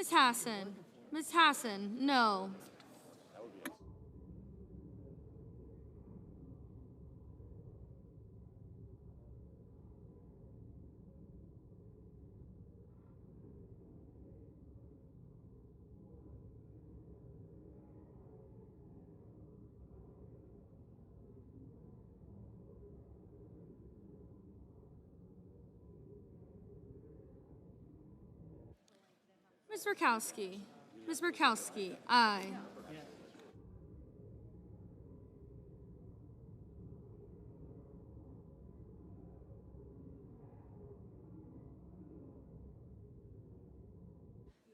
Ms. Hassan. Ms. Hassan, no. Ms. Murkowski. Ms. Murkowski, aye.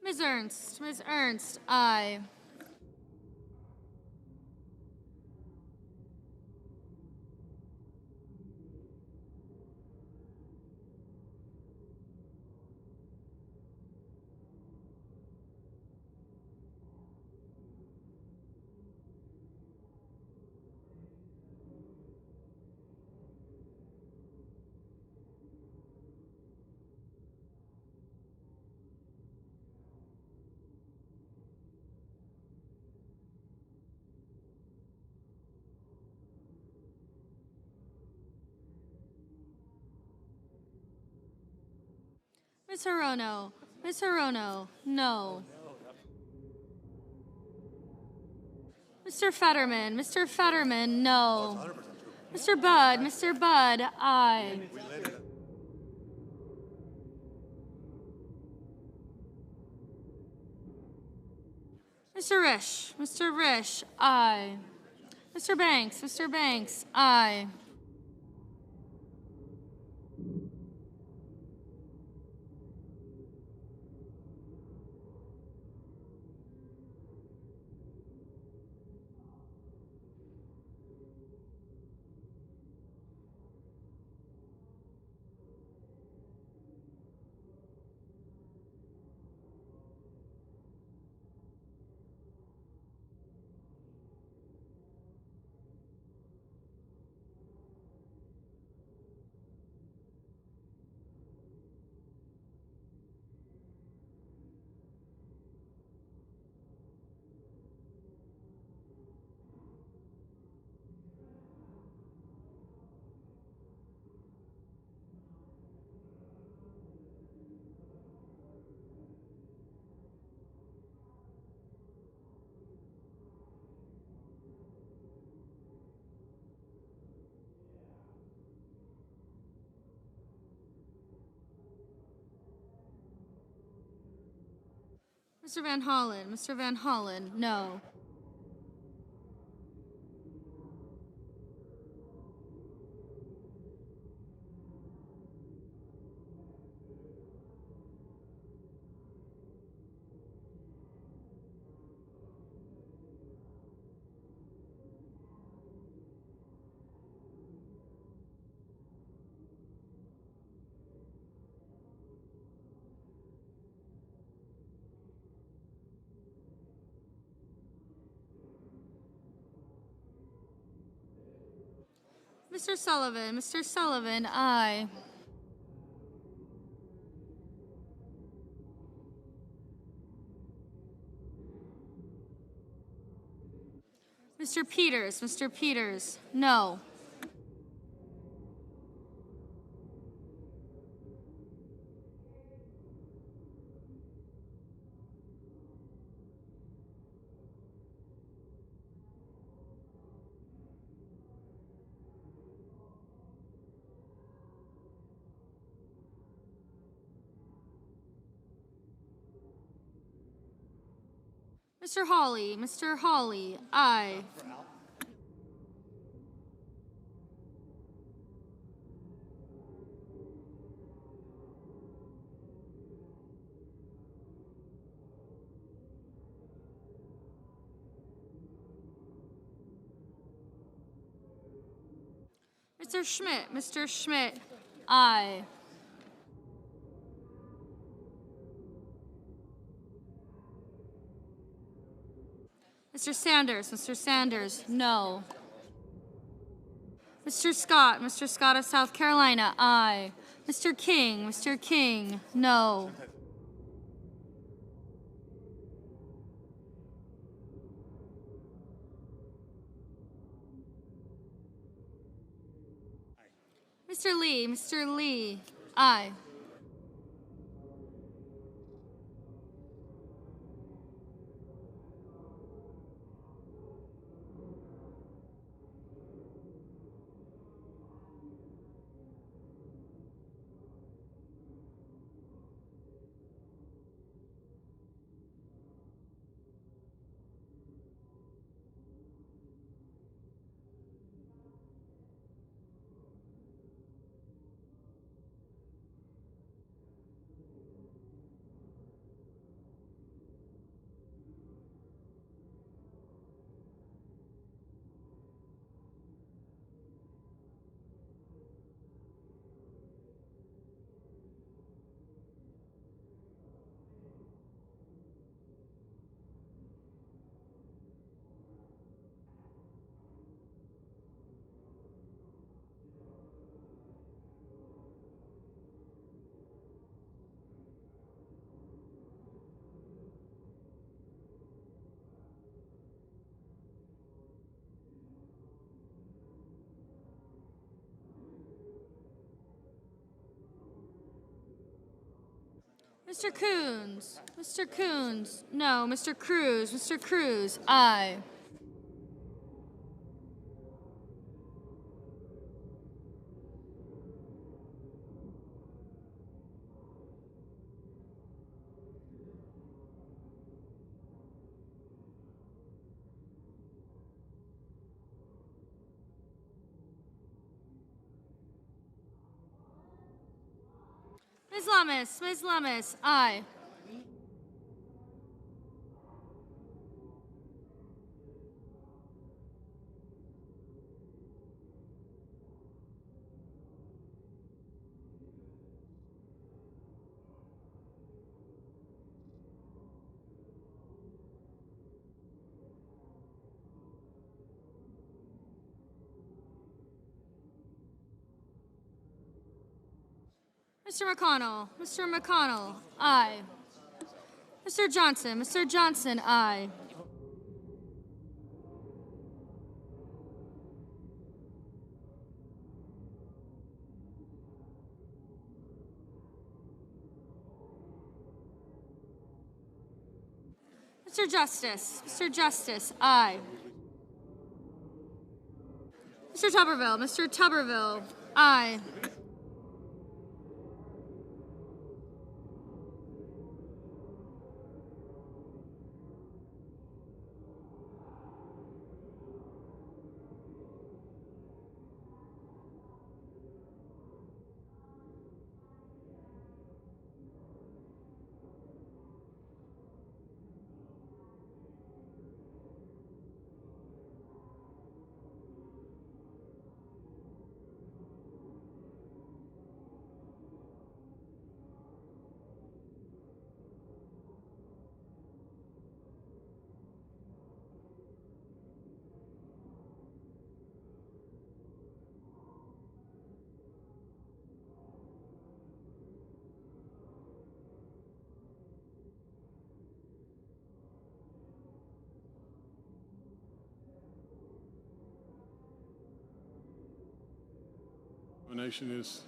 Ms. Ernst. Ms. Ernst, aye. Ms. Hirono. Ms. Hirono, no. Mr. Fetterman. Mr. Fetterman, no. Mr. Budd. Mr. Budd, aye. Mr. Risch. Mr. Risch, aye. Mr. Banks. Mr. Banks, aye. Mr. Van Hollen. Mr. Van Hollen, no. Mr. Sullivan. Mr. Sullivan, aye. Mr. Peters. Mr. Peters, no. Mr. Hawley. Mr. Hawley, aye. Mr. Schmidt. Mr. Schmidt, aye. Mr. Sanders. Mr. Sanders, no. Mr. Scott. Mr. Scott of South Carolina, aye. Mr. King. Mr. King, no. Mr. Lee, aye. Mr. Coons, no. Mr. Cruz, aye. Ms. Lummis, aye. Mr. McConnell, aye. Mr. Johnson, aye. Mr. Justice, aye. Mr. Tuberville, aye. Nomination is,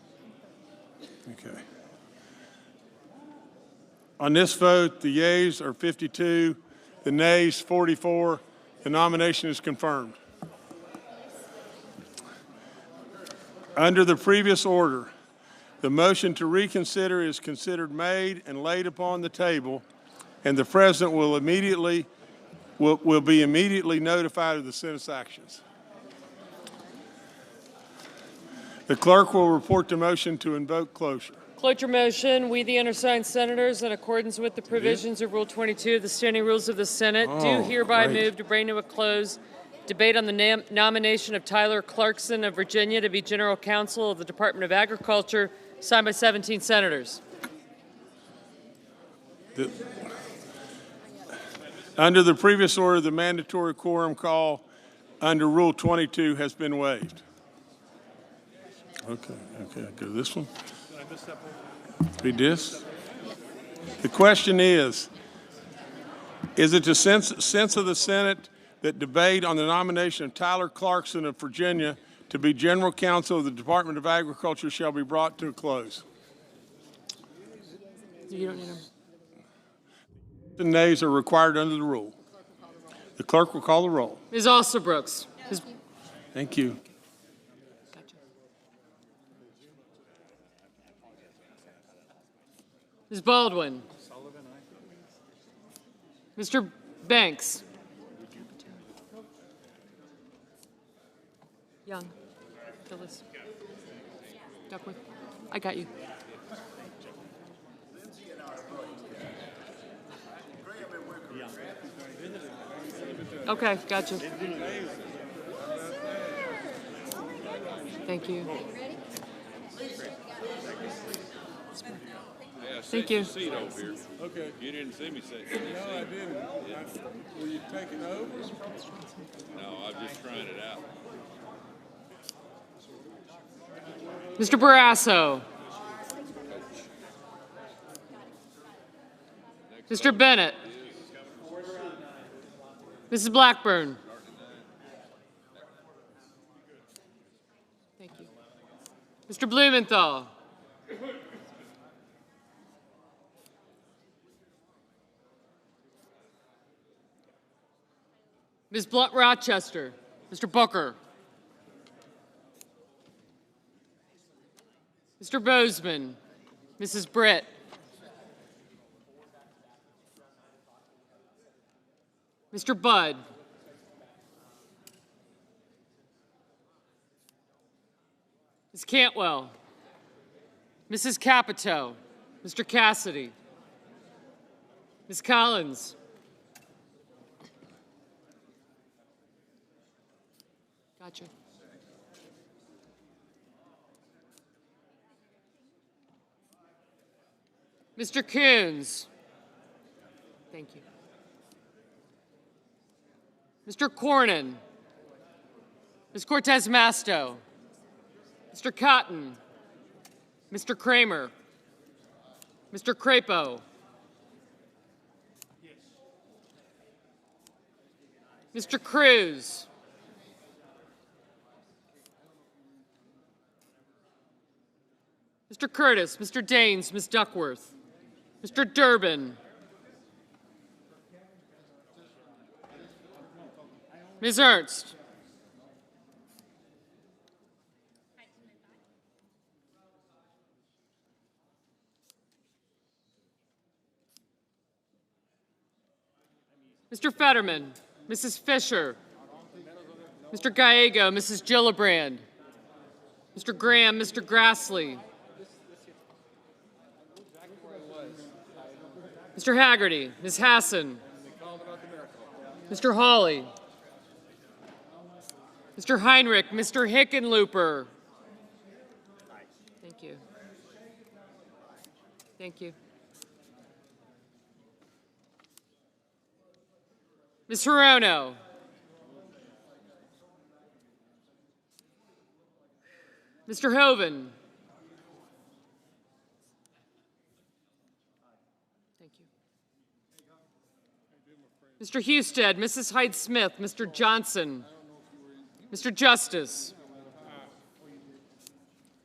okay. On this vote, the yeas are 52, the nays 44. The nomination is confirmed. Under the previous order, the motion to reconsider is considered made and laid upon the table, and the President will be immediately notified of the Senate's actions. The clerk will report the motion to invoke cloture. Cloture motion. We, the undersigned senators, in accordance with the provisions of Rule 22 of the Standing Rules of the Senate, do hereby move to bring to a close debate on the nomination of Tyler Clarkson of Virginia to be General Counsel of the Department of Agriculture, signed by 17 senators. Under the previous order, the mandatory quorum call under Rule 22 has been waived. Okay, go to this one. Read this. The question is it the sense of the Senate that debate on the nomination of Tyler Clarkson of Virginia to be general counsel of the Department of Agriculture shall be brought to a close. You don't need them. The nays are required under the rule. The clerk will call the roll. Ms. Alsterbrooks. Thank you. Gotcha. Ms. Baldwin. Mr. Banks. Young. Phyllis. Duckworth. I got you. Okay, gotcha. Thank you. Thank you. Seat over here. Okay. You didn't see me say. No, I didn't. Were you taking over? No, I'm just trying it out. Mr. Barrasso. Mr. Bennett. Mrs. Blackburn. Thank you. Mr. Blumenthal. Ms. Blunt Rochester. Mr. Booker. Mr. Bozeman. Mrs. Britt. Mr. Budd. Ms. Cantwell. Mrs. Capito. Mr. Cassidy. Ms. Collins. Gotcha. Mr. Coons. Thank you. Mr. Cornyn. Ms. Cortez Masto. Mr. Cotton. Mr. Kramer. Mr. Crapo. Mr. Cruz. Mr. Curtis, Mr. Daines, Ms. Duckworth, Mr. Durbin, Ms. Ernst, Mr. Fetterman, Mrs. Fisher, Mr. Gallego, Mrs. Gillibrand, Mr. Graham, Mr. Grassley, Mr. Haggerty, Ms. Hassan, Mr. Hawley, Mr. Heinrich, Mr. Hickenlooper. Thank you. Thank you. Ms. Hirono. Mr. Hoven. Thank you. Mr. Husted, Mrs. Hyde-Smith, Mr. Johnson, Mr. Justice,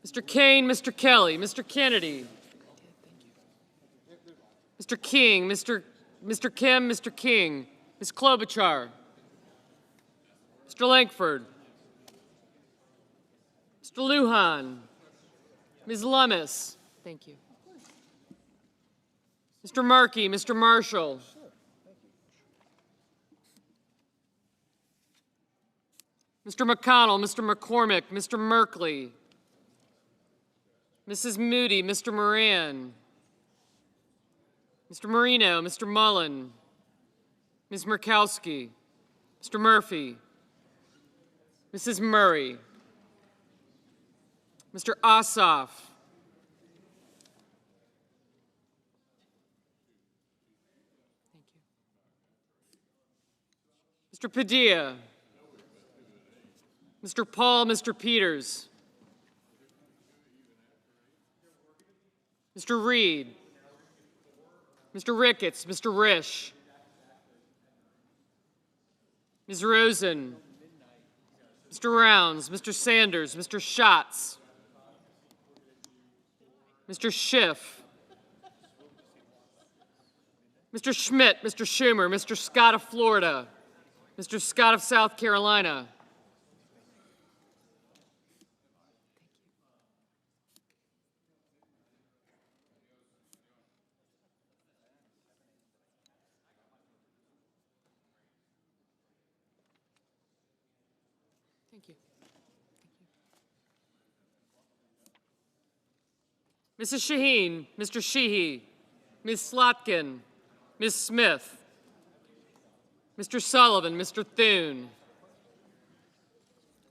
Mr. Kane, Mr. Kelly, Mr. Kennedy, Mr. King, Mr. Kim, Mr. King, Ms. Klobuchar, Mr. Langford, Mr. Lujan, Ms. Lummis. Thank you. Mr. Markey, Mr. Marshall. Mr. McConnell, Mr. McCormick, Mr. Merkley, Mrs. Moody, Mr. Moran, Mr. Marino, Mr. Mullen, Ms. Murkowski, Mr. Murphy, Mrs. Murray, Mr. Ossoff, thank you. Mr. Padilla, Mr. Paul, Mr. Peters, Mr. Reed, Mr. Ricketts, Mr. Risch, Ms. Rosen, Mr. Rounds, Mr. Sanders, Mr. Schatz, Mr. Schiff, Mr. Schmidt, Mr. Schumer, Mr. Scott of Florida, Mr. Scott of South Carolina, thank you. Mrs. Shaheen, Mr. Sheehy, Ms. Slotkin, Ms. Smith, Mr. Sullivan, Mr. Thune,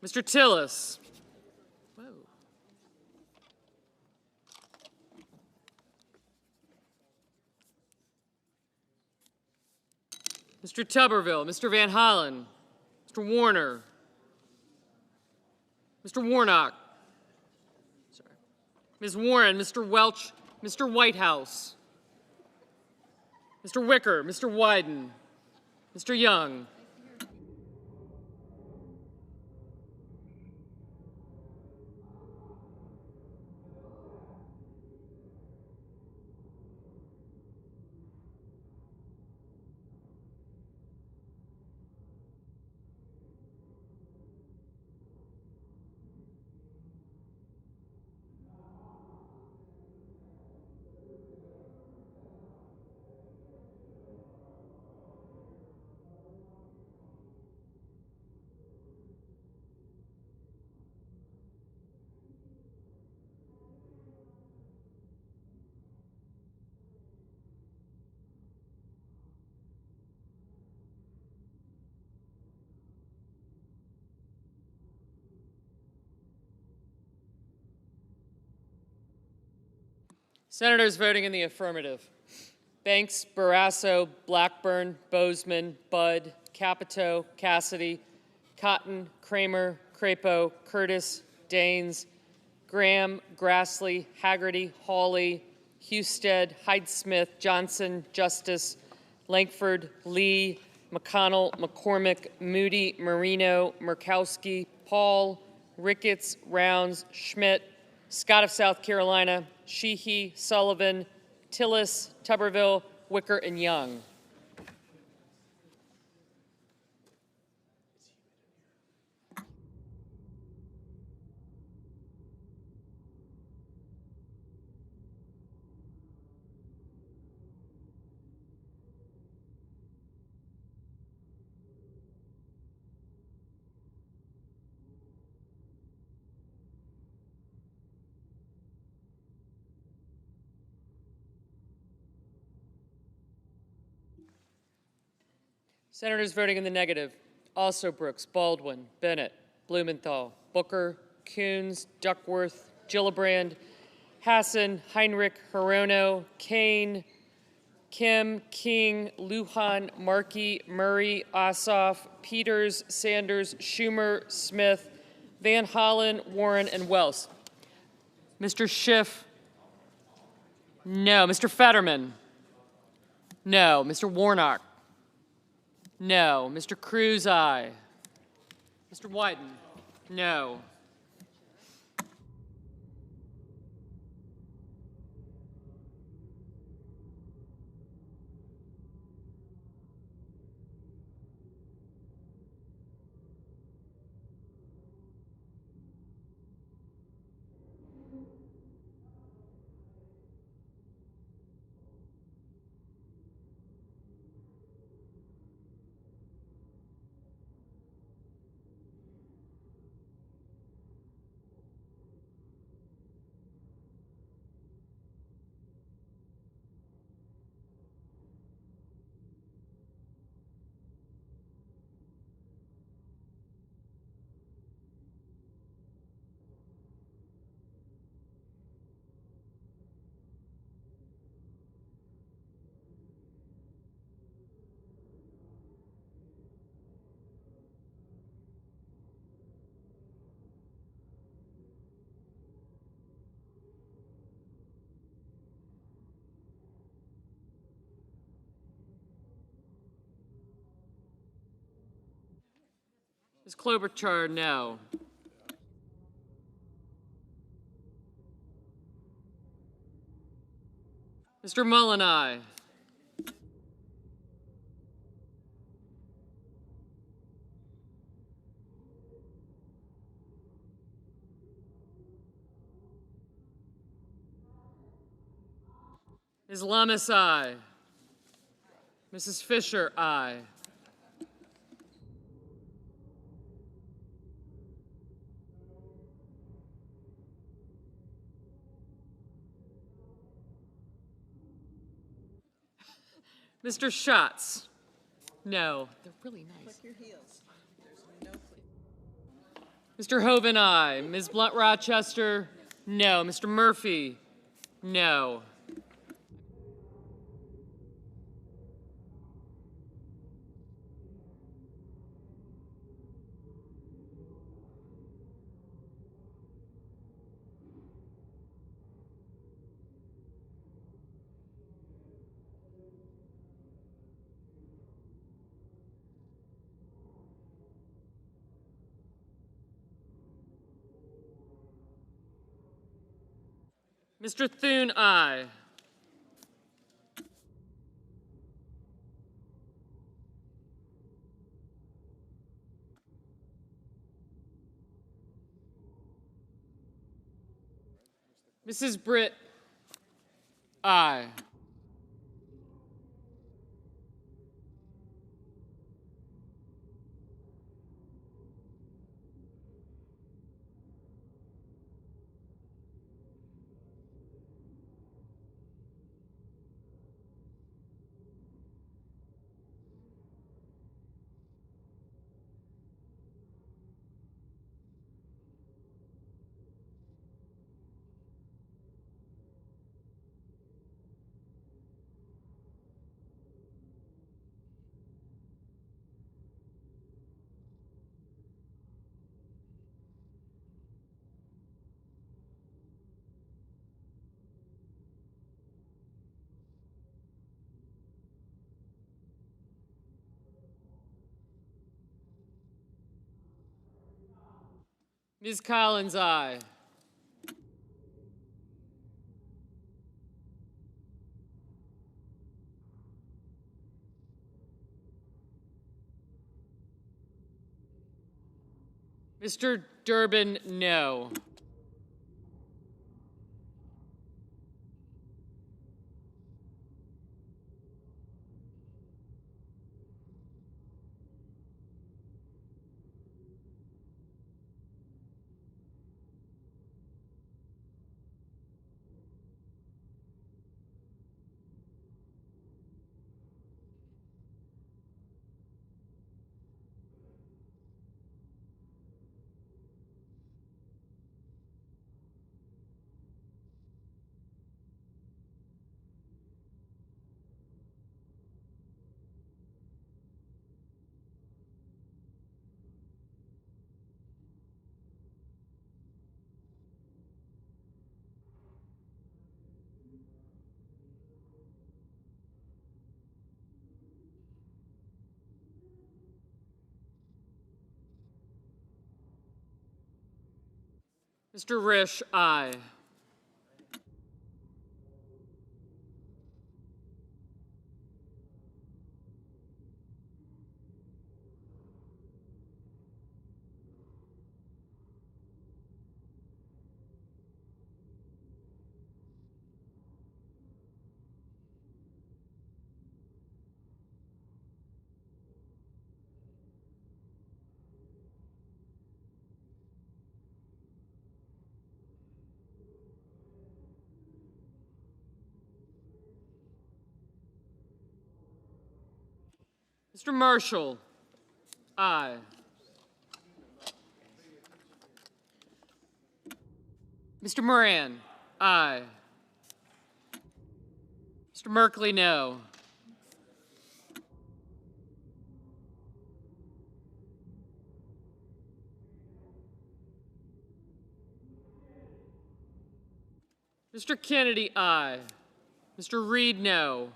Mr. Tillis, whoa. Mr. Tuberville, Mr. Van Hollen, Mr. Warner, Mr. Warnock, Ms. Warren, Mr. Welch, Mr. Whitehouse, Mr. Wicker, Mr. Wyden, Mr. Young, Senators voting in the affirmative: Banks, Barrasso, Blackburn, Bozeman, Budd, Capito, Cassidy, Cotton, Kramer, Crapo, Curtis, Daines, Graham, Grassley, Haggerty, Hawley, Husted, Hyde-Smith, Johnson, Justice, Lankford, Lee, McConnell, McCormick, Moody, Marino, Murkowski, Paul, Ricketts, Rounds, Schmidt, Scott of South Carolina, Sheehy, Sullivan, Tillis, Tuberville, Wicker, and Young. Senators voting in the negative: also Brooks, Baldwin, Bennett, Blumenthal, Booker, Coons, Duckworth, Gillibrand, Hassan, Heinrich, Hirono, Kane, Kim, King, Lujan, Markey, Murray, Ossoff, Peters, Sanders, Schumer, Smith, Van Hollen, Warren, and Wells. Mr. Schiff? No. Mr. Fetterman? No. Mr. Warnock? No. Mr. Cruz, aye. Mr. Wyden? No. Ms. Klobuchar, no. Mr. Mullen, aye. Ms. Lamas, aye. Mrs. Fisher, aye. Mr. Schatz, no. They're really nice. Click your heels. There's no click. Mr. Hoven, aye. Ms. Blunt Rochester, no. Mr. Murphy, no. Mr. Thune, aye. Mrs. Britt, aye. Ms. Collins, aye. Mr. Durbin, no. Mr. Risch, aye. Mr. Marshall, aye. Mr. Moran, aye. Mr. Merkley, no. Mr. Kennedy, aye. Mr. Reed, no.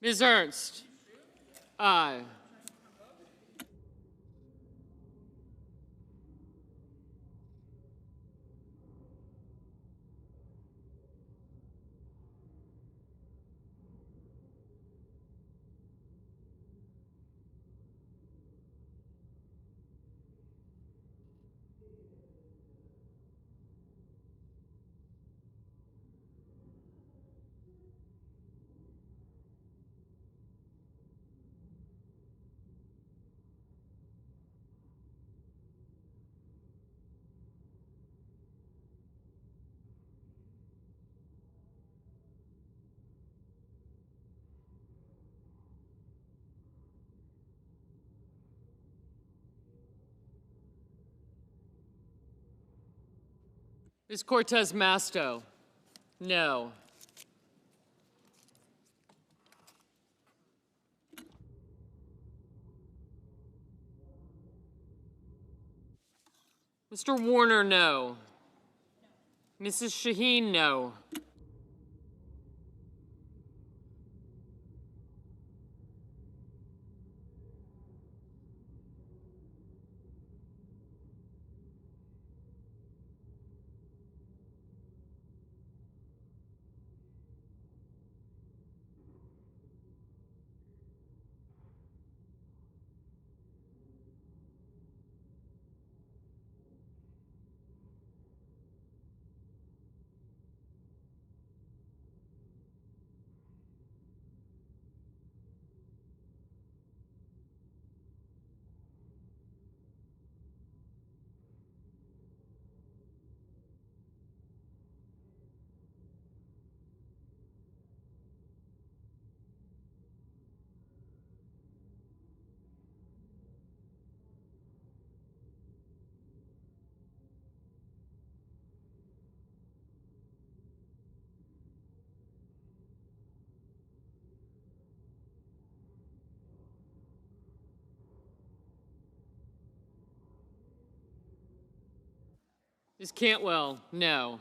Ms. Ernst? Aye. Ms. Cortez Masto? No. Mr. Warner, no. Mrs. Shaheen, no. Ms. Cantwell, no.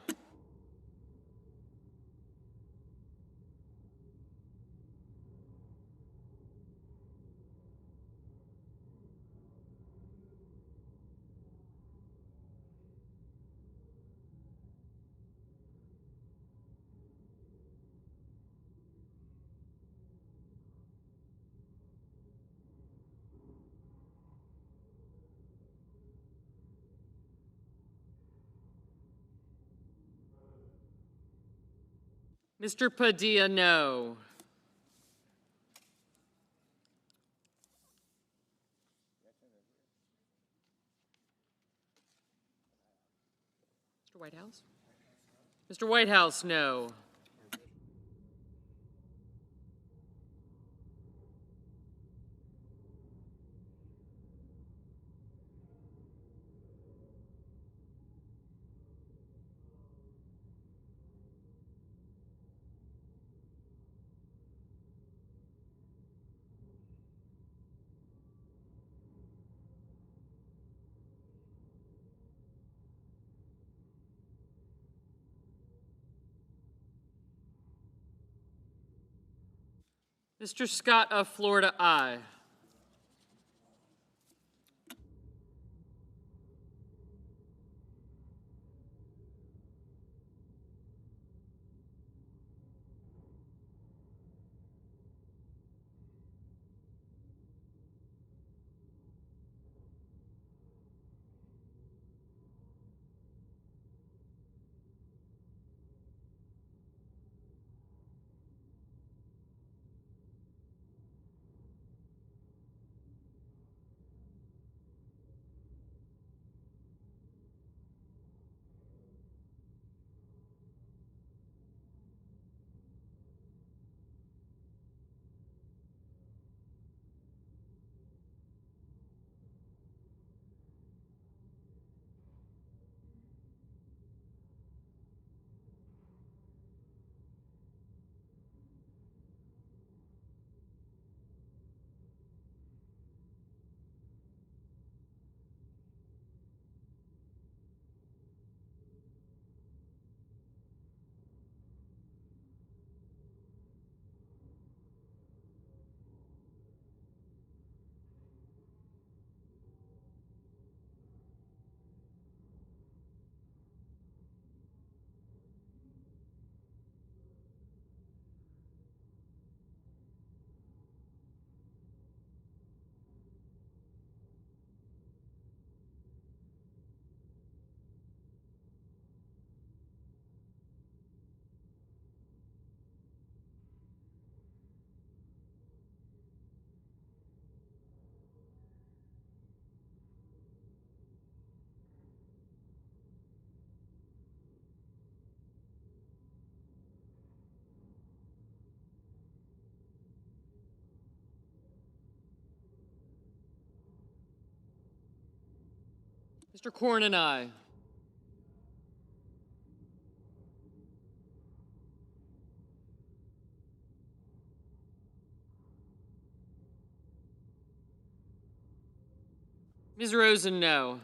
Mr. Padilla, no. Mr. Whitehouse? Mr. Whitehouse, no. Mr. Scott of Florida, aye. Mr. Cornyn, aye. Ms. Rosen, no.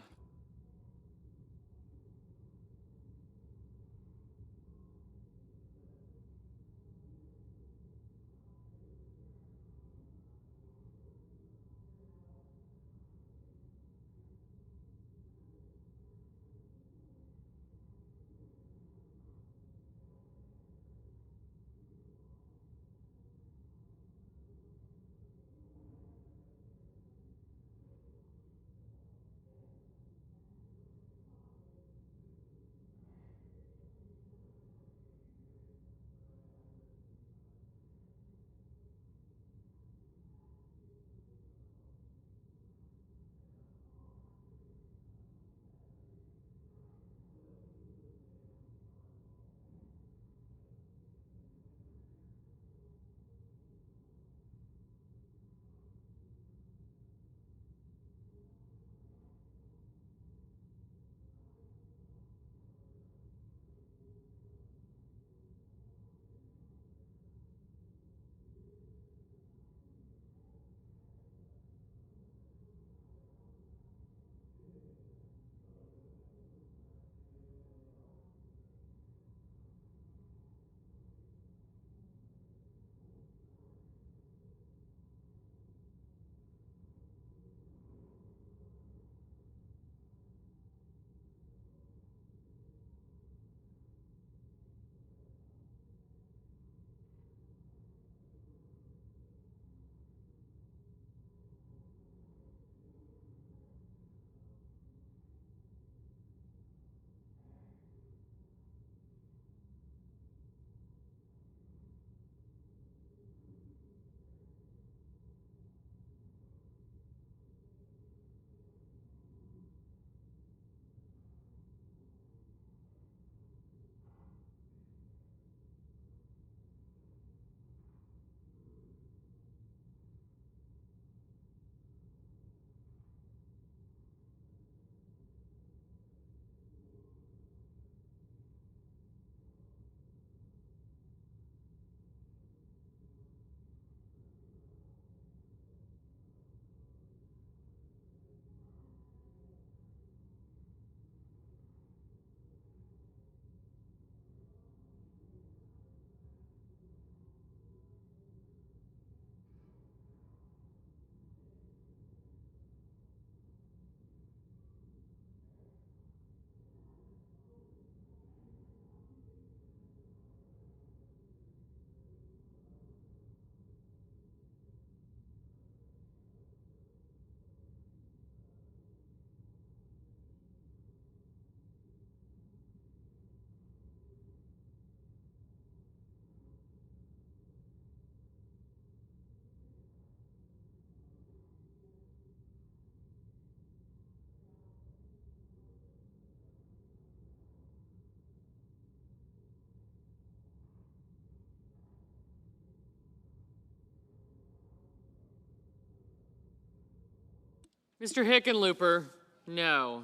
Mr. Hickenlooper, no.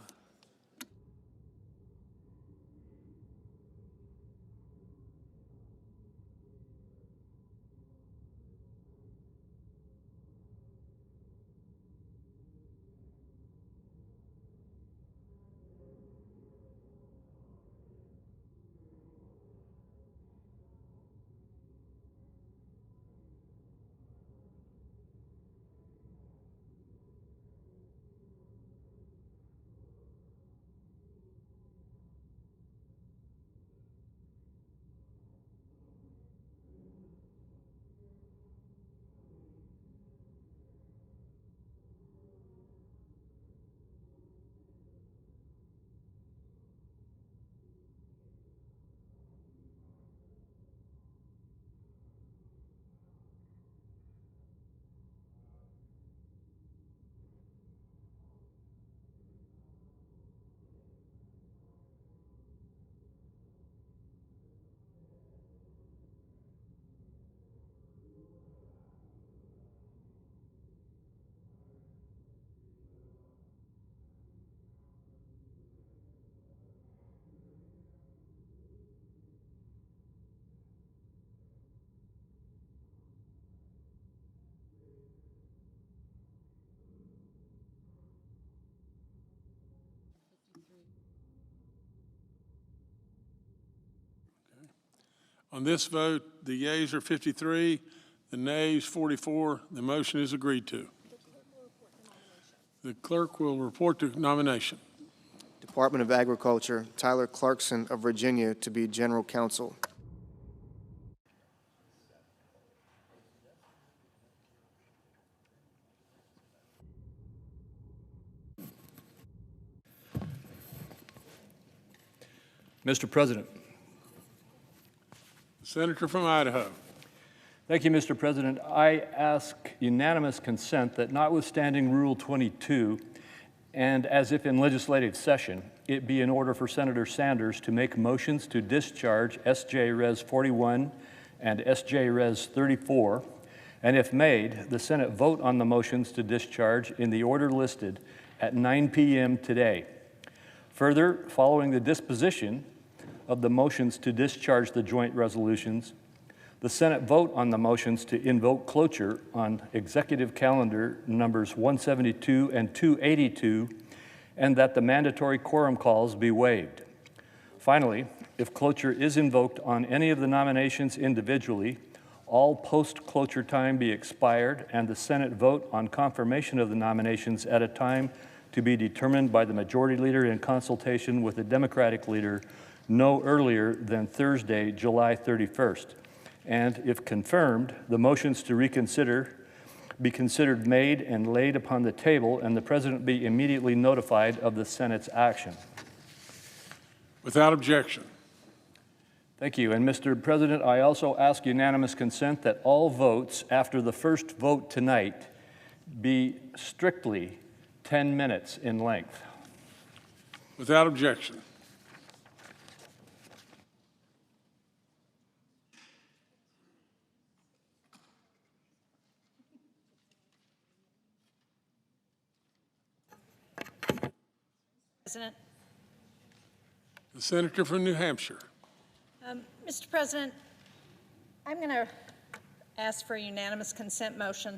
On this vote, the yeas are 53, the nays 44. The motion is agreed to. The clerk will report the nomination. Department of Agriculture, Tyler Clarkson of Virginia to be General Counsel. Mr. President. Senator from Idaho. Thank you, Mr. President. I ask unanimous consent that notwithstanding Rule 22, and as if in legislative session, it be in order for Senator Sanders to make motions to discharge S.J. Res. 41 and S.J. Res. 34, and if made, the Senate vote on the motions to discharge in the order listed at 9 p.m. today. Further, following the disposition of the motions to discharge the joint resolutions, the Senate vote on the motions to invoke cloture on executive calendar numbers 172 and 282, and that the mandatory quorum calls be waived. Finally, if cloture is invoked on any of the nominations individually, all post-cloture time be expired, and the Senate vote on confirmation of the nominations at a time to be determined by the majority leader in consultation with the Democratic leader no earlier than Thursday, July 31st. And if confirmed, the motions to reconsider be considered made and laid upon the table, and the President be immediately notified of the Senate's action. Without objection. Thank you. And Mr. President, I also ask unanimous consent that all votes after the first vote tonight be strictly 10 minutes in length. Without objection. President. The Senator from New Hampshire. Mr. President, I'm going to ask for a unanimous consent motion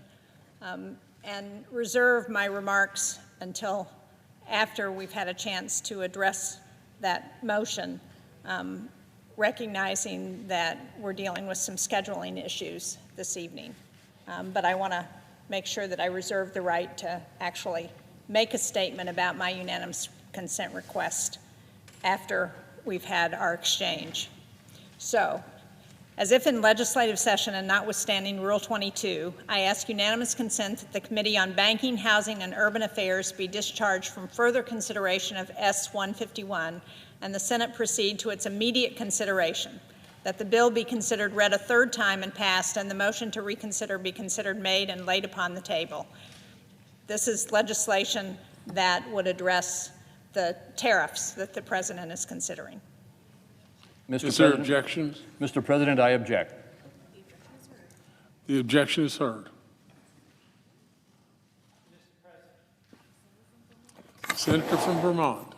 and reserve my remarks until after we've had a chance to address that motion, recognizing that we're dealing with some scheduling issues this evening. But I want to make sure that I reserve the right to actually make a statement about my unanimous consent request after we've had our exchange. So, as if in legislative session and notwithstanding Rule 22, I ask unanimous consent that the Committee on Banking, Housing, and Urban Affairs be discharged from further consideration of S-151 and the Senate proceed to its immediate consideration, that the bill be considered read a third time and passed, and the motion to reconsider be considered made and laid upon the table. This is legislation that would address the tariffs that the President is considering. Is there objections? Mr. President, I object. The objection is heard. Senator from Vermont.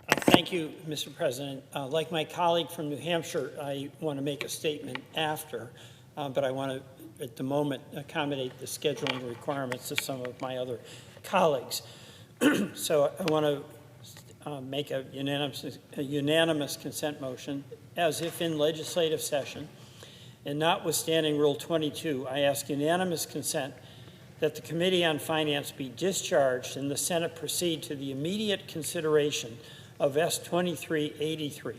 Thank you, Mr. President. Like my colleague from New Hampshire, I want to make a statement after, but I want to, at the moment, accommodate the scheduling requirements of some of my other colleagues. So I want to make a unanimous consent motion, as if in legislative session, and notwithstanding Rule 22, I ask unanimous consent that the Committee on Finance be discharged and the Senate proceed to the immediate consideration of S-2383,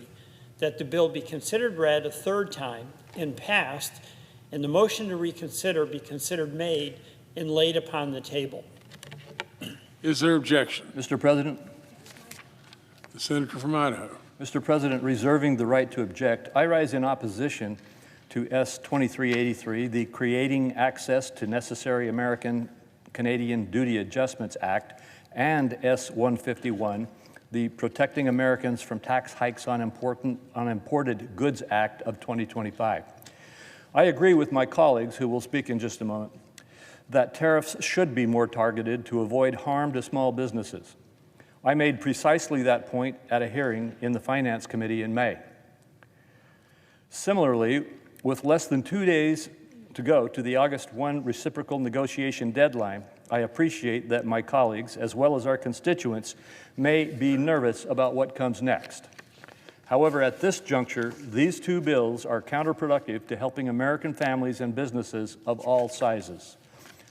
that the bill be considered read a third time and passed, and the motion to reconsider be considered made and laid upon the table. Is there objection? Mr. President. The Senator from Idaho. Mr. President, reserving the right to object, I rise in opposition to S-2383, the Creating Access to Necessary American-Canadian Duty Adjustments Act, and S-151, the Protecting Americans from Tax Hikes on Imported Goods Act of 2025. I agree with my colleagues, who will speak in just a moment, that tariffs should be more targeted to avoid harm to small businesses. I made precisely that point at a hearing in the Finance Committee in May. Similarly, with less than 2 days to go to the August 1 reciprocal negotiation deadline, I appreciate that my colleagues, as well as our constituents, may be nervous about what comes next. However, at this juncture, these two bills are counterproductive to helping American families and businesses of all sizes.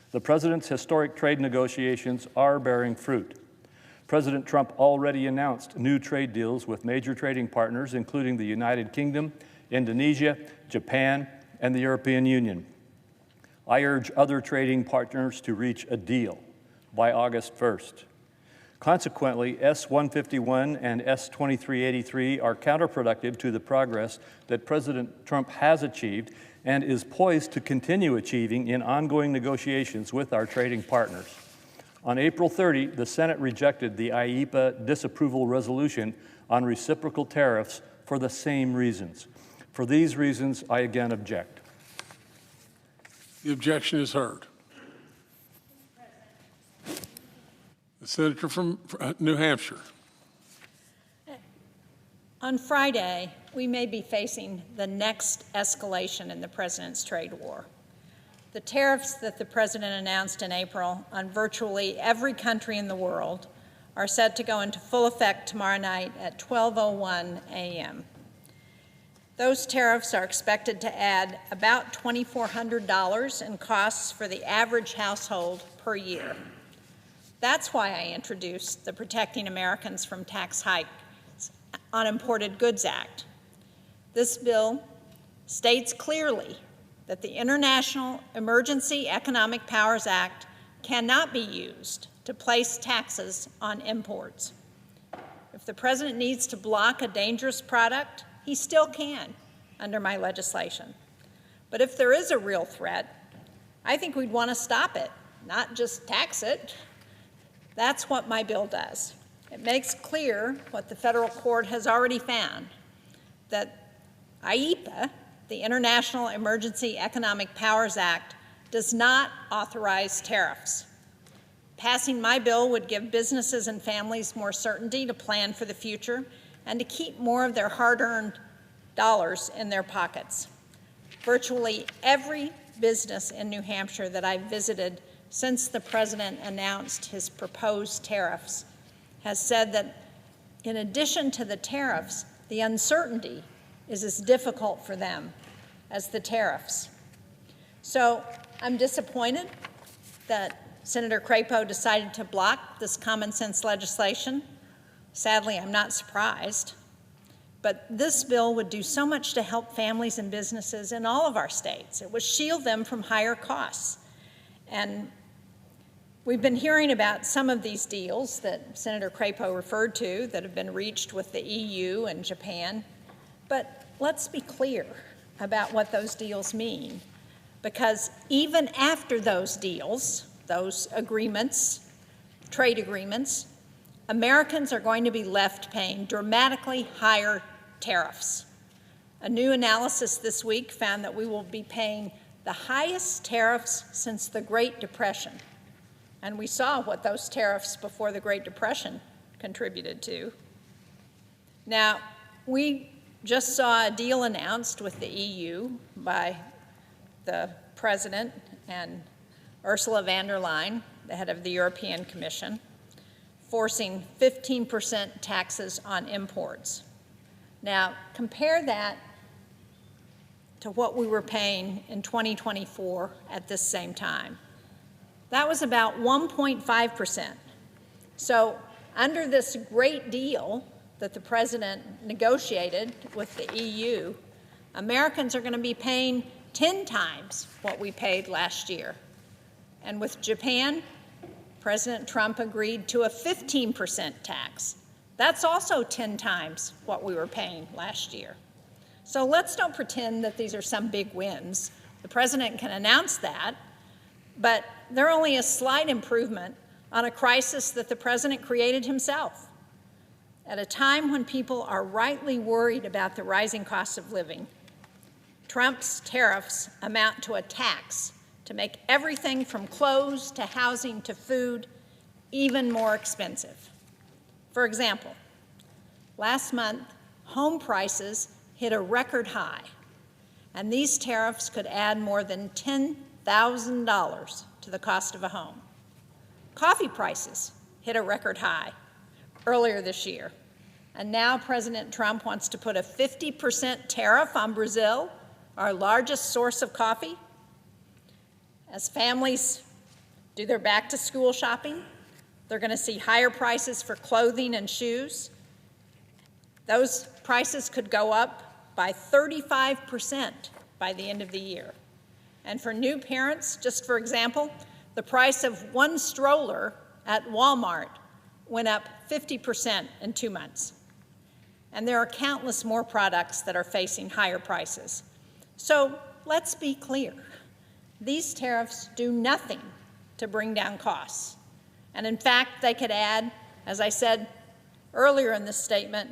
The President's historic trade negotiations are bearing fruit. President Trump already announced new trade deals with major trading partners, including the United Kingdom, Indonesia, Japan, and the European Union. I urge other trading partners to reach a deal by August 1st. Consequently, S-151 and S-2383 are counterproductive to the progress that President Trump has achieved and is poised to continue achieving in ongoing negotiations with our trading partners. On April 30, the Senate rejected the IEEPA disapproval resolution on reciprocal tariffs for the same reasons. For these reasons, I again object. The objection is heard. The senator from New Hampshire. On Friday, we may be facing the next escalation in the president's trade war. The tariffs that the president announced in April on virtually every country in the world are set to go into full effect tomorrow night at 12:01 a.m. Those tariffs are expected to add about $2,400 in costs for the average household per year. That's why I introduced the Protecting Americans from Tax Hikes on Imported Goods Act. This bill states clearly that the International Emergency Economic Powers Act cannot be used to place taxes on imports. If the president needs to block a dangerous product, he still can under my legislation. But if there is a real threat, I think we'd want to stop it, not just tax it. That's what my bill does. It makes clear what the federal court has already found, that IEEPA, the International Emergency Economic Powers Act, does not authorize tariffs. Passing my bill would give businesses and families more certainty to plan for the future and to keep more of their hard-earned dollars in their pockets. Virtually every business in New Hampshire that I've visited since the president announced his proposed tariffs has said that in addition to the tariffs, the uncertainty is as difficult for them as the tariffs. So I'm disappointed that Senator Crapo decided to block this common sense legislation. Sadly, I'm not surprised. But this bill would do so much to help families and businesses in all of our states. It would shield them from higher costs. And we've been hearing about some of these deals that Senator Crapo referred to that have been reached with the EU and Japan. But let's be clear about what those deals mean, because even after those deals, those agreements, trade agreements, Americans are going to be left paying dramatically higher tariffs. A new analysis this week found that we will be paying the highest tariffs since the Great Depression. And we saw what those tariffs before the Great Depression contributed to. Now, we just saw a deal announced with the EU by the President and Ursula von der Leyen, the head of the European Commission, forcing 15% taxes on imports. Now, compare that to what we were paying in 2024 at this same time. That was about 1.5%. So under this great deal that the president negotiated with the EU, Americans are going to be paying 10 times what we paid last year. And with Japan, President Trump agreed to a 15% tax. That's also 10 times what we were paying last year. So let's don't pretend that these are some big wins. The president can announce that, but they're only a slight improvement on a crisis that the president created himself. At a time when people are rightly worried about the rising cost of living, Trump's tariffs amount to a tax to make everything from clothes to housing to food even more expensive. For example, last month, home prices hit a record high, and these tariffs could add more than $10,000 to the cost of a home. Coffee prices hit a record high earlier this year, And now President Trump wants to put a 50% tariff on Brazil, our largest source of coffee. As families do their back-to-school shopping, they're going to see higher prices for clothing and shoes. Those prices could go up by 35% by the end of the year. And for new parents, just for example, the price of one stroller at Walmart went up 50% in 2 months. And there are countless more products that are facing higher prices. So let's be clear. These tariffs do nothing to bring down costs. And in fact, they could add, as I said earlier in this statement,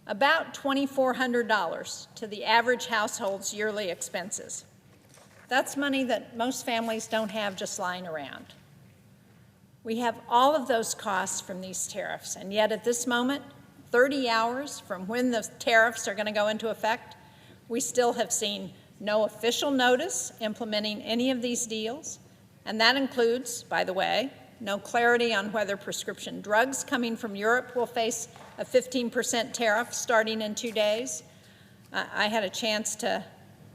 about $2,400 to the average household's yearly expenses. That's money that most families don't have just lying around. We have all of those costs from these tariffs, and yet at this moment, 30 hours from when the tariffs are going to go into effect, we still have seen no official notice implementing any of these deals, and that includes, by the way, no clarity on whether prescription drugs coming from Europe will face a 15% tariff starting in 2 days. I had a chance to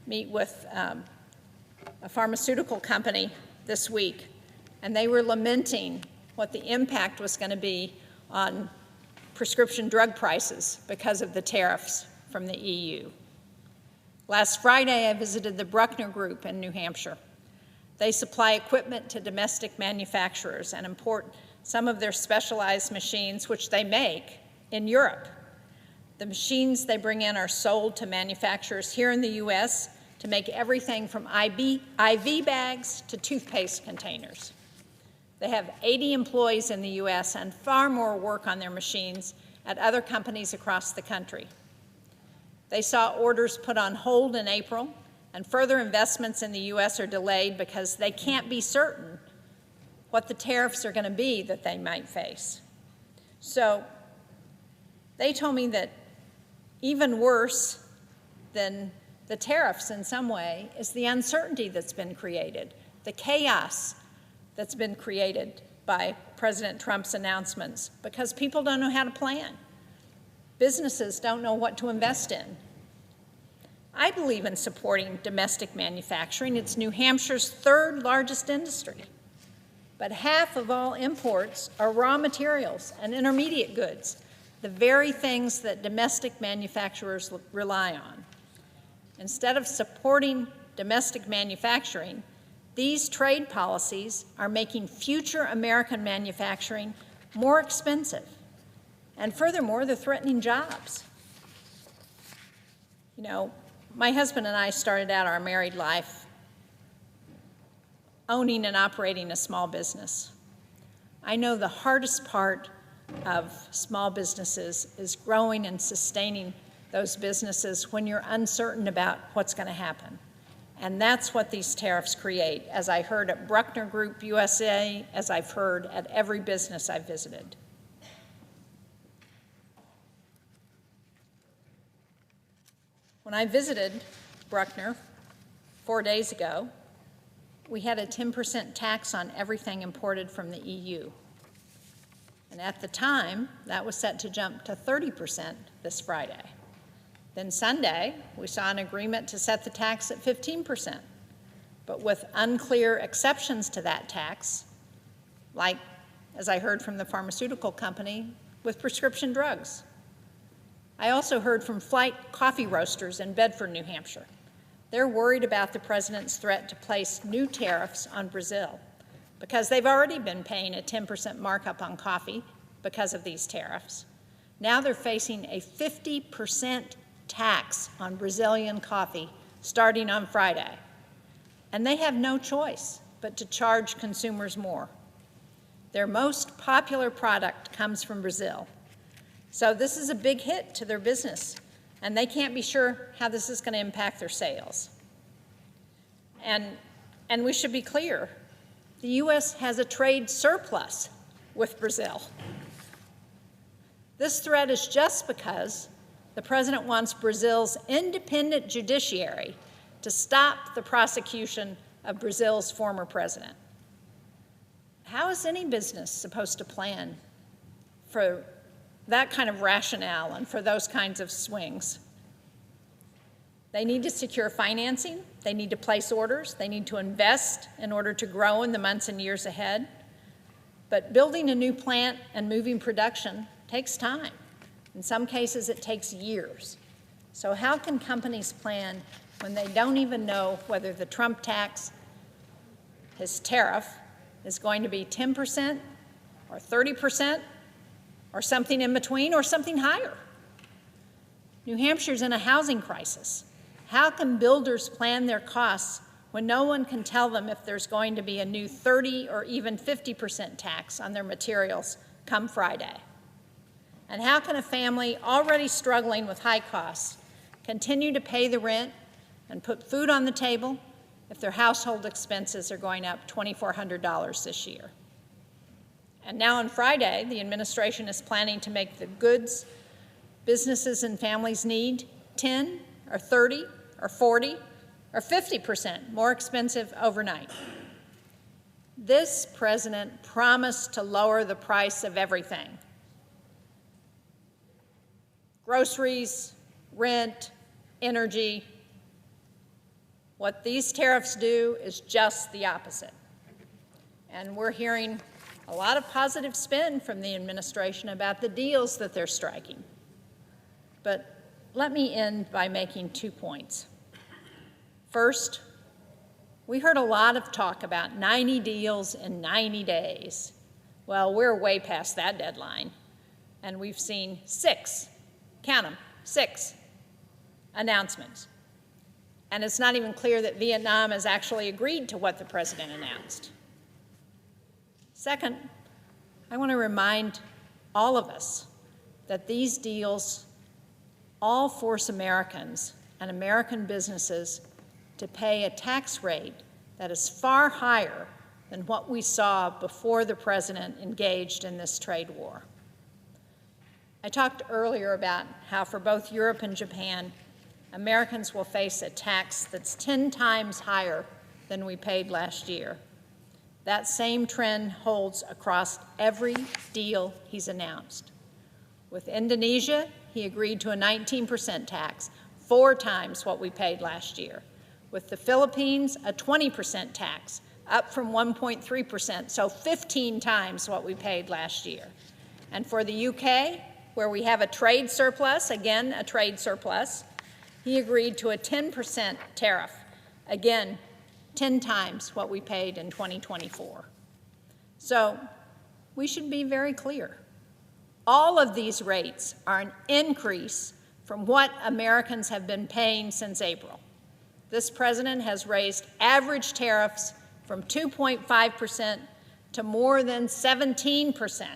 meet with a pharmaceutical company this week, and they were lamenting what the impact was going to be on prescription drug prices because of the tariffs from the EU. Last Friday, I visited the Bruckner Group in New Hampshire. They supply equipment to domestic manufacturers and import some of their specialized machines, which they make, in Europe. The machines they bring in are sold to manufacturers here in the U.S. to make everything from IV bags to toothpaste containers. They have 80 employees in the U.S. and far more work on their machines at other companies across the country. They saw orders put on hold in April, and further investments in the U.S. are delayed because they can't be certain what the tariffs are going to be that they might face. So they told me that even worse than the tariffs in some way is the uncertainty that's been created, the chaos that's been created by President Trump's announcements, because people don't know how to plan. Businesses don't know what to invest in. I believe in supporting domestic manufacturing. It's New Hampshire's third largest industry. But half of all imports are raw materials and intermediate goods, the very things that domestic manufacturers rely on. Instead of supporting domestic manufacturing, these trade policies are making future American manufacturing more expensive. And furthermore, they're threatening jobs. You know, my husband and I started out our married life owning and operating a small business. I know the hardest part of small businesses is growing and sustaining those businesses when you're uncertain about what's going to happen. And that's what these tariffs create, as I heard at Bruckner Group USA, as I've heard at every business I've visited. When I visited Bruckner 4 days ago, we had a 10% tax on everything imported from the EU. And at the time, that was set to jump to 30% this Friday. Then Sunday, we saw an agreement to set the tax at 15%, but with unclear exceptions to that tax, like, as I heard from the pharmaceutical company, with prescription drugs. I also heard from Flight Coffee Roasters in Bedford, New Hampshire. They're worried about the president's threat to place new tariffs on Brazil because they've already been paying a 10% markup on coffee because of these tariffs. Now they're facing a 50% tax on Brazilian coffee starting on Friday. And they have no choice but to charge consumers more. Their most popular product comes from Brazil. So this is a big hit to their business, and they can't be sure how this is going to impact their sales. And we should be clear, the U.S. has a trade surplus with Brazil. This threat is just because the president wants Brazil's independent judiciary to stop the prosecution of Brazil's former president. How is any business supposed to plan for that kind of rationale and for those kinds of swings. They need to secure financing, they need to place orders, they need to invest in order to grow in the months and years ahead. But building a new plant and moving production takes time. In some cases, it takes years. So how can companies plan when they don't even know whether the Trump tax, his tariff, is going to be 10% or 30% or something in between or something higher? New Hampshire's in a housing crisis. How can builders plan their costs when no one can tell them if there's going to be a new 30 or even 50% tax on their materials come Friday? And how can a family already struggling with high costs continue to pay the rent and put food on the table if their household expenses are going up $2,400 this year? And now on Friday, the administration is planning to make the goods businesses and families need 10 or 30 or 40 or 50% more expensive overnight. This president promised to lower the price of everything: groceries, rent, energy. What these tariffs do is just the opposite. And we're hearing a lot of positive spin from the administration about the deals that they're striking. But let me end by making 2 points. First, we heard a lot of talk about 90 deals in 90 days. Well, we're way past that deadline, and we've seen 6, count them, 6 announcements. And it's not even clear that Vietnam has actually agreed to what the president announced. Second, I want to remind all of us that these deals all force Americans and American businesses to pay a tax rate that is far higher than what we saw before the president engaged in this trade war. I talked earlier about how for both Europe and Japan, Americans will face a tax that's 10 times higher than we paid last year. That same trend holds across every deal he's announced. With Indonesia, he agreed to a 19% tax, 4 times what we paid last year. With the Philippines, a 20% tax, up from 1.3%, so 15 times what we paid last year. And for the UK, where we have a trade surplus, again, a trade surplus, he agreed to a 10% tariff, again, 10 times what we paid in 2024. So we should be very clear. All of these rates are an increase from what Americans have been paying since April. This president has raised average tariffs from 2.5% to more than 17%,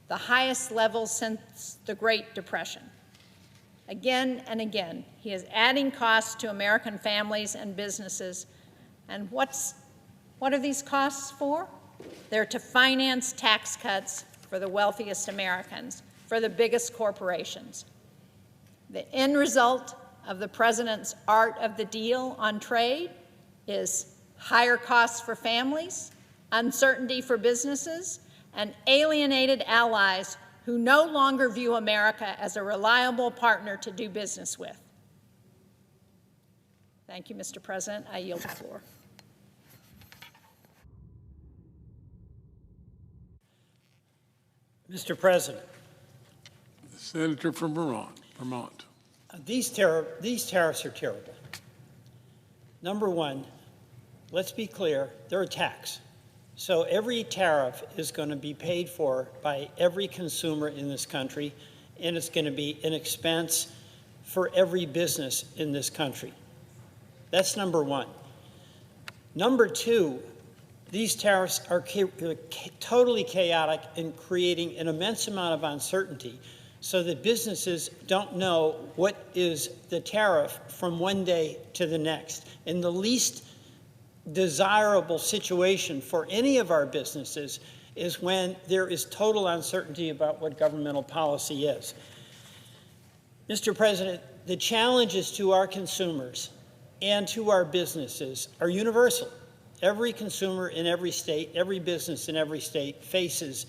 the highest level since the Great Depression. Again and again, he is adding costs to American families and businesses. And what are these costs for? They're to finance tax cuts for the wealthiest Americans, for the biggest corporations. The end result of the president's art of the deal on trade is higher costs for families, uncertainty for businesses, and alienated allies who no longer view America as a reliable partner to do business with. Thank you, Mr. President. I yield the floor. Mr. President, The senator from Vermont. these tariffs are terrible. Number one, let's be clear, they're a tax. So every tariff is going to be paid for by every consumer in this country, and it's going to be an expense for every business in this country. That's number one. Number two, these tariffs are totally chaotic and creating an immense amount of uncertainty so that businesses don't know what is the tariff from one day to the next. And the least desirable situation for any of our businesses is when there is total uncertainty about what governmental policy is. Mr. President, the challenges to our consumers and to our businesses are universal. Every consumer in every state, every business in every state faces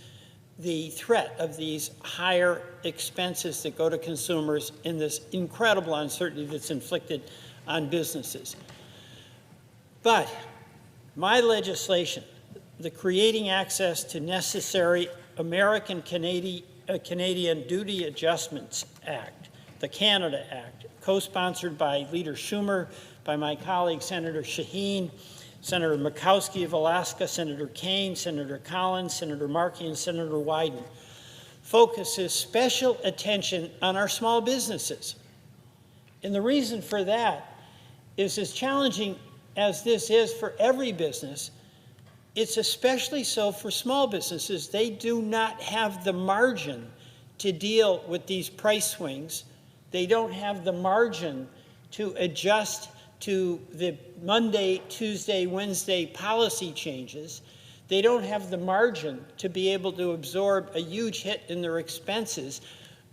the threat of these higher expenses that go to consumers in this incredible uncertainty that's inflicted on businesses. But my legislation, the Creating Access to Necessary American-Canadian Duty Adjustments Act, the Canada Act, co-sponsored by Leader Schumer, by my colleague Senator Shaheen, Senator Murkowski of Alaska, Senator Kaine, Senator Collins, Senator Markey, and Senator Wyden, focuses special attention on our small businesses. And the reason for that is, as challenging as this is for every business, it's especially so for small businesses. They do not have the margin to deal with these price swings. They don't have the margin to adjust to the Monday, Tuesday, Wednesday policy changes. They don't have the margin to be able to absorb a huge hit in their expenses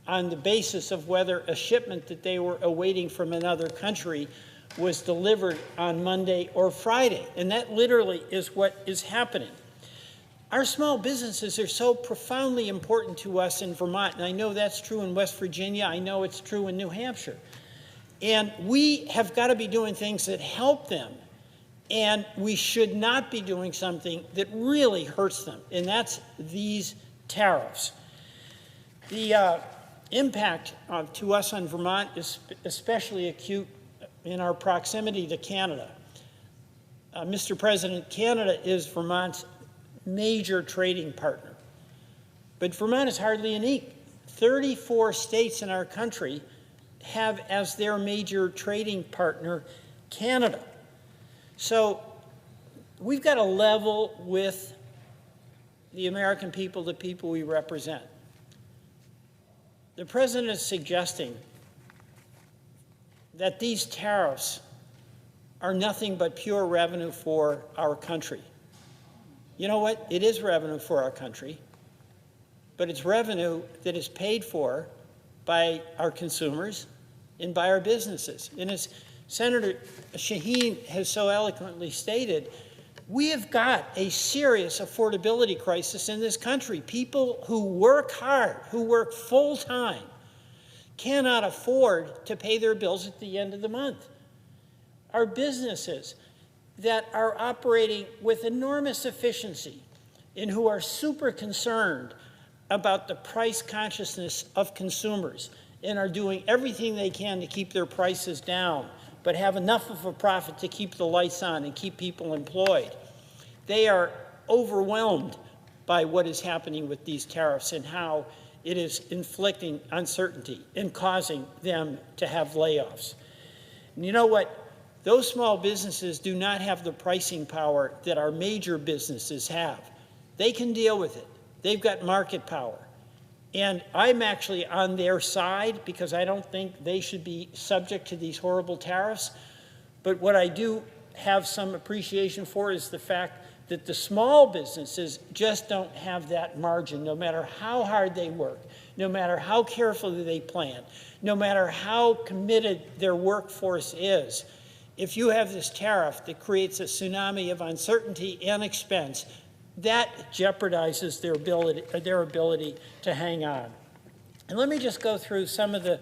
on the basis of whether a shipment that they were awaiting from another country was delivered on Monday or Friday. And that literally is what is happening. Our small businesses are so profoundly important to us in Vermont, and I know that's true in West Virginia. I know it's true in New Hampshire. And we have got to be doing things that help them, and we should not be doing something that really hurts them, and that's these tariffs. The impact to us on Vermont is especially acute in our proximity to Canada. Mr. President, Canada is Vermont's major trading partner, but Vermont is hardly unique. 34 states in our country have as their major trading partner Canada. So we've got to level with the American people, the people we represent. The president is suggesting that these tariffs are nothing but pure revenue for our country. You know what? It is revenue for our country, but it's revenue that is paid for by our consumers and by our businesses. And as Senator Shaheen has so eloquently stated, we have got a serious affordability crisis in this country. People who work hard, who work full-time, cannot afford to pay their bills at the end of the month. Our businesses that are operating with enormous efficiency and who are super concerned about the price consciousness of consumers and are doing everything they can to keep their prices down, but have enough of a profit to keep the lights on and keep people employed. They are overwhelmed by what is happening with these tariffs and how it is inflicting uncertainty and causing them to have layoffs. And you know what? Those small businesses do not have the pricing power that our major businesses have. They can deal with it. They've got market power. And I'm actually on their side because I don't think they should be subject to these horrible tariffs. But what I do have some appreciation for is the fact that the small businesses just don't have that margin, no matter how hard they work, no matter how carefully they plan, no matter how committed their workforce is. If you have this tariff that creates a tsunami of uncertainty and expense, that jeopardizes their ability to hang on. And let me just go through some of the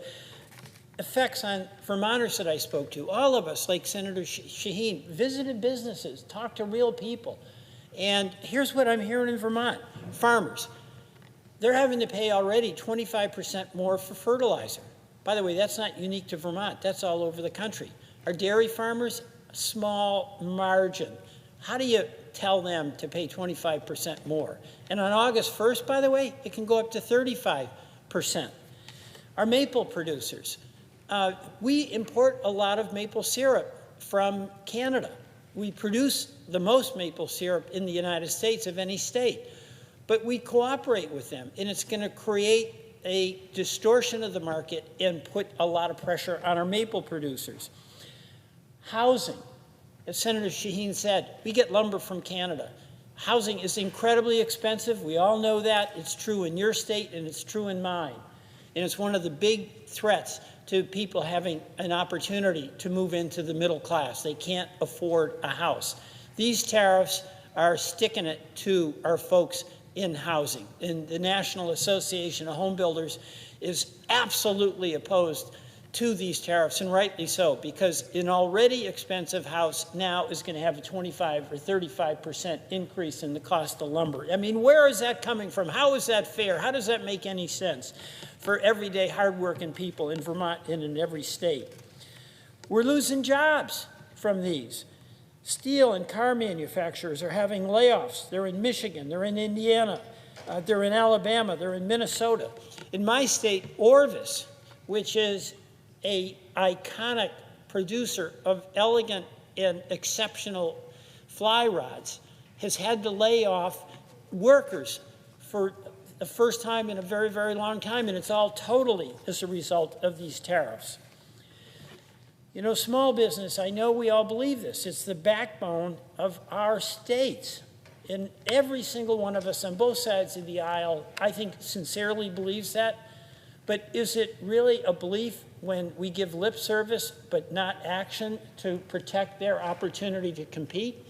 effects on Vermonters that I spoke to. All of us, like Senator Shaheen, visited businesses, talked to real people. And here's what I'm hearing in Vermont. Farmers, they're having to pay already 25% more for fertilizer. By the way, that's not unique to Vermont. That's all over the country. Our dairy farmers, small margin. How do you tell them to pay 25% more? And on August 1st, by the way, it can go up to 35%. Our maple producers, we import a lot of maple syrup from Canada. We produce the most maple syrup in the United States of any state, but we cooperate with them, and it's going to create a distortion of the market and put a lot of pressure on our maple producers. Housing, as Senator Shaheen said, we get lumber from Canada. Housing is incredibly expensive. We all know that. It's true in your state, and it's true in mine. And it's one of the big threats to people having an opportunity to move into the middle class. They can't afford a house. These tariffs are sticking it to our folks in housing. And the National Association of Home Builders is absolutely opposed to these tariffs, and rightly so, because an already expensive house now is going to have a 25 or 35% increase in the cost of lumber. I mean, where is that coming from? How is that fair? How does that make any sense for everyday hardworking people in Vermont and in every state? We're losing jobs from these. Steel and car manufacturers are having layoffs. They're in Michigan, they're in Indiana, they're in Alabama, they're in Minnesota. In my state, Orvis, which is an iconic producer of elegant and exceptional fly rods, has had to lay off workers for the first time in a very, very long time, and it's all totally as a result of these tariffs. You know, small business, I know we all believe this. It's the backbone of our states. And every single one of us on both sides of the aisle, I think, sincerely believes that. But is it really a belief when we give lip service but not action to protect their opportunity to compete?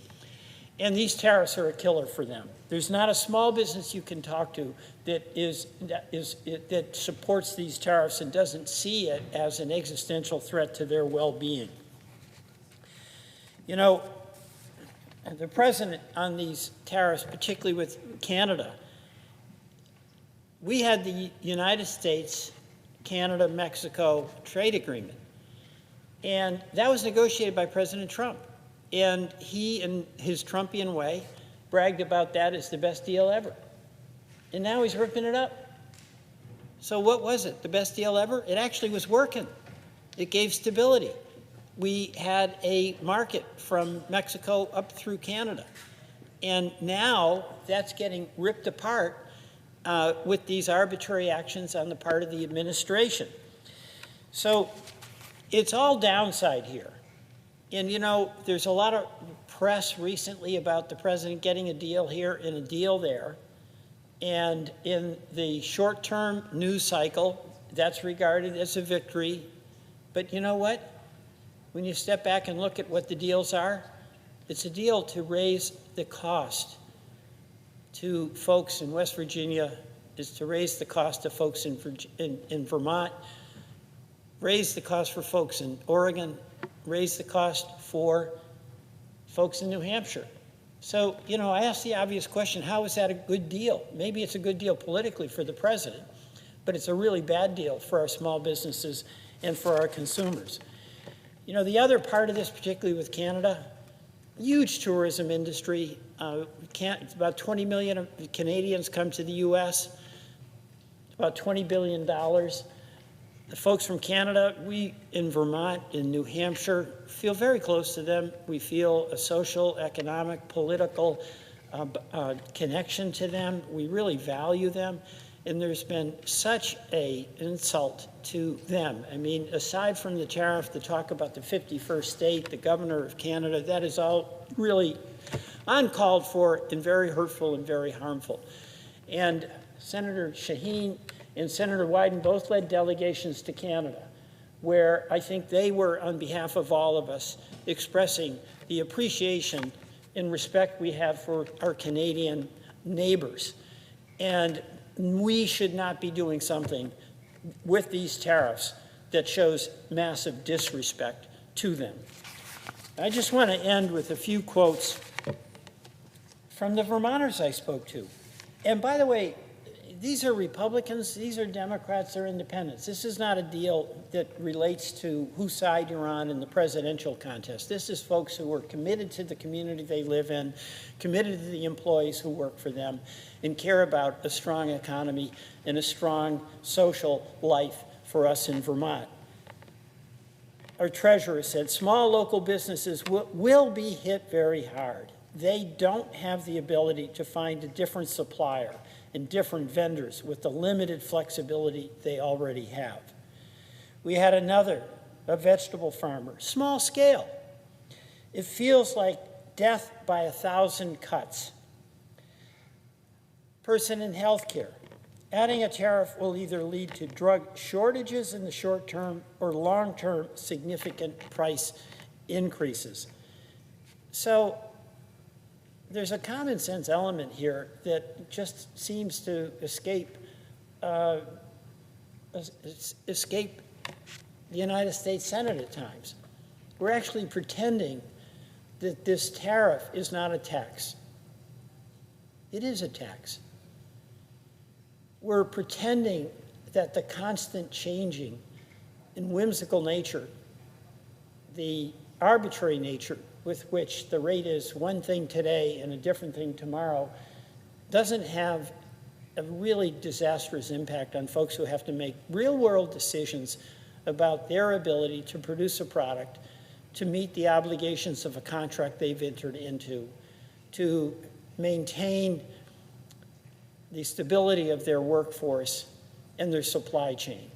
And these tariffs are a killer for them. There's not a small business you can talk to that supports these tariffs and doesn't see it as an existential threat to their well-being. You know, the president on these tariffs, particularly with Canada, we had the United States, Canada, Mexico trade agreement. And that was negotiated by President Trump. And he, in his Trumpian way, bragged about that as the best deal ever. And now he's ripping it up. So what was it? The best deal ever? It actually was working. It gave stability. We had a market from Mexico up through Canada. And now that's getting ripped apart with these arbitrary actions on the part of the administration. So it's all downside here. And, you know, there's a lot of press recently about the president getting a deal here and a deal there. And in the short-term news cycle, that's regarded as a victory. But you know what? When you step back and look at what the deals are, it's a deal to raise the cost to folks in West Virginia, is to raise the cost of folks in Vermont, raise the cost for folks in Oregon, raise the cost for folks in New Hampshire. So, you know, I asked the obvious question, how is that a good deal? Maybe it's a good deal politically for the president, but it's a really bad deal for our small businesses and for our consumers. You know, the other part of this, particularly with Canada, huge tourism industry. About 20 million Canadians come to the U.S., about $20 billion. The folks from Canada, we in Vermont, in New Hampshire, feel very close to them. We feel a social, economic, political connection to them. We really value them. And there's been such an insult to them. I mean, aside from the tariff, the talk about the 51st state, the governor of Canada, that is all really uncalled for and very hurtful and very harmful. And Senator Shaheen and Senator Wyden both led delegations to Canada, where I think they were, on behalf of all of us, expressing the appreciation and respect we have for our Canadian neighbors. And we should not be doing something with these tariffs that shows massive disrespect to them. I just want to end with a few quotes from the Vermonters I spoke to. And by the way, these are Republicans, these are Democrats, they're independents. This is not a deal that relates to whose side you're on in the presidential contest. This is folks who are committed to the community they live in, committed to the employees who work for them, and care about a strong economy and a strong social life for us in Vermont. Our treasurer said, small local businesses will be hit very hard. They don't have the ability to find a different supplier and different vendors with the limited flexibility they already have. We had another, a vegetable farmer, small scale. It feels like death by 1,000 cuts. Person in healthcare, adding a tariff will either lead to drug shortages in the short term or long-term significant price increases. So there's a common sense element here that just seems to escape the United States Senate at times. We're actually pretending that this tariff is not a tax. It is a tax. We're pretending that the constant changing and whimsical nature, the arbitrary nature with which the rate is one thing today and a different thing tomorrow, doesn't have a really disastrous impact on folks who have to make real-world decisions about their ability to produce a product, to meet the obligations of a contract they've entered into, to maintain the stability of their workforce and their supply chain.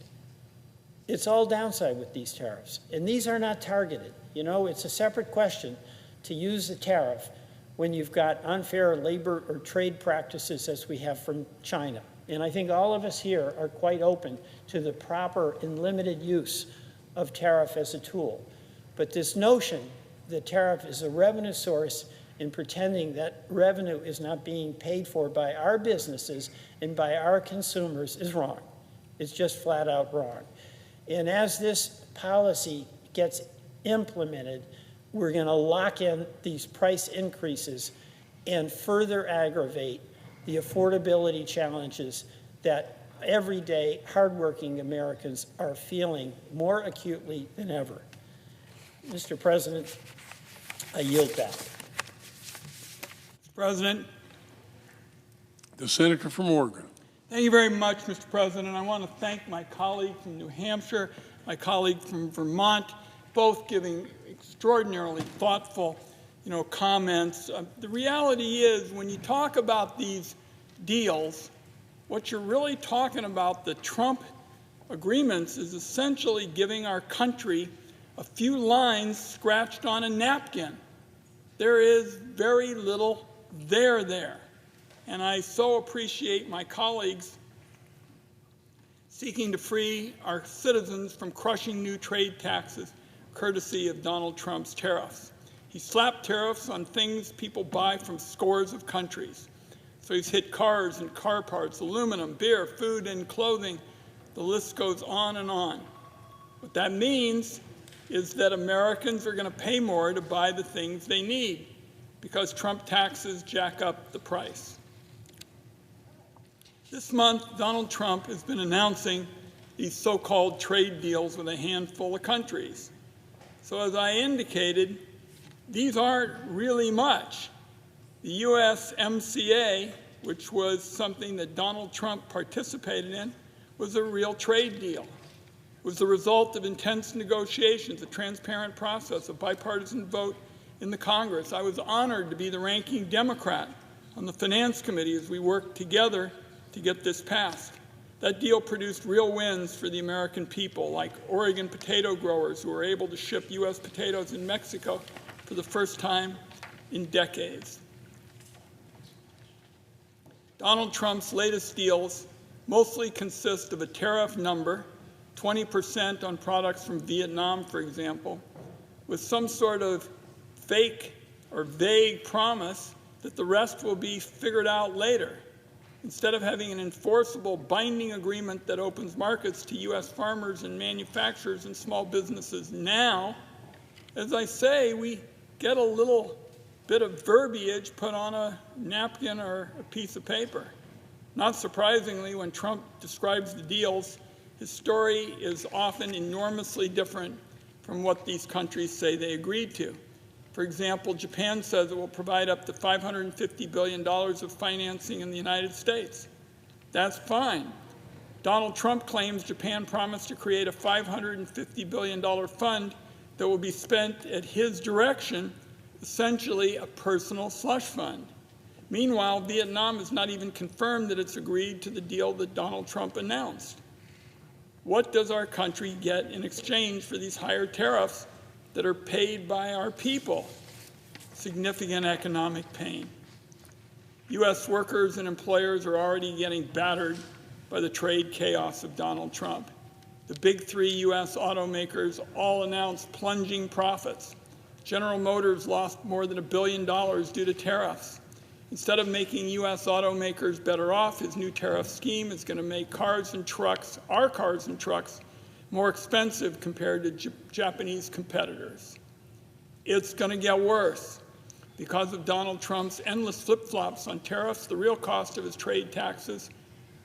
It's all downside with these tariffs, and these are not targeted. You know, it's a separate question to use a tariff when you've got unfair labor or trade practices as we have from China. And I think all of us here are quite open to the proper and limited use of tariff as a tool. But this notion that tariff is a revenue source and pretending that revenue is not being paid for by our businesses and by our consumers is wrong. It's just flat out wrong. And as this policy gets implemented, we're going to lock in these price increases and further aggravate the affordability challenges that everyday hardworking Americans are feeling more acutely than ever. Mr. President, I yield back. Mr. President. The senator from Oregon. Thank you very much, Mr. President. I want to thank my colleague from New Hampshire, my colleague from Vermont, both giving extraordinarily thoughtful, comments. The reality is, when you talk about these deals, what you're really talking about, the Trump agreements, is essentially giving our country a few lines scratched on a napkin. There is very little there. And I so appreciate my colleagues seeking to free our citizens from crushing new trade taxes, courtesy of Donald Trump's tariffs. He slapped tariffs on things people buy from scores of countries. So he's hit cars and car parts, aluminum, beer, food, and clothing. The list goes on and on. What that means is that Americans are going to pay more to buy the things they need because Trump taxes jack up the price. This month, Donald Trump has been announcing these so-called trade deals with a handful of countries. So as I indicated, these aren't really much. The USMCA, which was something that Donald Trump participated in, was a real trade deal. It was the result of intense negotiations, a transparent process, a bipartisan vote in the Congress. I was honored to be the ranking Democrat on the Finance Committee as we worked together to get this passed. That deal produced real wins for the American people, like Oregon potato growers who were able to ship U.S. potatoes in Mexico for the first time in decades. Donald Trump's latest deals mostly consist of a tariff number, 20% on products from Vietnam, for example, with some sort of fake or vague promise that the rest will be figured out later. Instead of having an enforceable, binding agreement that opens markets to U.S. farmers and manufacturers and small businesses now, as I say, we get a little bit of verbiage put on a napkin or a piece of paper. Not surprisingly, when Trump describes the deals, his story is often enormously different from what these countries say they agreed to. For example, Japan says it will provide up to $550 billion of financing in the United States. That's fine. Donald Trump claims Japan promised to create a $550 billion fund that will be spent at his direction, essentially a personal slush fund. Meanwhile, Vietnam has not even confirmed that it's agreed to the deal that Donald Trump announced. What does our country get in exchange for these higher tariffs that are paid by our people? Significant economic pain. U.S. workers and employers are already getting battered by the trade chaos of Donald Trump. The big three U.S. automakers all announced plunging profits. General Motors lost more than $1 billion due to tariffs. Instead of making U.S. automakers better off, his new tariff scheme is going to make cars and trucks, our cars and trucks, more expensive compared to Japanese competitors. It's going to get worse. Because of Donald Trump's endless flip-flops on tariffs, the real cost of his trade taxes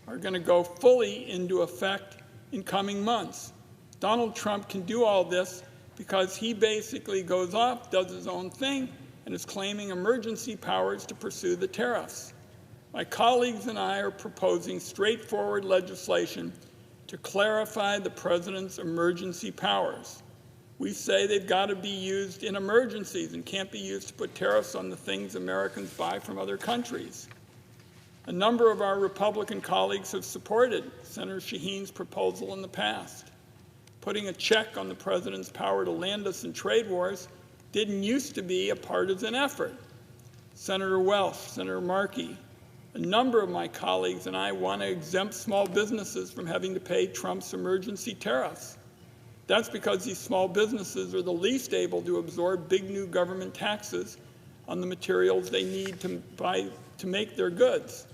are going to go fully into effect in coming months. Donald Trump can do all this because he basically goes off, does his own thing, and is claiming emergency powers to pursue the tariffs. My colleagues and I are proposing straightforward legislation to clarify the president's emergency powers. We say they've got to be used in emergencies and can't be used to put tariffs on the things Americans buy from other countries. A number of our Republican colleagues have supported Senator Shaheen's proposal in the past. Putting a check on the president's power to land us in trade wars didn't used to be a partisan effort. Senator Welch, Senator Markey, a number of my colleagues and I want to exempt small businesses from having to pay Trump's emergency tariffs. That's because these small businesses are the least able to absorb big new government taxes on the materials they need to buy to make their goods.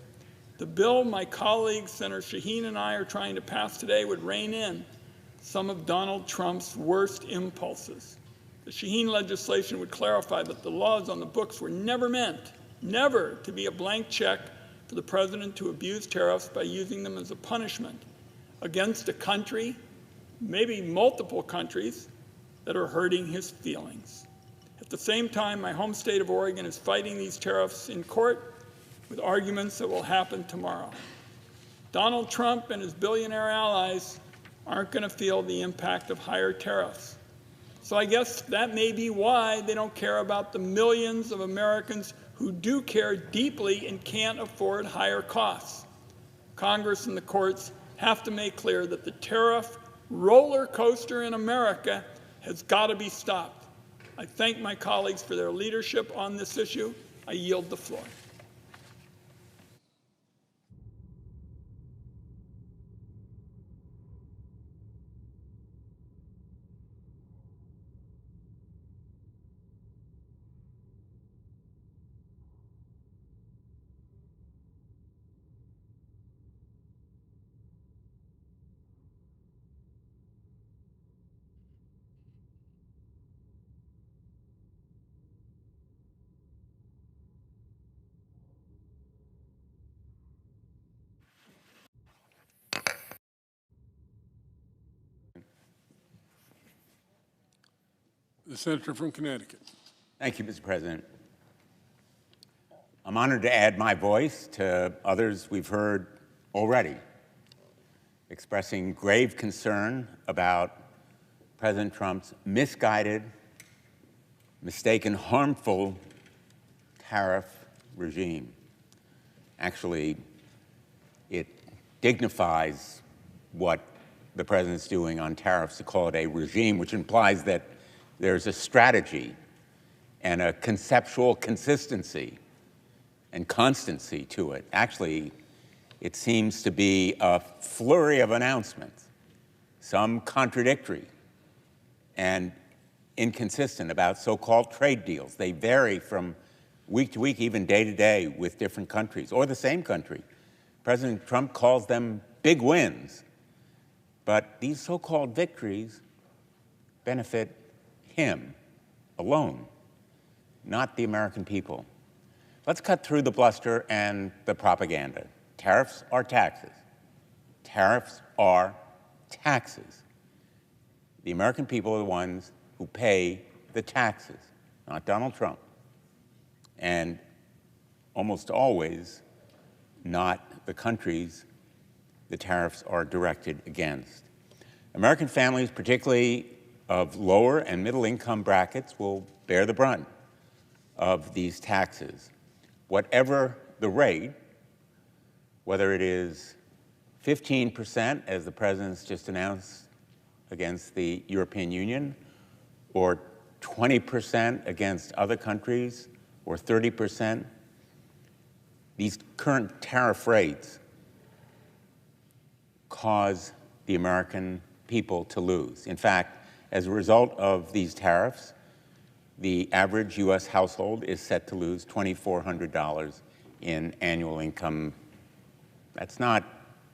The bill my colleague Senator Shaheen and I are trying to pass today would rein in some of Donald Trump's worst impulses. The Shaheen legislation would clarify that the laws on the books were never meant, never to be a blank check for the president to abuse tariffs by using them as a punishment against a country, maybe multiple countries, that are hurting his feelings. At the same time, my home state of Oregon is fighting these tariffs in court with arguments that will happen tomorrow. Donald Trump and his billionaire allies aren't going to feel the impact of higher tariffs. So I guess that may be why they don't care about the millions of Americans who do care deeply and can't afford higher costs. Congress and the courts have to make clear that the tariff roller coaster in America has got to be stopped. I thank my colleagues for their leadership on this issue. I yield the floor. The senator from Connecticut. Thank you, Mr. President. I'm honored to add my voice to others we've heard already, expressing grave concern about President Trump's misguided, mistaken, harmful tariff regime. Actually, it dignifies what the president's doing on tariffs to call it a regime, which implies that there's a strategy and a conceptual consistency and constancy to it. Actually, it seems to be a flurry of announcements, some contradictory and inconsistent about so-called trade deals. They vary from week to week, even day to day with different countries or the same country. President Trump calls them big wins, but these so-called victories benefit him alone, not the American people. Let's cut through the bluster and the propaganda. Tariffs are taxes. Tariffs are taxes. The American people are the ones who pay the taxes, not Donald Trump. And almost always not the countries the tariffs are directed against. American families, particularly of lower and middle income brackets, will bear the brunt of these taxes. Whatever the rate, whether it is 15%, as the president's just announced against the European Union, or 20% against other countries, or 30%, these current tariff rates cause the American people to lose. In fact, as a result of these tariffs, the average U.S. household is set to lose $2,400 in annual income. That's not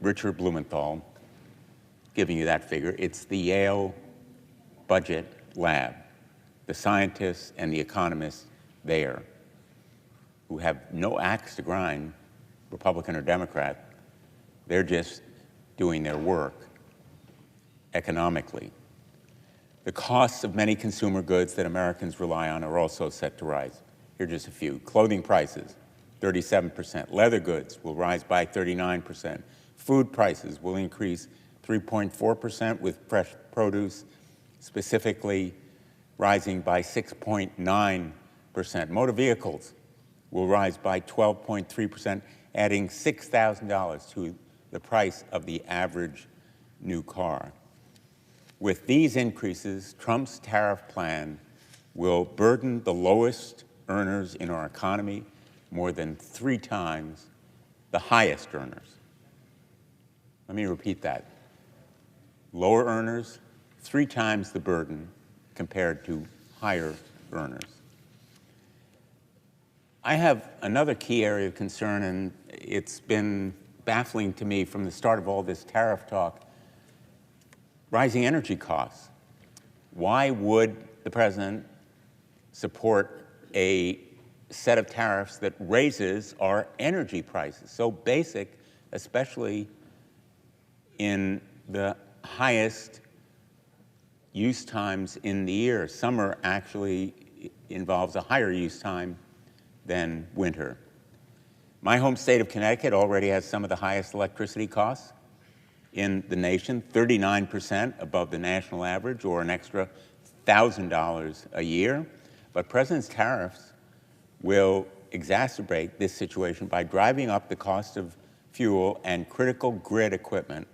Richard Blumenthal giving you that figure. It's the Yale Budget Lab, the scientists and the economists there who have no axe to grind, Republican or Democrat. They're just doing their work economically. The costs of many consumer goods that Americans rely on are also set to rise. Here are just a few. Clothing prices, 37%. Leather goods will rise by 39%. Food prices will increase 3.4%, with fresh produce specifically rising by 6.9%. Motor vehicles will rise by 12.3%, adding $6,000 to the price of the average new car. With these increases, Trump's tariff plan will burden the lowest earners in our economy more than 3 times the highest earners. Let me repeat that. Lower earners, 3 times the burden compared to higher earners. I have another key area of concern, and it's been baffling to me from the start of all this tariff talk: rising energy costs. Why would the president support a set of tariffs that raises our energy prices? So basic, especially in the highest use times in the year. Summer actually involves a higher use time than winter. My home state of Connecticut already has some of the highest electricity costs in the nation, 39% above the national average, or an extra $1,000 a year. But President's tariffs will exacerbate this situation by driving up the cost of fuel and critical grid equipment,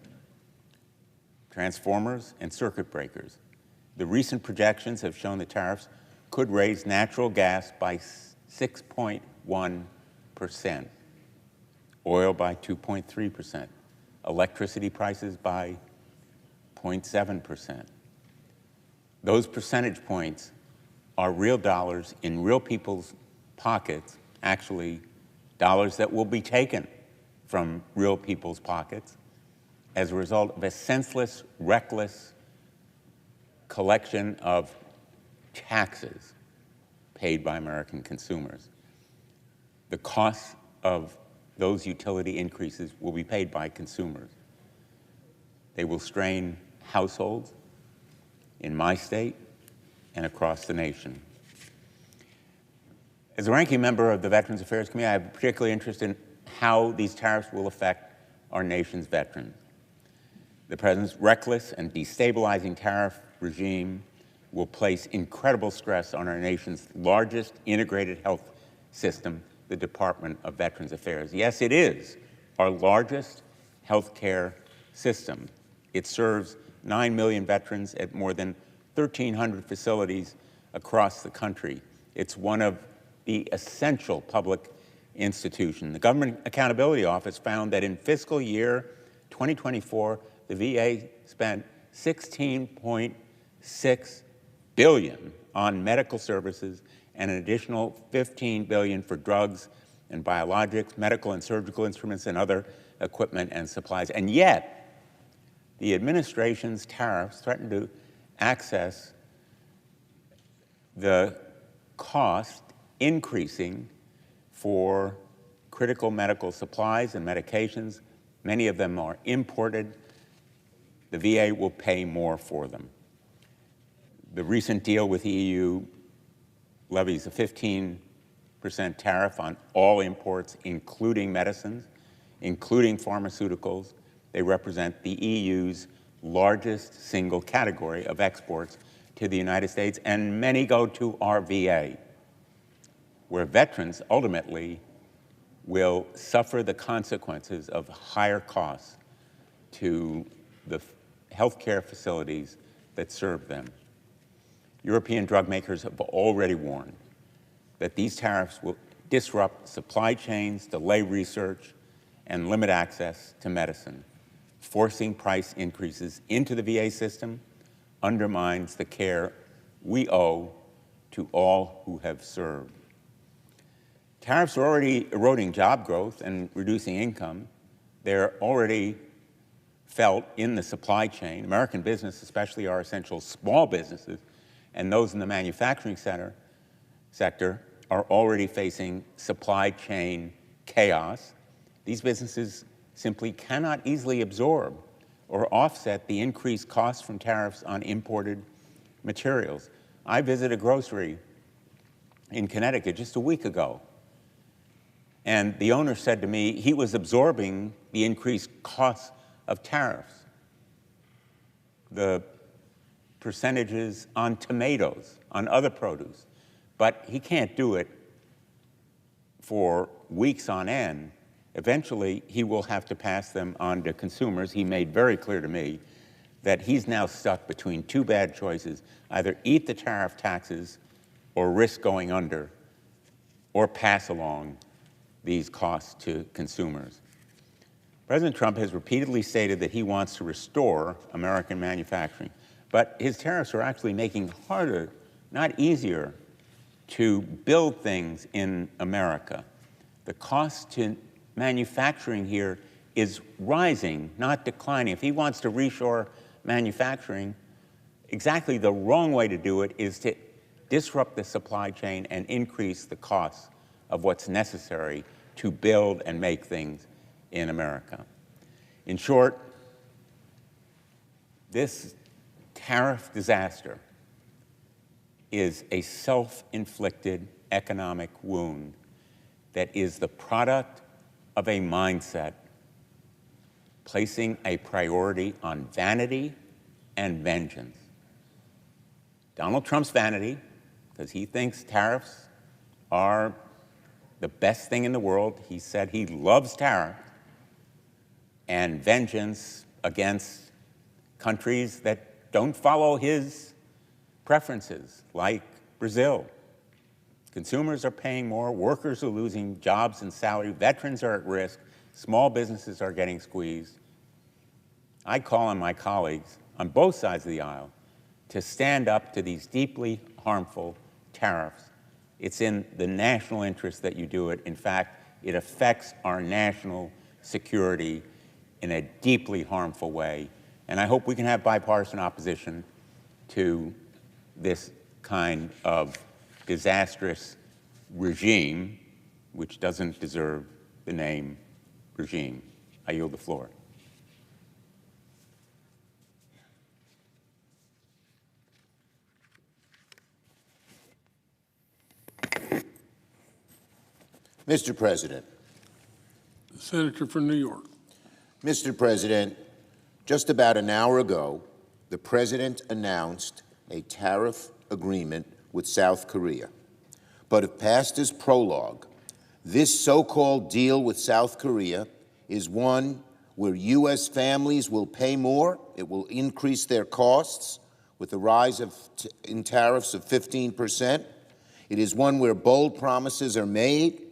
transformers and circuit breakers. The recent projections have shown the tariffs could raise natural gas by 6.1%, oil by 2.3%, electricity prices by 0.7%. Those percentage points are real dollars in real people's pockets, actually dollars that will be taken from real people's pockets as a result of a senseless, reckless collection of taxes paid by American consumers. The cost of those utility increases will be paid by consumers. They will strain households in my state and across the nation. As a ranking member of the Veterans Affairs Committee, I have a particular interest in how these tariffs will affect our nation's veterans. The president's reckless and destabilizing tariff regime will place incredible stress on our nation's largest integrated health system, the Department of Veterans Affairs. Yes, it is our largest health care system. It serves 9 million veterans at more than 1,300 facilities across the country. It's one of the essential public institutions. The Government Accountability Office found that in fiscal year 2024, the VA spent $16.6 billion on medical services and an additional $15 billion for drugs and biologics, medical and surgical instruments, and other equipment and supplies. And yet, the administration's tariffs threaten to access the cost increasing for critical medical supplies and medications. Many of them are imported. The VA will pay more for them. The recent deal with the EU levies a 15% tariff on all imports, including medicines, including pharmaceuticals. They represent the EU's largest single category of exports to the United States, and many go to our VA, where veterans ultimately will suffer the consequences of higher costs to the healthcare facilities that serve them. European drug makers have already warned that these tariffs will disrupt supply chains, delay research, and limit access to medicine. Forcing price increases into the VA system undermines the care we owe to all who have served. Tariffs are already eroding job growth and reducing income. They're already felt in the supply chain. American business, especially our essential small businesses and those in the manufacturing sector, are already facing supply chain chaos. These businesses simply cannot easily absorb or offset the increased costs from tariffs on imported materials. I visited a grocery in Connecticut just a week ago, and the owner said to me he was absorbing the increased costs of tariffs, the percentages on tomatoes, on other produce, but he can't do it for weeks on end. Eventually, he will have to pass them on to consumers. He made very clear to me that he's now stuck between two bad choices: either eat the tariff taxes or risk going under, or pass along these costs to consumers. President Trump has repeatedly stated that he wants to restore American manufacturing, but his tariffs are actually making it harder, not easier, to build things in America. The cost to manufacturing here is rising, not declining. If he wants to reshore manufacturing, exactly the wrong way to do it is to disrupt the supply chain and increase the costs of what's necessary to build and make things in America. In short, this tariff disaster is a self-inflicted economic wound that is the product of a mindset placing a priority on vanity and vengeance. Donald Trump's vanity, because he thinks tariffs are the best thing in the world. He said he loves tariffs. And vengeance against countries that don't follow his preferences, like Brazil. Consumers are paying more, workers are losing jobs and salary, veterans are at risk, small businesses are getting squeezed. I call on my colleagues on both sides of the aisle to stand up to these deeply harmful tariffs. It's in the national interest that you do it. In fact, it affects our national security in a deeply harmful way. And I hope we can have bipartisan opposition to this kind of disastrous regime, which doesn't deserve the name regime. I yield the floor. Mr. President. The Senator from New York. Mr. President, just about an hour ago, the President announced a tariff agreement with South Korea. But if passed as prologue, this so-called deal with South Korea is one where U.S. families will pay more, it will increase their costs with the rise in tariffs of 15%. It is one where bold promises are made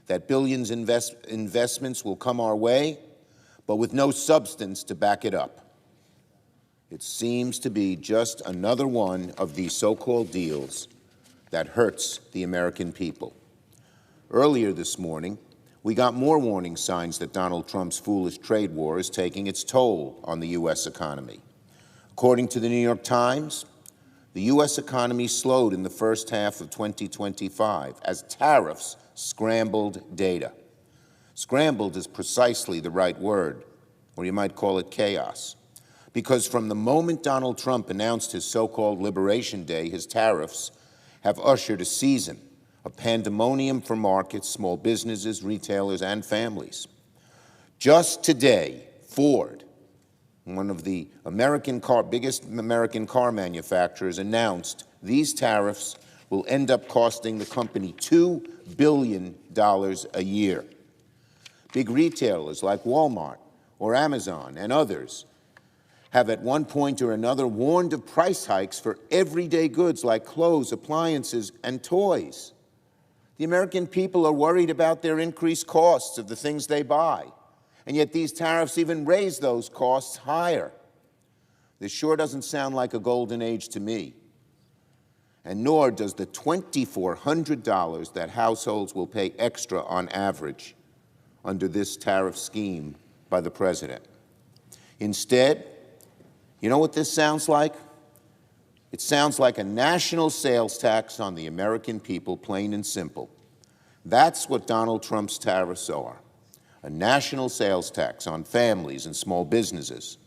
that billions investments will come our way, but with no substance to back it up. It seems to be just another one of these so-called deals that hurts the American people. Earlier this morning, we got more warning signs that Donald Trump's foolish trade war is taking its toll on the U.S. economy. According to the New York Times, the U.S. economy slowed in the first half of 2025 as tariffs scrambled data. Scrambled is precisely the right word, or you might call it chaos. Because from the moment Donald Trump announced his so-called Liberation Day, his tariffs have ushered a season of pandemonium for markets, small businesses, retailers, and families. Just today, Ford, one of the biggest American car manufacturers, announced these tariffs will end up costing the company $2 billion a year. Big retailers like Walmart or Amazon and others have at one point or another warned of price hikes for everyday goods like clothes, appliances, and toys. The American people are worried about their increased costs of the things they buy, and yet these tariffs even raise those costs higher. This sure doesn't sound like a golden age to me. and nor does the $2,400 that households will pay extra on average under this tariff scheme by the president. Instead, you know what this sounds like? It sounds like a national sales tax on the American people, plain and simple. That's what Donald Trump's tariffs are, a national sales tax on families and small businesses.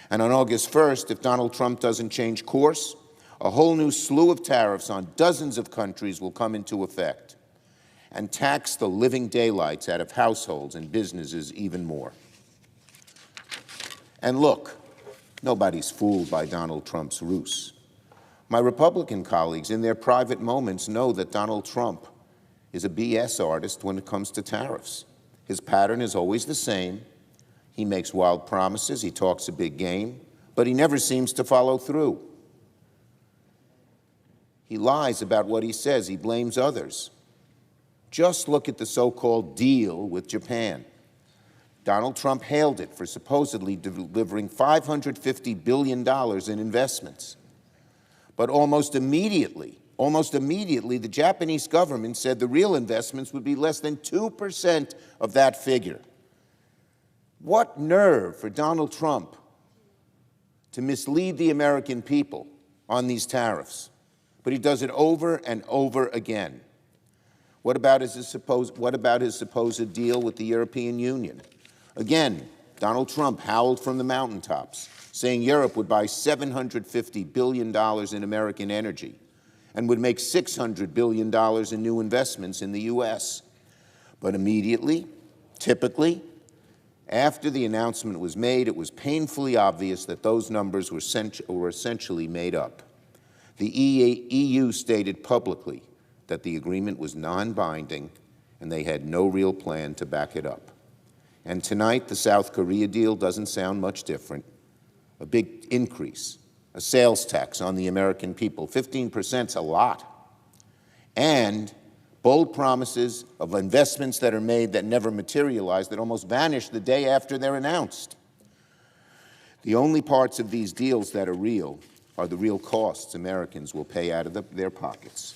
And on August 1st, if Donald Trump doesn't change course, a whole new slew of tariffs on dozens of countries will come into effect and tax the living daylights out of households and businesses even more. And look, nobody's fooled by Donald Trump's ruse. My Republican colleagues, in their private moments, know that Donald Trump is a BS artist when it comes to tariffs. His pattern is always the same. He makes wild promises, he talks a big game, but he never seems to follow through. He lies about what he says. He blames others. Just look at the so-called deal with Japan. Donald Trump hailed it for supposedly delivering $550 billion in investments. But almost immediately, the Japanese government said the real investments would be less than 2% of that figure. What nerve for Donald Trump to mislead the American people on these tariffs? But he does it over and over again. What about his supposed deal with the European Union? Again, Donald Trump howled from the mountaintops, saying Europe would buy $750 billion in American energy and would make $600 billion in new investments in the U.S. But immediately, typically, after the announcement was made, it was painfully obvious that those numbers were essentially made up. The EU stated publicly that the agreement was non-binding and they had no real plan to back it up. And tonight, the South Korea deal doesn't sound much different. A big increase, a sales tax on the American people, 15%'s a lot. And bold promises of investments that are made that never materialize, that almost vanish the day after they're announced. The only parts of these deals that are real are the real costs Americans will pay out of their pockets.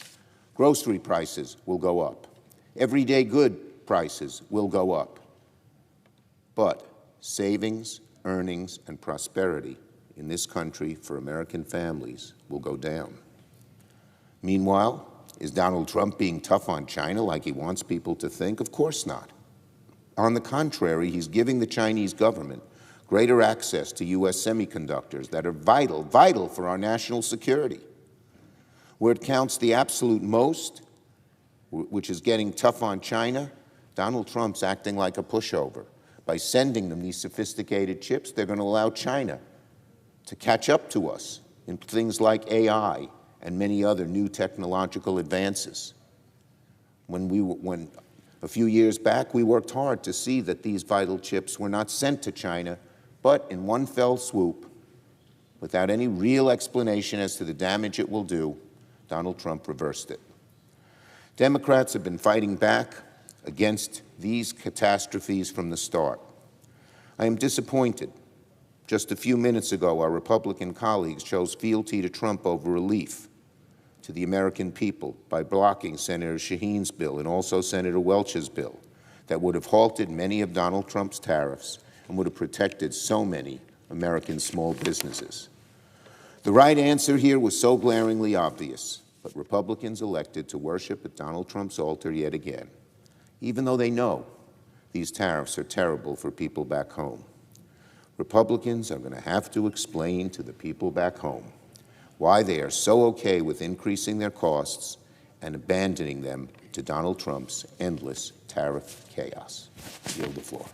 Grocery prices will go up. Everyday good prices will go up. But savings, earnings, and prosperity in this country for American families will go down. Meanwhile, is Donald Trump being tough on China like he wants people to think? Of course not. On the contrary, he's giving the Chinese government greater access to U.S. semiconductors that are vital for our national security. Where it counts the absolute most, which is getting tough on China, Donald Trump's acting like a pushover. By sending them these sophisticated chips, they're going to allow China to catch up to us in things like AI and many other new technological advances. When a few years back, we worked hard to see that these vital chips were not sent to China, but in one fell swoop, without any real explanation as to the damage it will do, Donald Trump reversed it. Democrats have been fighting back against these catastrophes from the start. I am disappointed. Just a few minutes ago, our Republican colleagues chose fealty to Trump over relief to the American people by blocking Senator Shaheen's bill and also Senator Welch's bill that would have halted many of Donald Trump's tariffs and would have protected so many American small businesses. The right answer here was so glaringly obvious, but Republicans elected to worship at Donald Trump's altar yet again, even though they know these tariffs are terrible for people back home. Republicans are going to have to explain to the people back home why they are so okay with increasing their costs and abandoning them to Donald Trump's endless tariff chaos. I yield the floor.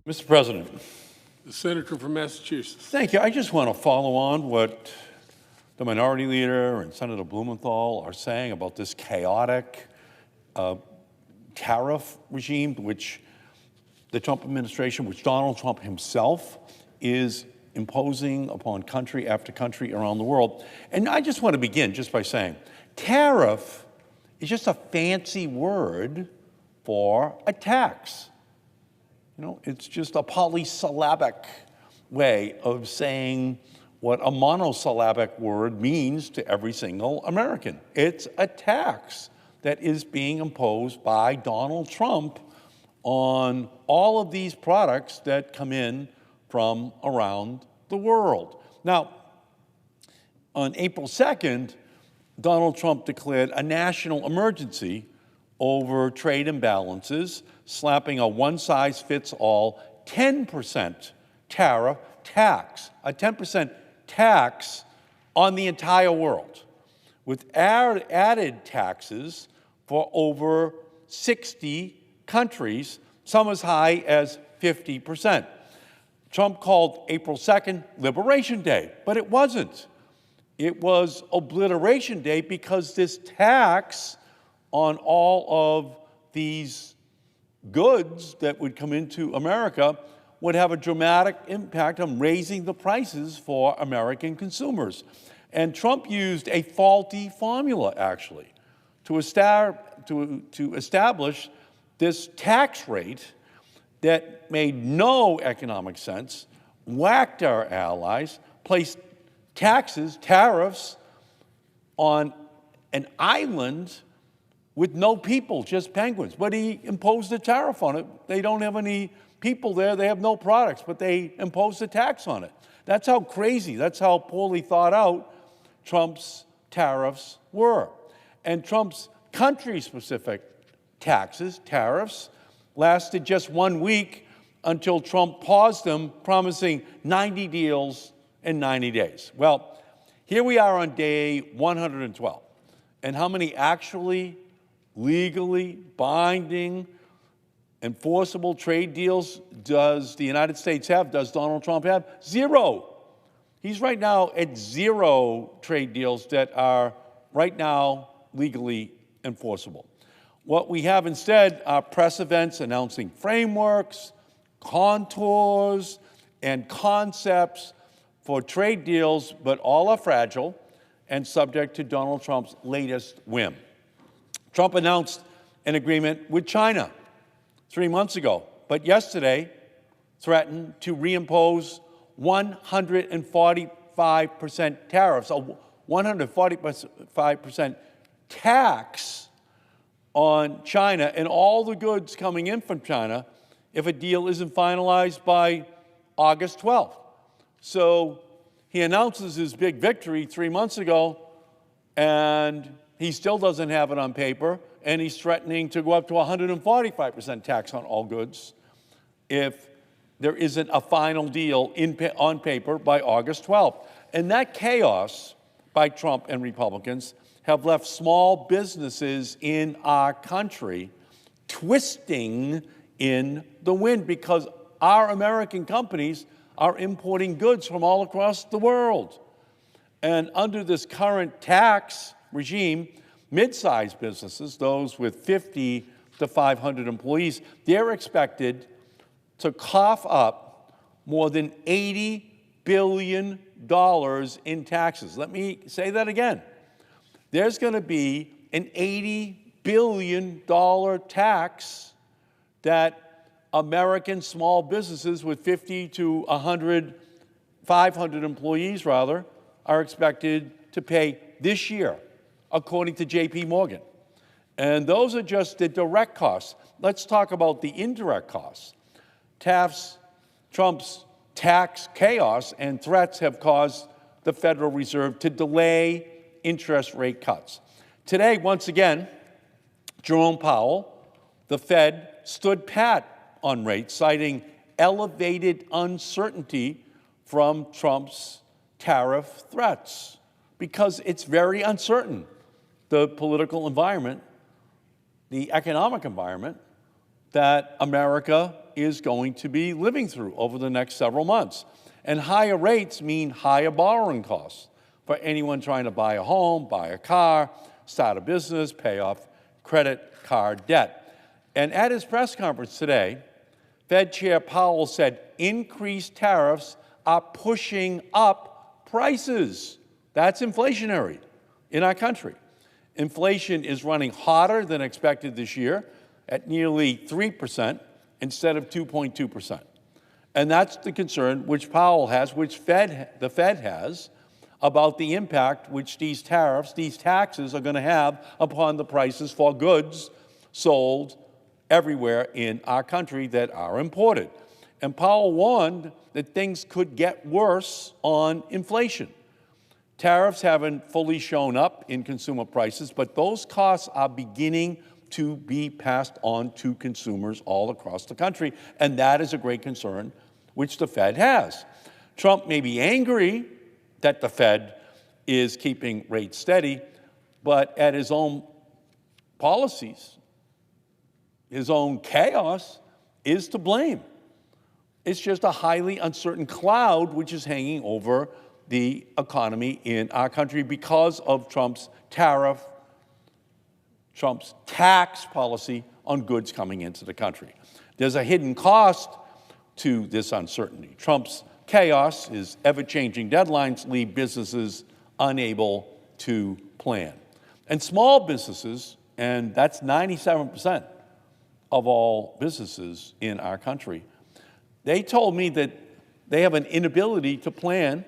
Mr. President. The senator from Massachusetts. Thank you. I just want to follow on what the Minority Leader and Senator Blumenthal are saying about this chaotic tariff regime, which the Trump administration, which Donald Trump himself is imposing upon country after country around the world. And I just want to begin just by saying, tariff is just a fancy word for a tax. It's just a polysyllabic way of saying what a monosyllabic word means to every single American. It's a tax that is being imposed by Donald Trump on all of these products that come in from around the world. Now, on April 2nd, Donald Trump declared a national emergency over trade imbalances, slapping a one-size-fits-all 10% tariff tax, a 10% tax on the entire world, with added taxes for over 60 countries, some as high as 50%. Trump called April 2nd Liberation Day, but it wasn't. It was Obliteration Day because this tax on all of these goods that would come into America would have a dramatic impact on raising the prices for American consumers. And Trump used a faulty formula, actually, to establish this tax rate that made no economic sense, whacked our allies, placed taxes, tariffs on an island with no people, just penguins. But he imposed a tariff on it. They don't have any people there. They have no products, but they imposed a tax on it. That's how crazy, that's how poorly thought out Trump's tariffs were. And Trump's country-specific taxes, tariffs, lasted just 1 week until Trump paused them, promising 90 deals in 90 days. Well, here we are on day 112. And how many actually legally binding, enforceable trade deals does the United States have? Does Donald Trump have? Zero. He's right now at 0 trade deals that are right now legally enforceable. What we have instead are press events announcing frameworks, contours, and concepts for trade deals, but all are fragile and subject to Donald Trump's latest whim. Trump announced an agreement with China 3 months ago, but yesterday threatened to reimpose 145% tariffs, a 145% tax on China and all the goods coming in from China if a deal isn't finalized by August 12th. So he announces his big victory 3 months ago, and he still doesn't have it on paper, and he's threatening to go up to 145% tax on all goods if there isn't a final deal on paper by August 12th. And that chaos by Trump and Republicans have left small businesses in our country twisting in the wind because our American companies are importing goods from all across the world. And under this current tax regime, mid-sized businesses, those with 50 to 500 employees, they're expected to cough up more than $80 billion in taxes. Let me say that again. There's going to be an $80 billion tax that American small businesses with 50 to 100, 500 employees, rather, are expected to pay this year, according to J.P. Morgan. And those are just the direct costs. Let's talk about the indirect costs. Trump's tax chaos and threats have caused the Federal Reserve to delay interest rate cuts. Today, once again, Jerome Powell, the Fed, stood pat on rates, citing elevated uncertainty from Trump's tariff threats, because it's very uncertain, the political environment, the economic environment that America is going to be living through over the next several months. And higher rates mean higher borrowing costs for anyone trying to buy a home, buy a car, start a business, pay off credit card debt. And at his press conference today, Fed Chair Powell said increased tariffs are pushing up prices. That's inflationary in our country. Inflation is running hotter than expected this year at nearly 3%, instead of 2.2%. And that's the concern which Powell has, which the Fed has, about the impact which these tariffs, these taxes are going to have upon the prices for goods sold everywhere in our country that are imported. And Powell warned that things could get worse on inflation. Tariffs haven't fully shown up in consumer prices, but those costs are beginning to be passed on to consumers all across the country, and that is a great concern which the Fed has. Trump may be angry that the Fed is keeping rates steady, but at his own policies, his own chaos is to blame. It's just a highly uncertain cloud which is hanging over the economy in our country because of Trump's tax policy on goods coming into the country. There's a hidden cost to this uncertainty. Trump's chaos, his ever-changing deadlines, leave businesses unable to plan. And small businesses, and that's 97% of all businesses in our country, they told me that they have an inability to plan,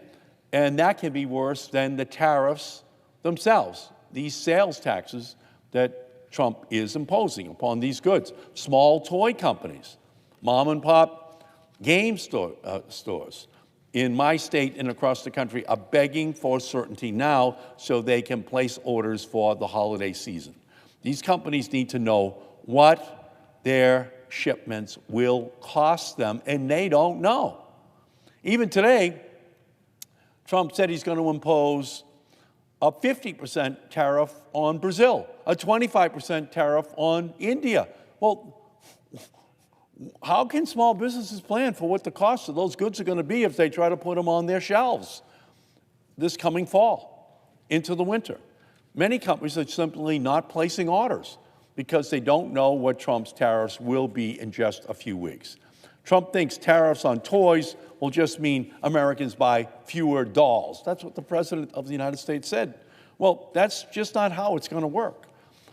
and that can be worse than the tariffs themselves, these sales taxes that Trump is imposing upon these goods. Small toy companies, mom and pop game stores in my state and across the country are begging for certainty now so they can place orders for the holiday season. These companies need to know what their shipments will cost them, and they don't know. Even today, Trump said he's going to impose a 50% tariff on Brazil, a 25% tariff on India. Well, how can small businesses plan for what the cost of those goods are going to be if they try to put them on their shelves this coming fall into the winter? Many companies are simply not placing orders because they don't know what Trump's tariffs will be in just a few weeks. Trump thinks tariffs on toys will just mean Americans buy fewer dolls. That's what the President of the United States said. Well, that's just not how it's going to work.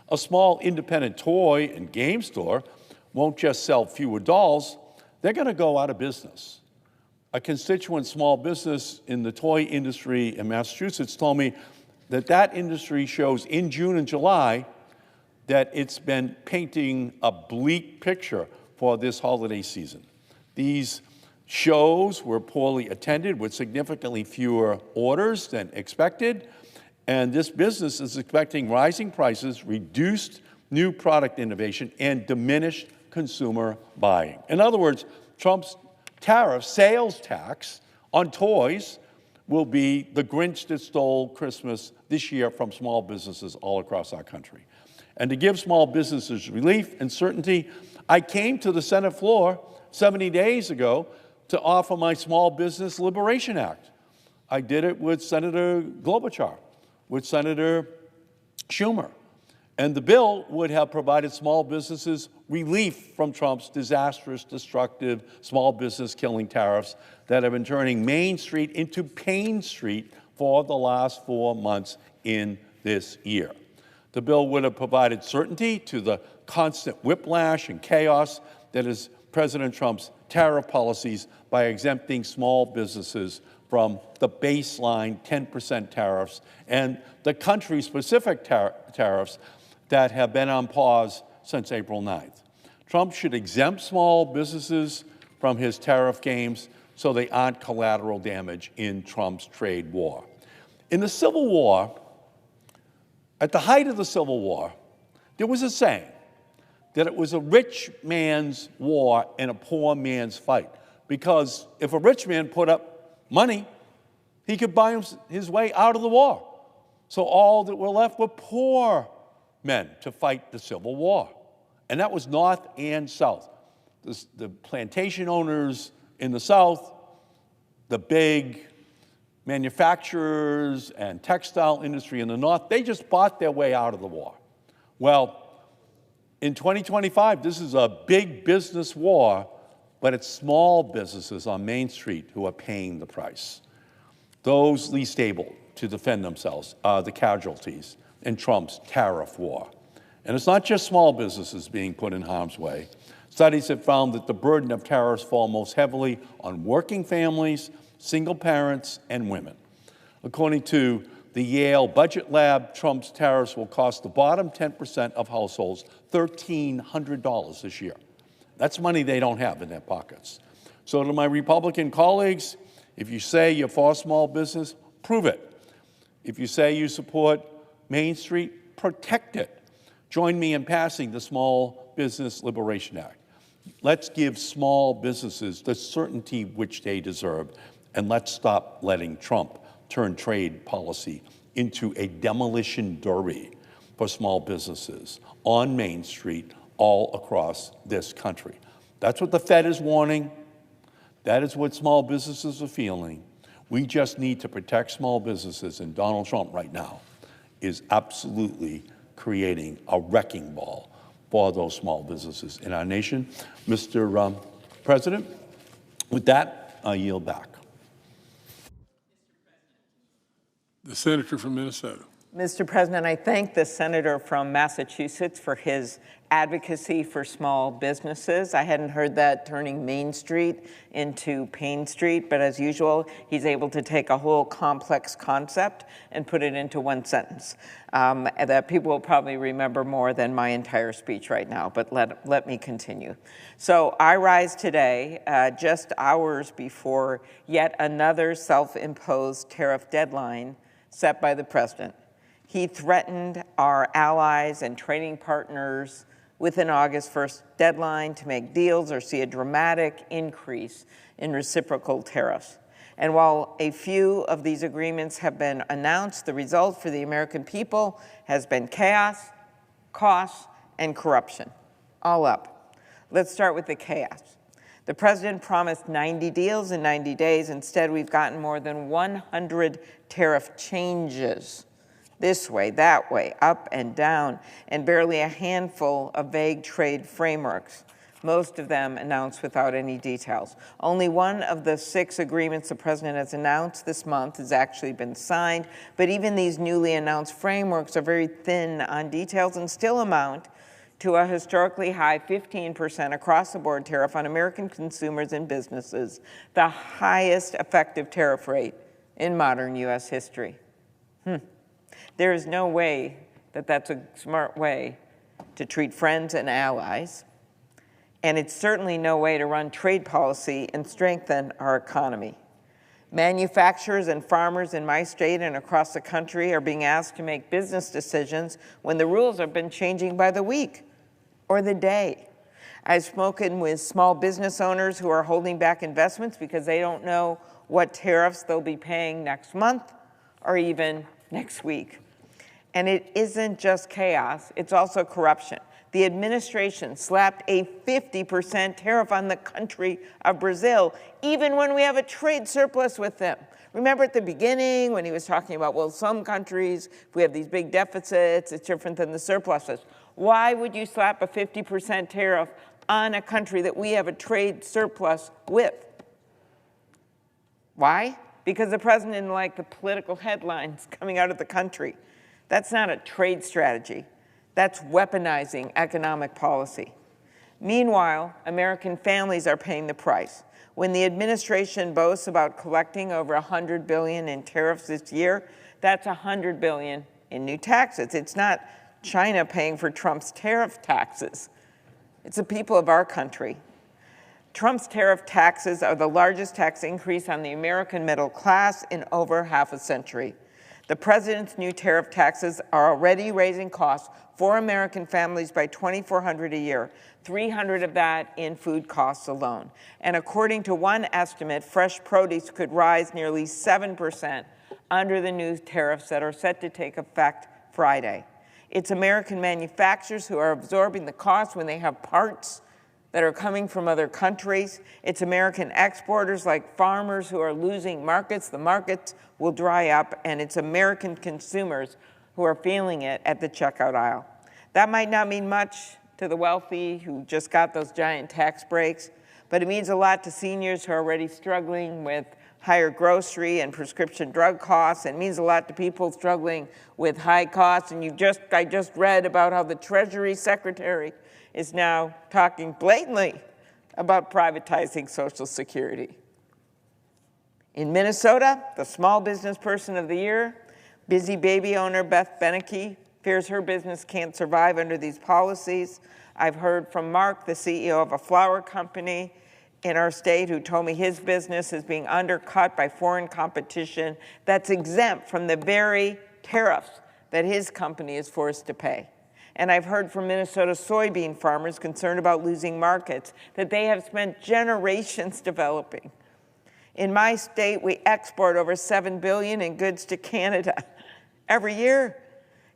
A small independent toy and game store won't just sell fewer dolls, they're going to go out of business. A constituent small business in the toy industry in Massachusetts told me that that industry shows in June and July that it's been painting a bleak picture for this holiday season. These shows were poorly attended with significantly fewer orders than expected, and this business is expecting rising prices, reduced new product innovation, and diminished consumer buying. In other words, Trump's tariff sales tax on toys will be the Grinch that stole Christmas this year from small businesses all across our country. And to give small businesses relief and certainty, I came to the Senate floor 70 days ago to offer my Small Business Liberation Act. I did it with Senator Klobuchar, with Senator Schumer. And the bill would have provided small businesses relief from Trump's disastrous, destructive, small business killing tariffs that have been turning Main Street into Pain Street for the last 4 months in this year. The bill would have provided certainty to the constant whiplash and chaos that is President Trump's tariff policies by exempting small businesses from the baseline 10% tariffs and the country-specific tariffs that have been on pause since April 9th. Trump should exempt small businesses from his tariff games so they aren't collateral damage in Trump's trade war. In the Civil War, at the height of the Civil War, there was a saying that it was a rich man's war and a poor man's fight. Because if a rich man put up money, he could buy his way out of the war. So all that were left were poor men to fight the Civil War. And that was North and South. The plantation owners in the South, the big manufacturers and textile industry in the North, they just bought their way out of the war. Well, in 2025, this is a big business war, but it's small businesses on Main Street who are paying the price. Those least able to defend themselves are the casualties in Trump's tariff war. And it's not just small businesses being put in harm's way. Studies have found that the burden of tariffs fall most heavily on working families, single parents, and women. According to the Yale Budget Lab, Trump's tariffs will cost the bottom 10% of households $1,300 this year. That's money they don't have in their pockets. So to my Republican colleagues, if you say you're for small business, prove it. If you say you support Main Street, protect it. Join me in passing the Small Business Liberation Act. Let's give small businesses the certainty which they deserve, and let's stop letting Trump turn trade policy into a demolition derby for small businesses on Main Street all across this country. That's what the Fed is warning. That is what small businesses are feeling. We just need to protect small businesses, and Donald Trump right now is absolutely creating a wrecking ball for those small businesses in our nation. Mr. President, with that, I yield back. The senator from Minnesota. Mr. President, I thank the senator from Massachusetts for his advocacy for small businesses. I hadn't heard that, turning Main Street into Pain Street, but as usual, he's able to take a whole complex concept and put it into one sentence that people will probably remember more than my entire speech right now, but let me continue. So I rise today just hours before yet another self-imposed tariff deadline set by the president. He threatened our allies and trading partners with an August 1st deadline to make deals or see a dramatic increase in reciprocal tariffs. And while a few of these agreements have been announced, the result for the American people has been chaos, costs, and corruption, all up. Let's start with the chaos. The president promised 90 deals in 90 days. Instead, we've gotten more than 100 tariff changes. This way, that way, up and down, and barely a handful of vague trade frameworks, most of them announced without any details. Only one of the 6 agreements the president has announced this month has actually been signed, but even these newly announced frameworks are very thin on details and still amount to a historically high 15% across-the-board tariff on American consumers and businesses, the highest effective tariff rate in modern U.S. history. There is no way that that's a smart way to treat friends and allies, and it's certainly no way to run trade policy and strengthen our economy. Manufacturers and farmers in my state and across the country are being asked to make business decisions when the rules have been changing by the week or the day. I've spoken with small business owners who are holding back investments because they don't know what tariffs they'll be paying next month or even next week. And it isn't just chaos, it's also corruption. The administration slapped a 50% tariff on the country of Brazil, even when we have a trade surplus with them. Remember at the beginning when he was talking about, well, some countries, if we have these big deficits, it's different than the surpluses. Why would you slap a 50% tariff on a country that we have a trade surplus with? Why? Because the president didn't like the political headlines coming out of the country. That's not a trade strategy. That's weaponizing economic policy. Meanwhile, American families are paying the price. When the administration boasts about collecting over $100 billion in tariffs this year, that's $100 billion in new taxes. It's not China paying for Trump's tariff taxes. It's the people of our country. Trump's tariff taxes are the largest tax increase on the American middle class in over half a century. The president's new tariff taxes are already raising costs for American families by $2,400 a year, $300 of that in food costs alone. And according to one estimate, fresh produce could rise nearly 7% under the new tariffs that are set to take effect Friday. It's American manufacturers who are absorbing the cost when they have parts that are coming from other countries. It's American exporters like farmers who are losing markets. The markets will dry up, and it's American consumers who are feeling it at the checkout aisle. That might not mean much to the wealthy who just got those giant tax breaks, but it means a lot to seniors who are already struggling with higher grocery and prescription drug costs. It means a lot to people struggling with high costs. And I just read about how the Treasury Secretary is now talking blatantly about privatizing Social Security. In Minnesota, the Small Business Person of the Year, busy baby owner Beth Beneke, fears her business can't survive under these policies. I've heard from Mark, the CEO of a flower company in our state, who told me his business is being undercut by foreign competition that's exempt from the very tariffs that his company is forced to pay. And I've heard from Minnesota soybean farmers concerned about losing markets that they have spent generations developing. In my state, we export over $7 billion in goods to Canada every year.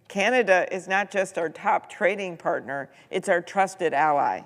Canada is not just our top trading partner, it's our trusted ally.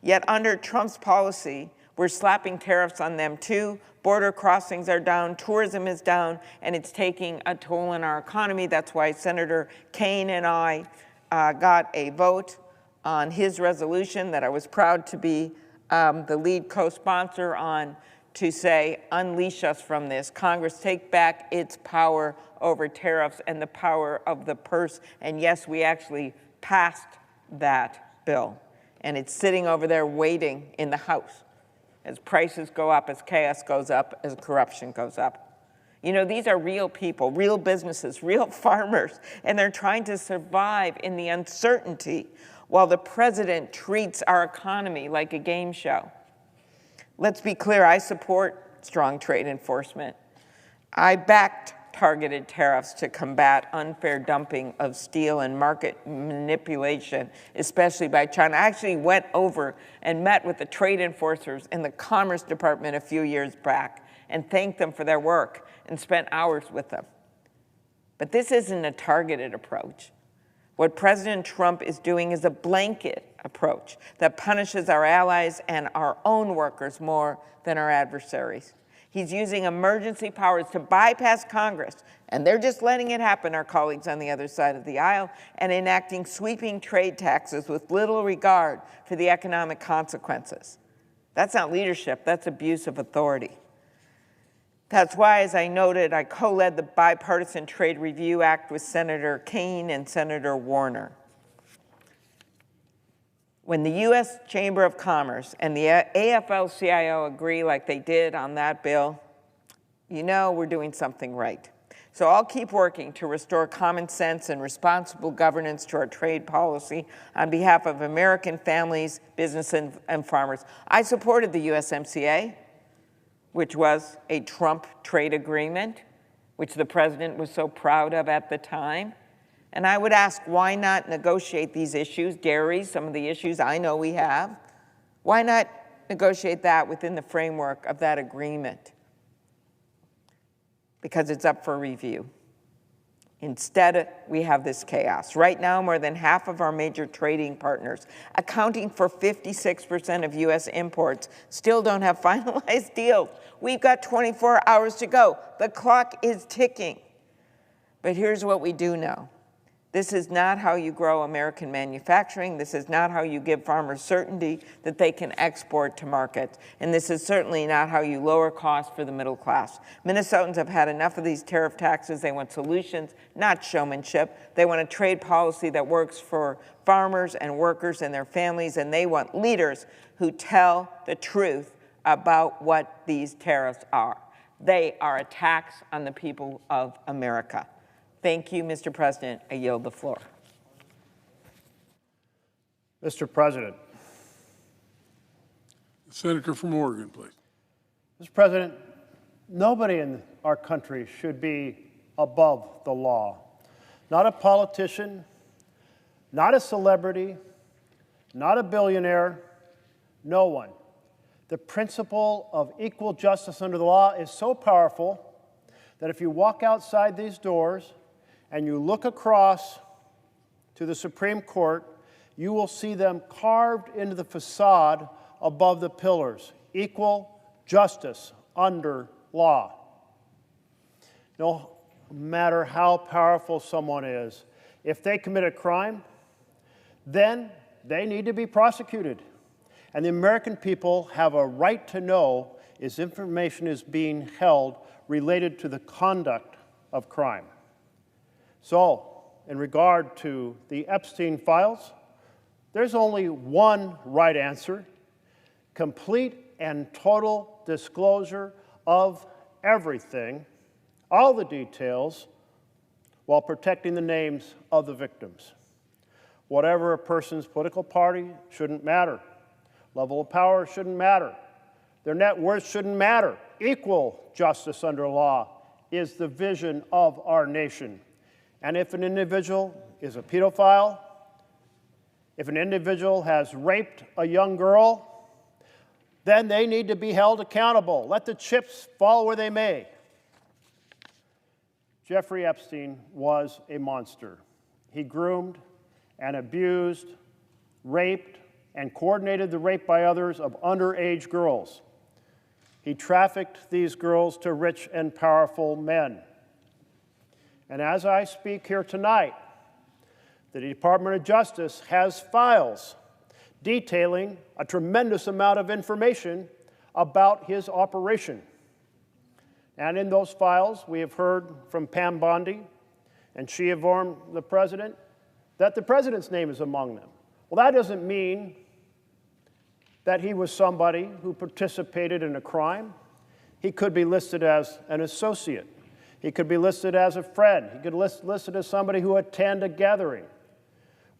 Yet under Trump's policy, we're slapping tariffs on them too. Border crossings are down, tourism is down, and it's taking a toll on our economy. That's why Senator Kaine and I got a vote on his resolution that I was proud to be the lead co-sponsor on, to say, unleash us from this. Congress, take back its power over tariffs and the power of the purse. And yes, we actually passed that bill. And it's sitting over there waiting in the House as prices go up, as chaos goes up, as corruption goes up. You know, these are real people, real businesses, real farmers, and they're trying to survive in the uncertainty while the president treats our economy like a game show. Let's be clear, I support strong trade enforcement. I backed targeted tariffs to combat unfair dumping of steel and market manipulation, especially by China. I actually went over and met with the trade enforcers in the Commerce Department a few years back and thanked them for their work and spent hours with them. But this isn't a targeted approach. What President Trump is doing is a blanket approach that punishes our allies and our own workers more than our adversaries. He's using emergency powers to bypass Congress, and they're just letting it happen, our colleagues on the other side of the aisle, and enacting sweeping trade taxes with little regard for the economic consequences. That's not leadership, that's abuse of authority. That's why, as I noted, I co-led the Bipartisan Trade Review Act with Senator Kaine and Senator Warner. When the U.S. Chamber of Commerce and the AFL-CIO agree like they did on that bill, you know we're doing something right. So I'll keep working to restore common sense and responsible governance to our trade policy on behalf of American families, business, and farmers. I supported the USMCA, which was a Trump trade agreement, which the president was so proud of at the time. And I would ask, why not negotiate these issues, dairy, some of the issues I know we have? Why not negotiate that within the framework of that agreement? Because it's up for review. Instead, we have this chaos. Right now, more than half of our major trading partners, accounting for 56% of U.S. imports, still don't have finalized deals. We've got 24 hours to go. The clock is ticking. But here's what we do know. This is not how you grow American manufacturing. This is not how you give farmers certainty that they can export to markets. And this is certainly not how you lower costs for the middle class. Minnesotans have had enough of these tariff taxes. They want solutions, not showmanship. They want a trade policy that works for farmers and workers and their families, and they want leaders who tell the truth about what these tariffs are. They are a tax on the people of America. Thank you, Mr. President. I yield the floor. Mr. President. The senator from Oregon, please. Mr. President, nobody in our country should be above the law. Not a politician, not a celebrity, not a billionaire, no one. The principle of equal justice under the law is so powerful that if you walk outside these doors and you look across to the Supreme Court, you will see them carved into the facade above the pillars. Equal justice under law. No matter how powerful someone is, if they commit a crime, then they need to be prosecuted. And the American people have a right to know if information is being held related to the conduct of crime. So, in regard to the Epstein files, There's only one right answer: complete and total disclosure of everything, all the details, while protecting the names of the victims. Whatever a person's political party shouldn't matter. Level of power shouldn't matter. Their net worth shouldn't matter. Equal justice under law is the vision of our nation. And if an individual is a pedophile, if an individual has raped a young girl, then they need to be held accountable. Let the chips fall where they may. Jeffrey Epstein was a monster. He groomed and abused, raped, and coordinated the rape by others of underage girls. He trafficked these girls to rich and powerful men. And as I speak here tonight, the Department of Justice has files detailing a tremendous amount of information about his operation. And in those files, we have heard from Pam Bondi, and she informed the president that the president's name is among them. Well, that doesn't mean that he was somebody who participated in a crime. He could be listed as an associate. He could be listed as a friend. He could be listed as somebody who attended a gathering.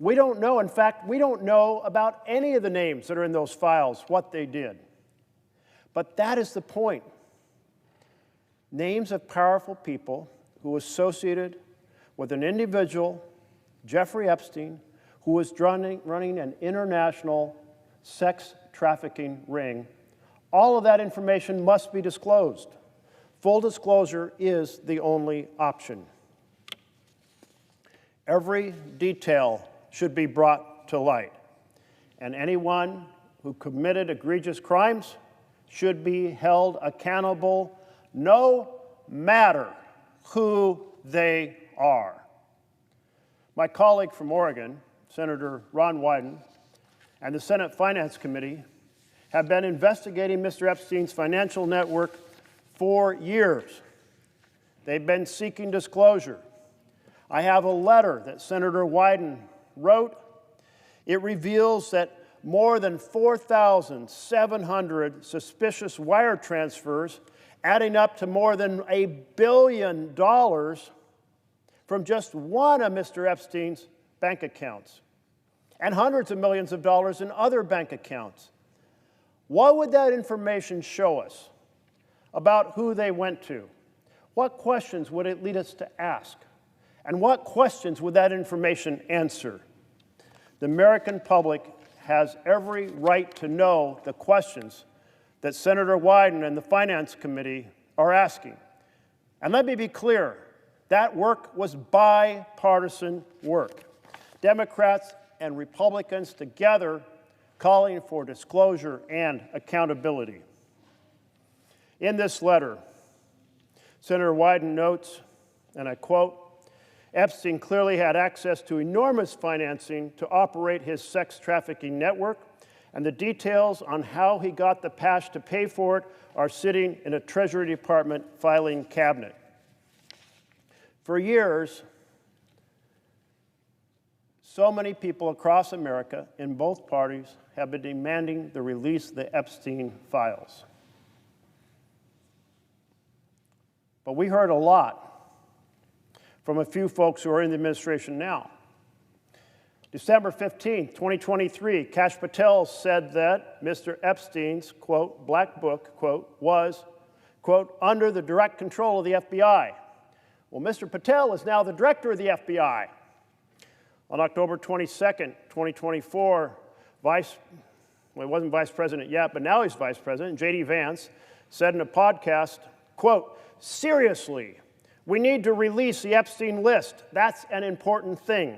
We don't know. In fact, we don't know about any of the names that are in those files, what they did. But that is the point. Names of powerful people who associated with an individual, Jeffrey Epstein, who was running an international sex trafficking ring. All of that information must be disclosed. Full disclosure is the only option. Every detail should be brought to light, and anyone who committed egregious crimes should be held accountable no matter who they are. My colleague from Oregon, Senator Ron Wyden, and the Senate Finance Committee have been investigating Mr. Epstein's financial network for years. They've been seeking disclosure. I have a letter that Senator Wyden wrote. It reveals that more than 4,700 suspicious wire transfers, adding up to more than $1 billion from just one of Mr. Epstein's bank accounts, and hundreds of millions of dollars in other bank accounts. What would that information show us about who they went to? What questions would it lead us to ask? And what questions would that information answer? The American public has every right to know the questions that Senator Wyden and the Finance Committee are asking. And let me be clear, that work was bipartisan work. Democrats and Republicans together calling for disclosure and accountability. In this letter, Senator Wyden notes, and I quote, Epstein clearly had access to enormous financing to operate his sex trafficking network, and the details on how he got the cash to pay for it are sitting in a Treasury Department filing cabinet. For years, so many people across America in both parties have been demanding the release of the Epstein files. But we heard a lot from a few folks who are in the administration now. December 15, 2023, Kash Patel said that Mr. Epstein's, quote, black book, quote, was, quote, under the direct control of the FBI. Well, Mr. Patel is now the director of the FBI. On October 22nd, 2024, he wasn't vice president yet, but now he's vice president, J.D. Vance said in a podcast, quote, seriously, we need to release the Epstein list. That's an important thing.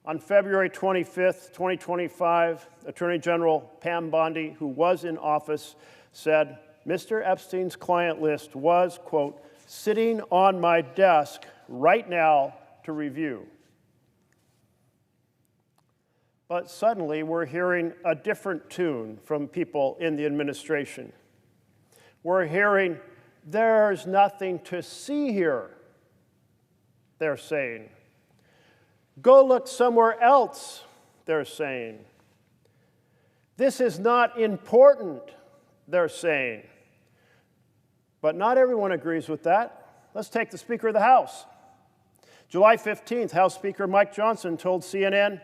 On February 25th, 2025, Attorney General Pam Bondi, who was in office, said, Mr. Epstein's client list was, quote, sitting on my desk right now to review. But suddenly, we're hearing a different tune from people in the administration. We're hearing, there's nothing to see here, they're saying. Go look somewhere else, they're saying. This is not important, they're saying. But not everyone agrees with that. Let's take the Speaker of the House. July 15th, House Speaker Mike Johnson told CNN,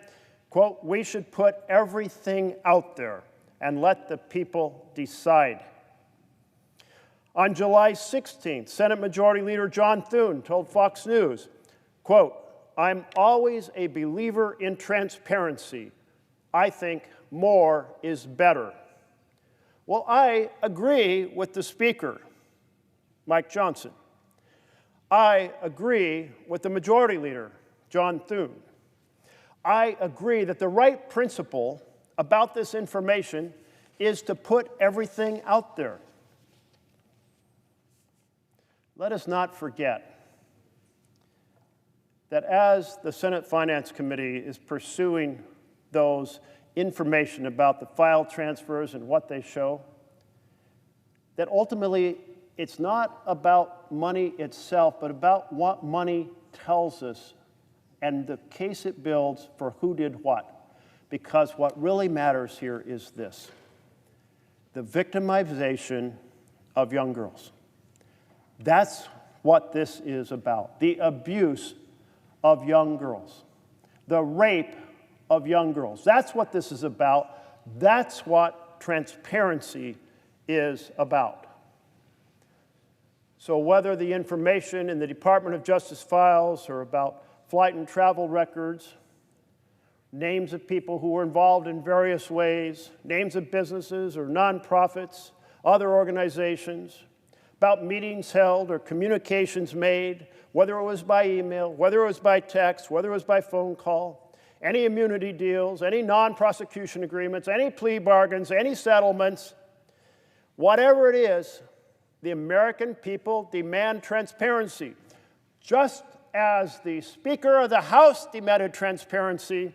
quote, "We should put everything out there and let the people decide." On July 16th, Senate Majority Leader John Thune told Fox News, quote, "I'm always a believer in transparency. I think more is better." Well, I agree with the Speaker, Mike Johnson. I agree with the Majority Leader, John Thune. I agree that the right principle about this information is to put everything out there. Let us not forget that as the Senate Finance Committee is pursuing those information about the file transfers and what they show, that ultimately it's not about money itself, but about what money tells us and the case it builds for who did what. Because what really matters here is this: the victimization of young girls. That's what this is about. The abuse of young girls. The rape of young girls. That's what this is about. That's what transparency is about. So whether the information in the Department of Justice files are about flight and travel records, names of people who were involved in various ways, names of businesses or nonprofits, other organizations, about meetings held or communications made, whether it was by email, whether it was by text, whether it was by phone call, any immunity deals, any non-prosecution agreements, any plea bargains, any settlements, whatever it is, the American people demand transparency. Just as the Speaker of the House demanded transparency,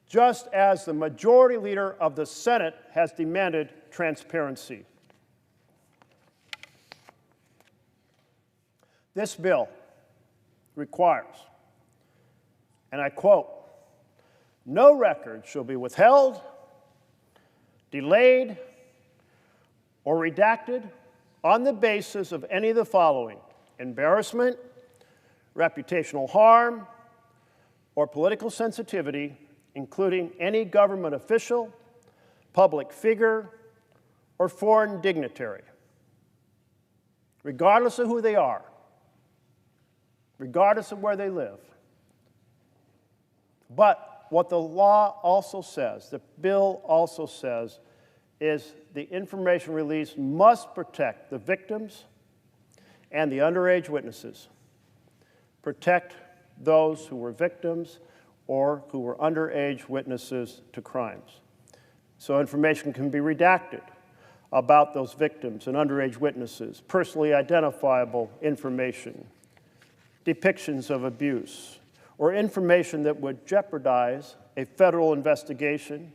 just as the Majority Leader of the Senate has demanded transparency. This bill requires, and I quote, "No record shall be withheld, delayed, or redacted on the basis of any of the following: embarrassment, reputational harm, or political sensitivity, including any government official, public figure, or foreign dignitary, regardless of who they are, regardless of where they live." But what the law also says, the bill also says, is the information release must protect the victims and the underage witnesses. Protect those who were victims or who were underage witnesses to crimes. So information can be redacted about those victims and underage witnesses, personally identifiable information, depictions of abuse, or information that would jeopardize a federal investigation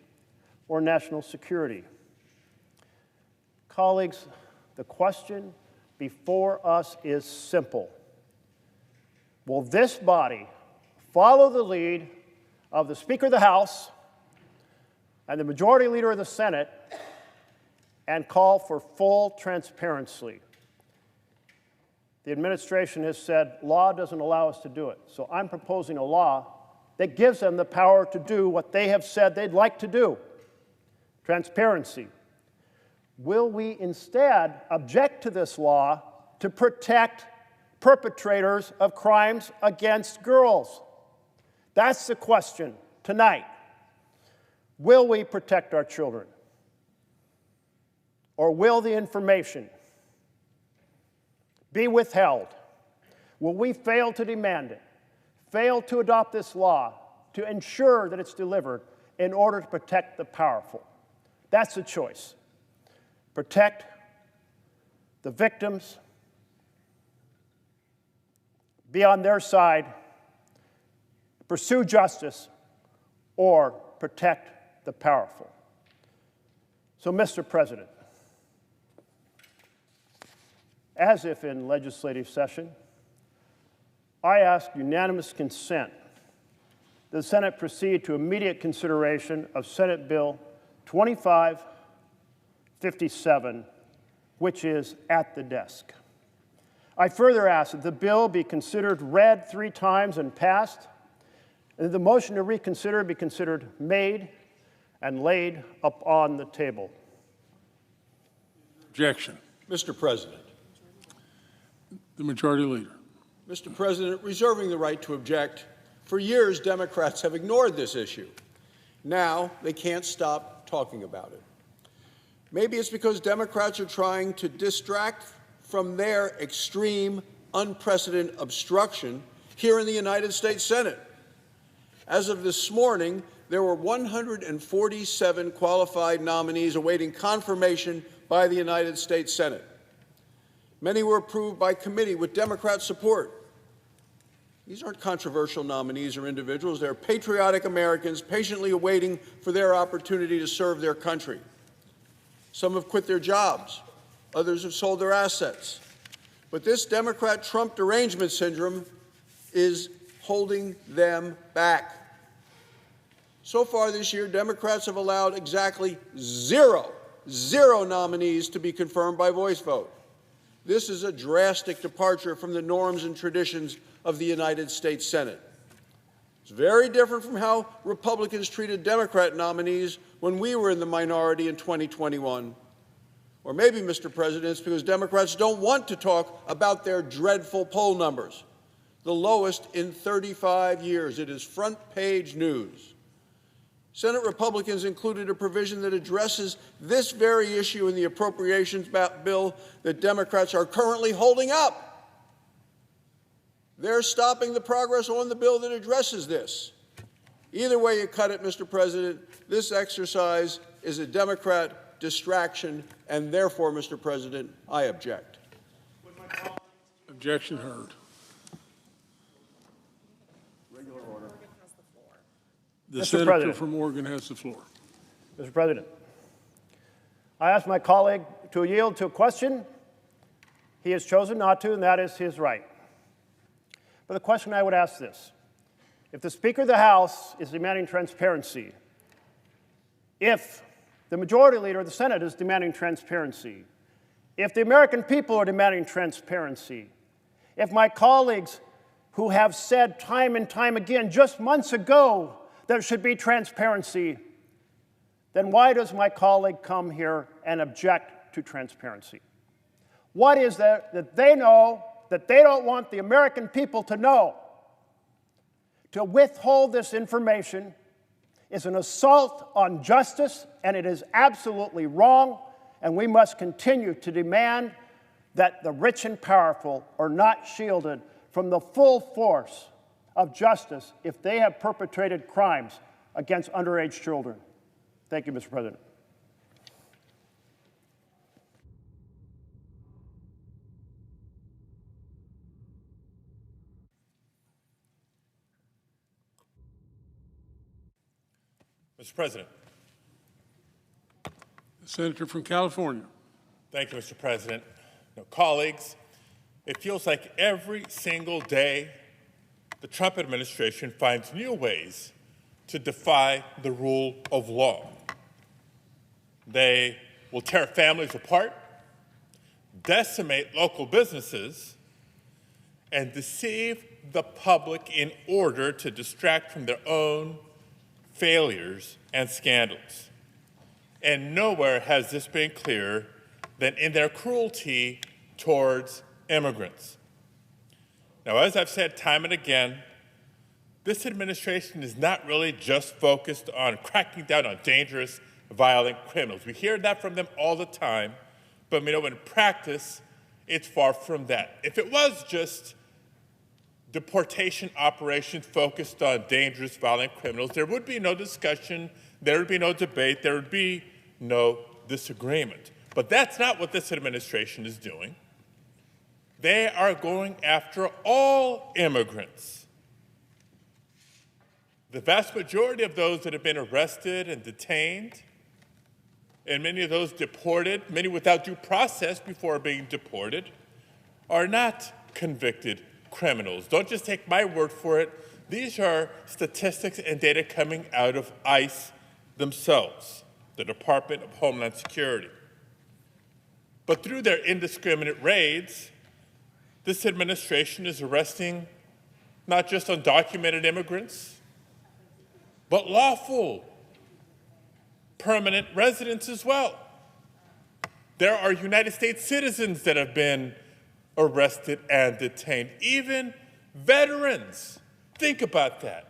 or national security. Colleagues, the question before us is simple. Will this body follow the lead of the Speaker of the House and the Majority Leader of the Senate and call for full transparency? The administration has said law doesn't allow us to do it. So I'm proposing a law that gives them the power to do what they have said they'd like to do: transparency. Will we instead object to this law to protect perpetrators of crimes against girls? That's the question tonight. Will we protect our children? Or will the information be withheld? Will we fail to demand it, fail to adopt this law to ensure that it's delivered in order to protect the powerful? That's the choice. Protect the victims, be on their side, pursue justice, or protect the powerful. So, Mr. President, as if in legislative session, I ask unanimous consent the Senate proceed to immediate consideration of Senate Bill 2557, which is at the desk. I further ask that the bill be considered read 3 times and passed, and that the motion to reconsider be considered made and laid upon the table. Objection. Mr. President. The Majority Leader. Mr. President, reserving the right to object, for years Democrats have ignored this issue. Now they can't stop talking about it. Maybe it's because Democrats are trying to distract from their extreme, unprecedented obstruction here in the United States Senate. As of this morning, there were 147 qualified nominees awaiting confirmation by the United States Senate. Many were approved by committee with Democrat support. These aren't controversial nominees or individuals. They're patriotic Americans patiently awaiting for their opportunity to serve their country. Some have quit their jobs. Others have sold their assets. But this Democrat-Trump derangement syndrome is holding them back. So far this year, Democrats have allowed exactly zero nominees to be confirmed by voice vote. This is a drastic departure from the norms and traditions of the United States Senate. It's very different from how Republicans treated Democrat nominees when we were in the minority in 2021. Or maybe, Mr. President, it's because Democrats don't want to talk about their dreadful poll numbers, the lowest in 35 years. It is front-page news. Senate Republicans included a provision that addresses this very issue in the appropriations bill that Democrats are currently holding up. They're stopping the progress on the bill that addresses this. Either way you cut it, Mr. President, this exercise is a Democrat distraction, and therefore, Mr. President, I object. Objection heard. The Mr. Senator President. from Oregon has the floor. Mr. President, I ask my colleague to yield to a question. He has chosen not to, and that is his right. But the question I would ask this: if the Speaker of the House is demanding transparency, if the Majority Leader of the Senate is demanding transparency, if the American people are demanding transparency, if my colleagues who have said time and time again, just months ago, there should be transparency, then why does my colleague come here and object to transparency? What is that they know that they don't want the American people to know? To withhold this information is an assault on justice, and it is absolutely wrong, and we must continue to demand that the rich and powerful are not shielded from the full force of justice if they have perpetrated crimes against underage children. Thank you, Mr. President. Mr. President. The Senator from California. Thank you, Mr. President. Colleagues, it feels like every single day the Trump administration finds new ways to defy the rule of law. They will tear families apart, decimate local businesses, and deceive the public in order to distract from their own failures and scandals. And nowhere has this been clearer than in their cruelty towards immigrants. Now, as I've said time and again, this administration is not really just focused on cracking down on dangerous, violent criminals. We hear that from them all the time, but in practice, it's far from that. If it was just deportation operations focused on dangerous, violent criminals, there would be no discussion, there would be no debate, there would be no disagreement. But that's not what this administration is doing. They are going after all immigrants. The vast majority of those that have been arrested and detained, and many of those deported, many without due process before being deported, are not convicted criminals. Don't just take my word for it. These are statistics and data coming out of ICE themselves, the Department of Homeland Security. But through their indiscriminate raids, this administration is arresting not just undocumented immigrants, but lawful permanent residents as well. There are United States citizens that have been arrested and detained, even veterans. Think about that.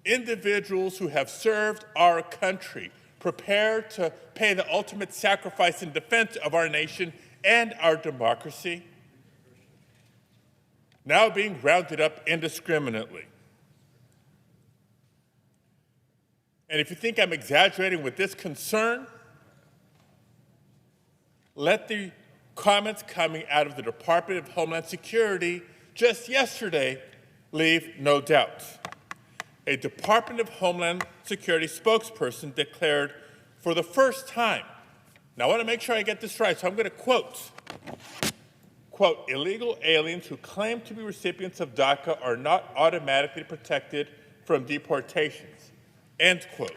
Individuals who have served our country, prepared to pay the ultimate sacrifice in defense of our nation and our democracy, now being rounded up indiscriminately. And if you think I'm exaggerating with this concern, let the comments coming out of the Department of Homeland Security just yesterday leave no doubt. A Department of Homeland Security spokesperson declared for the first time, now I want to make sure I get this right, so I'm going to quote, illegal aliens who claim to be recipients of DACA are not automatically protected from deportations, end quote.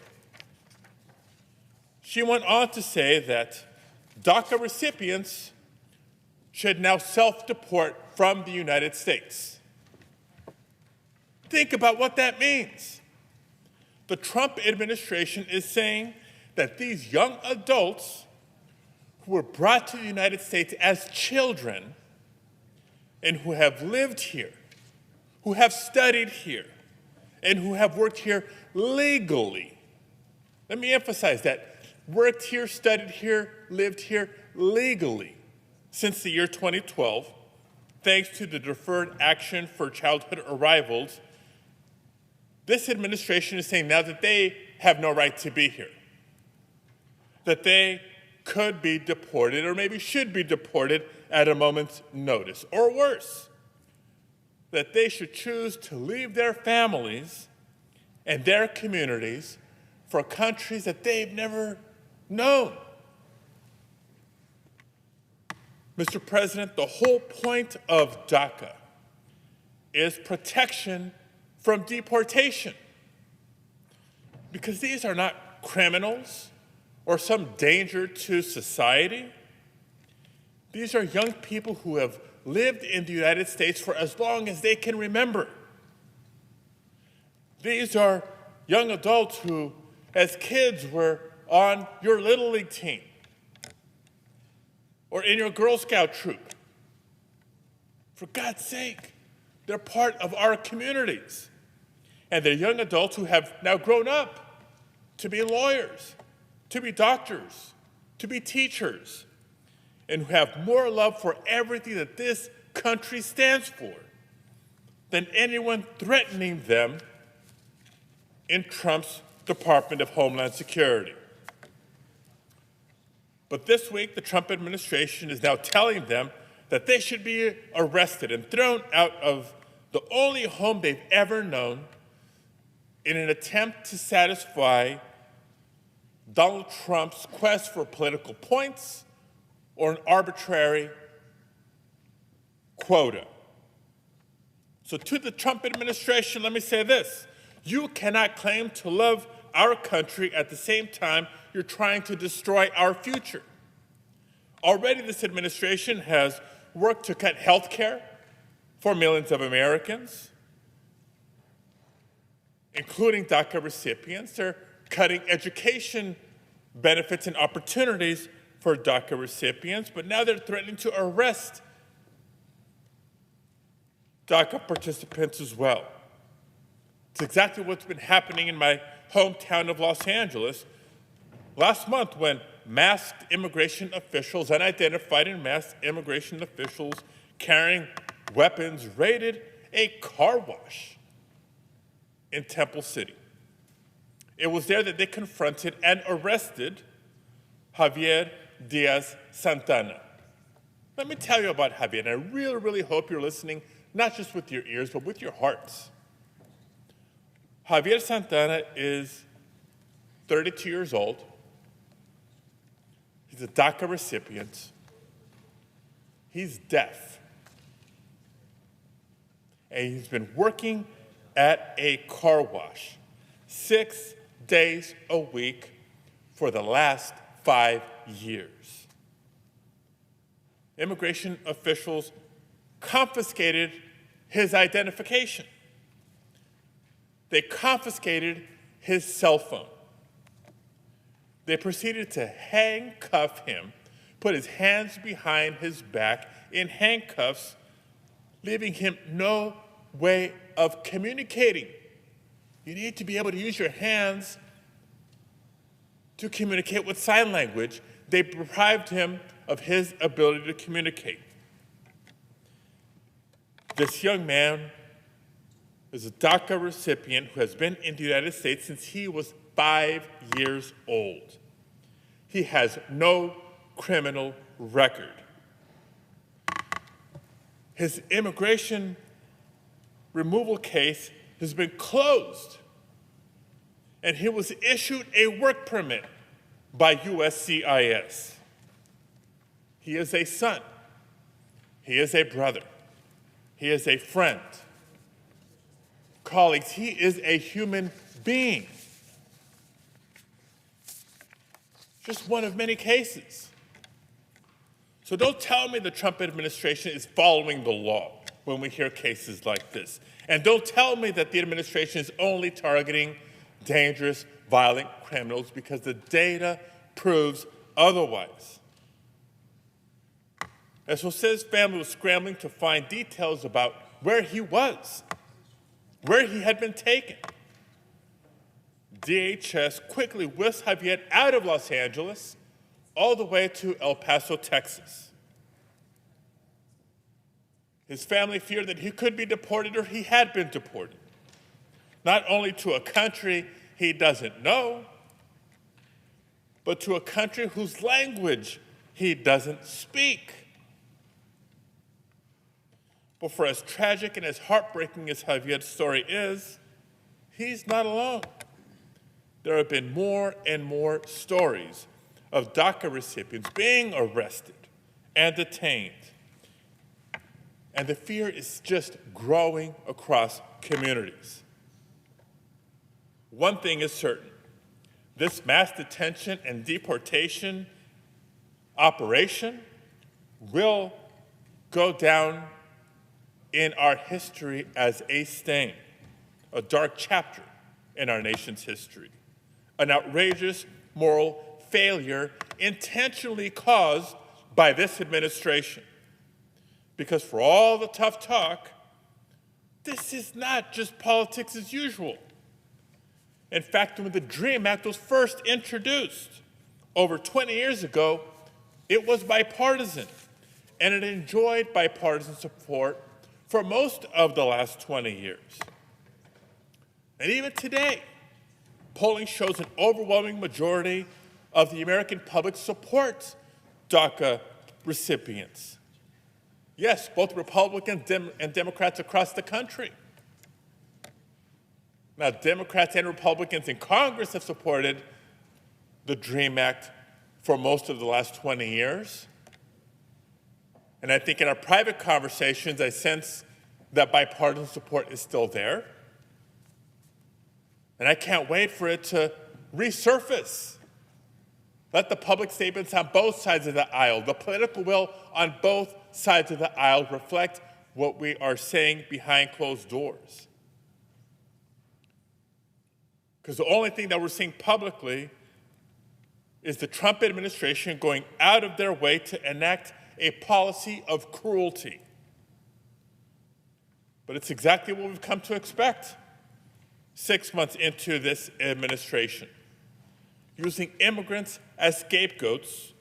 She went on to say that DACA recipients should now self-deport from the United States. Think about what that means. The Trump administration is saying that these young adults who were brought to the United States as children and who have lived here, who have studied here, and who have worked here legally. Let me emphasize that. Worked here, studied here, lived here legally since the year 2012, thanks to the Deferred Action for Childhood Arrivals. This administration is saying now that they have no right to be here, that they could be deported or maybe should be deported at a moment's notice, or worse, that they should choose to leave their families and their communities for countries that they've never known. Mr. President, the whole point of DACA is protection from deportation, because these are not criminals or some danger to society. These are young people who have lived in the United States for as long as they can remember. These are young adults who, as kids, were on your Little League team or in your Girl Scout troop. For God's sake, they're part of our communities. And they're young adults who have now grown up to be lawyers, to be doctors, to be teachers, and who have more love for everything that this country stands for than anyone threatening them in Trump's Department of Homeland Security. But this week, the Trump administration is now telling them that they should be arrested and thrown out of the only home they've ever known in an attempt to satisfy Donald Trump's quest for political points or an arbitrary quota. So to the Trump administration, let me say this. You cannot claim to love our country at the same time you're trying to destroy our future. Already this administration has worked to cut health care for millions of Americans, including DACA recipients. They're cutting education benefits and opportunities for DACA recipients, but now they're threatening to arrest DACA participants as well. It's exactly what's been happening in my hometown of Los Angeles last month when masked immigration officials, unidentified and masked immigration officials carrying weapons raided a car wash in Temple City. It was there that they confronted and arrested Javier Diaz-Santana. Let me tell you about Javier, and I really, really hope you're listening, not just with your ears, but with your hearts. Javier Santana is 32 years old. He's a DACA recipient. He's deaf. And he's been working at a car wash 6 days a week for the last 5 years. Immigration officials confiscated his identification. They confiscated his cell phone. They proceeded to handcuff him, put his hands behind his back in handcuffs, leaving him no way of communicating. You need to be able to use your hands to communicate with sign language. They deprived him of his ability to communicate. This young man is a DACA recipient who has been in the United States since he was 5 years old. He has no criminal record. His immigration removal case has been closed, and he was issued a work permit by USCIS. He is a son. He is a brother. He is a friend. Colleagues, he is a human being. Just one of many cases. So don't tell me the Trump administration is following the law when we hear cases like this. And don't tell me that the administration is only targeting dangerous, violent criminals, because the data proves otherwise. As Jose's family was scrambling to find details about where he was, where he had been taken, DHS quickly whisked Javier out of Los Angeles all the way to El Paso, Texas. His family feared that he could be deported, or he had been deported, not only to a country he doesn't know, but to a country whose language he doesn't speak. But for as tragic and as heartbreaking as Javier's story is, he's not alone. There have been more and more stories of DACA recipients being arrested and detained. And the fear is just growing across communities. One thing is certain: this mass detention and deportation operation will go down in our history as a stain, a dark chapter in our nation's history, an outrageous moral failure intentionally caused by this administration. Because for all the tough talk, this is not just politics as usual. In fact, when the DREAM Act was first introduced over 20 years ago, it was bipartisan, and it enjoyed bipartisan support for most of the last 20 years. And even today, polling shows an overwhelming majority of the American public supports DACA recipients. Yes, both Republicans and Democrats across the country. Now, Democrats and Republicans in Congress have supported the DREAM Act for most of the last 20 years. And I think in our private conversations, I sense that bipartisan support is still there. And I can't wait for it to resurface. Let the public statements on both sides of the aisle, the political will on both sides of the aisle, reflect what we are saying behind closed doors. Because the only thing that we're seeing publicly is the Trump administration going out of their way to enact a policy of cruelty. But it's exactly what we've come to expect 6 months into this administration, using immigrants as scapegoats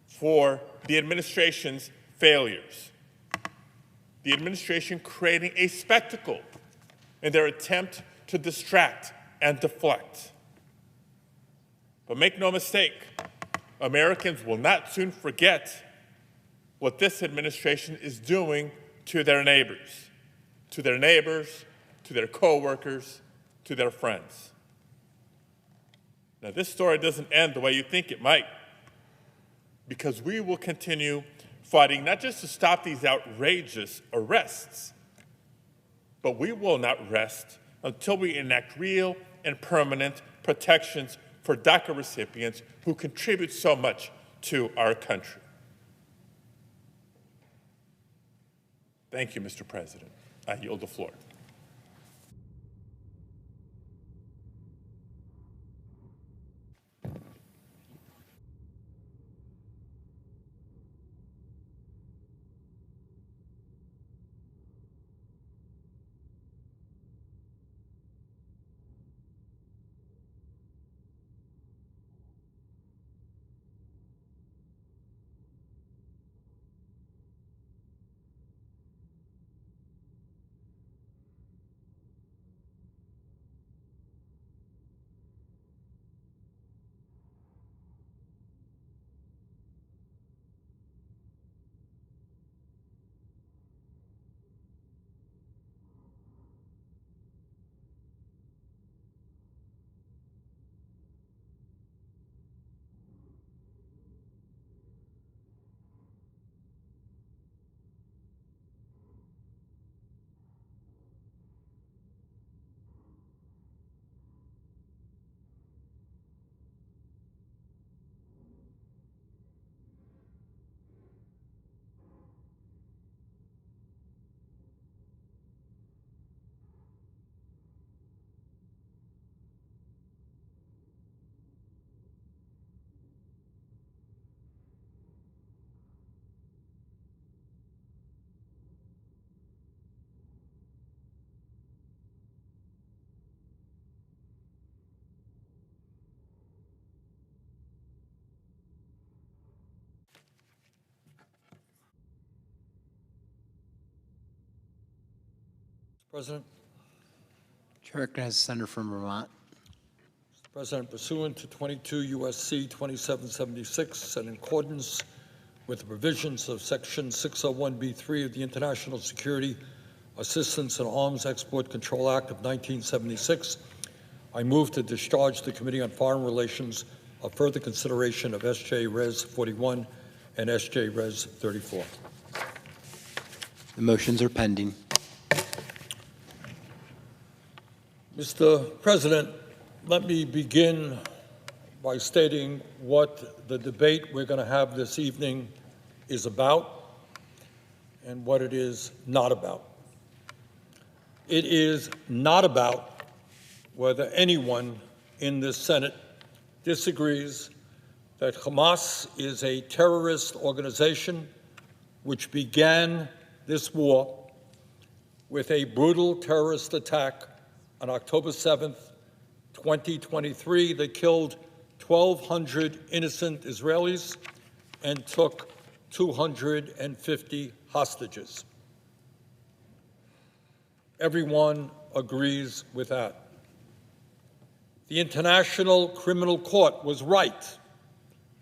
for the administration's failures. The administration creating a spectacle in their attempt to distract and deflect. But make no mistake, Americans will not soon forget what this administration is doing to their neighbors, to their coworkers, to their friends. Now, this story doesn't end the way you think it might, because we will continue fighting not just to stop these outrageous arrests, but we will not rest until we enact real and permanent protections for DACA recipients who contribute so much to our country. Thank you, Mr. President. I yield the floor. President. Chair recognizes the senator from Vermont. Mr. President, pursuant to 22 U.S.C. 2776 and in accordance with the provisions of Section 601b3 of the International Security Assistance and Arms Export Control Act of 1976, I move to discharge the Committee on Foreign Relations of further consideration of S.J. Res. 41 and S.J. Res. 34. The motions are pending. Mr. President, let me begin by stating what the debate we're going to have this evening is about and what it is not about. It is not about whether anyone in this Senate disagrees that Hamas is a terrorist organization which began this war with a brutal terrorist attack on October 7th, 2023, that killed 1,200 innocent Israelis and took 250 hostages. Everyone agrees with that. The International Criminal Court was right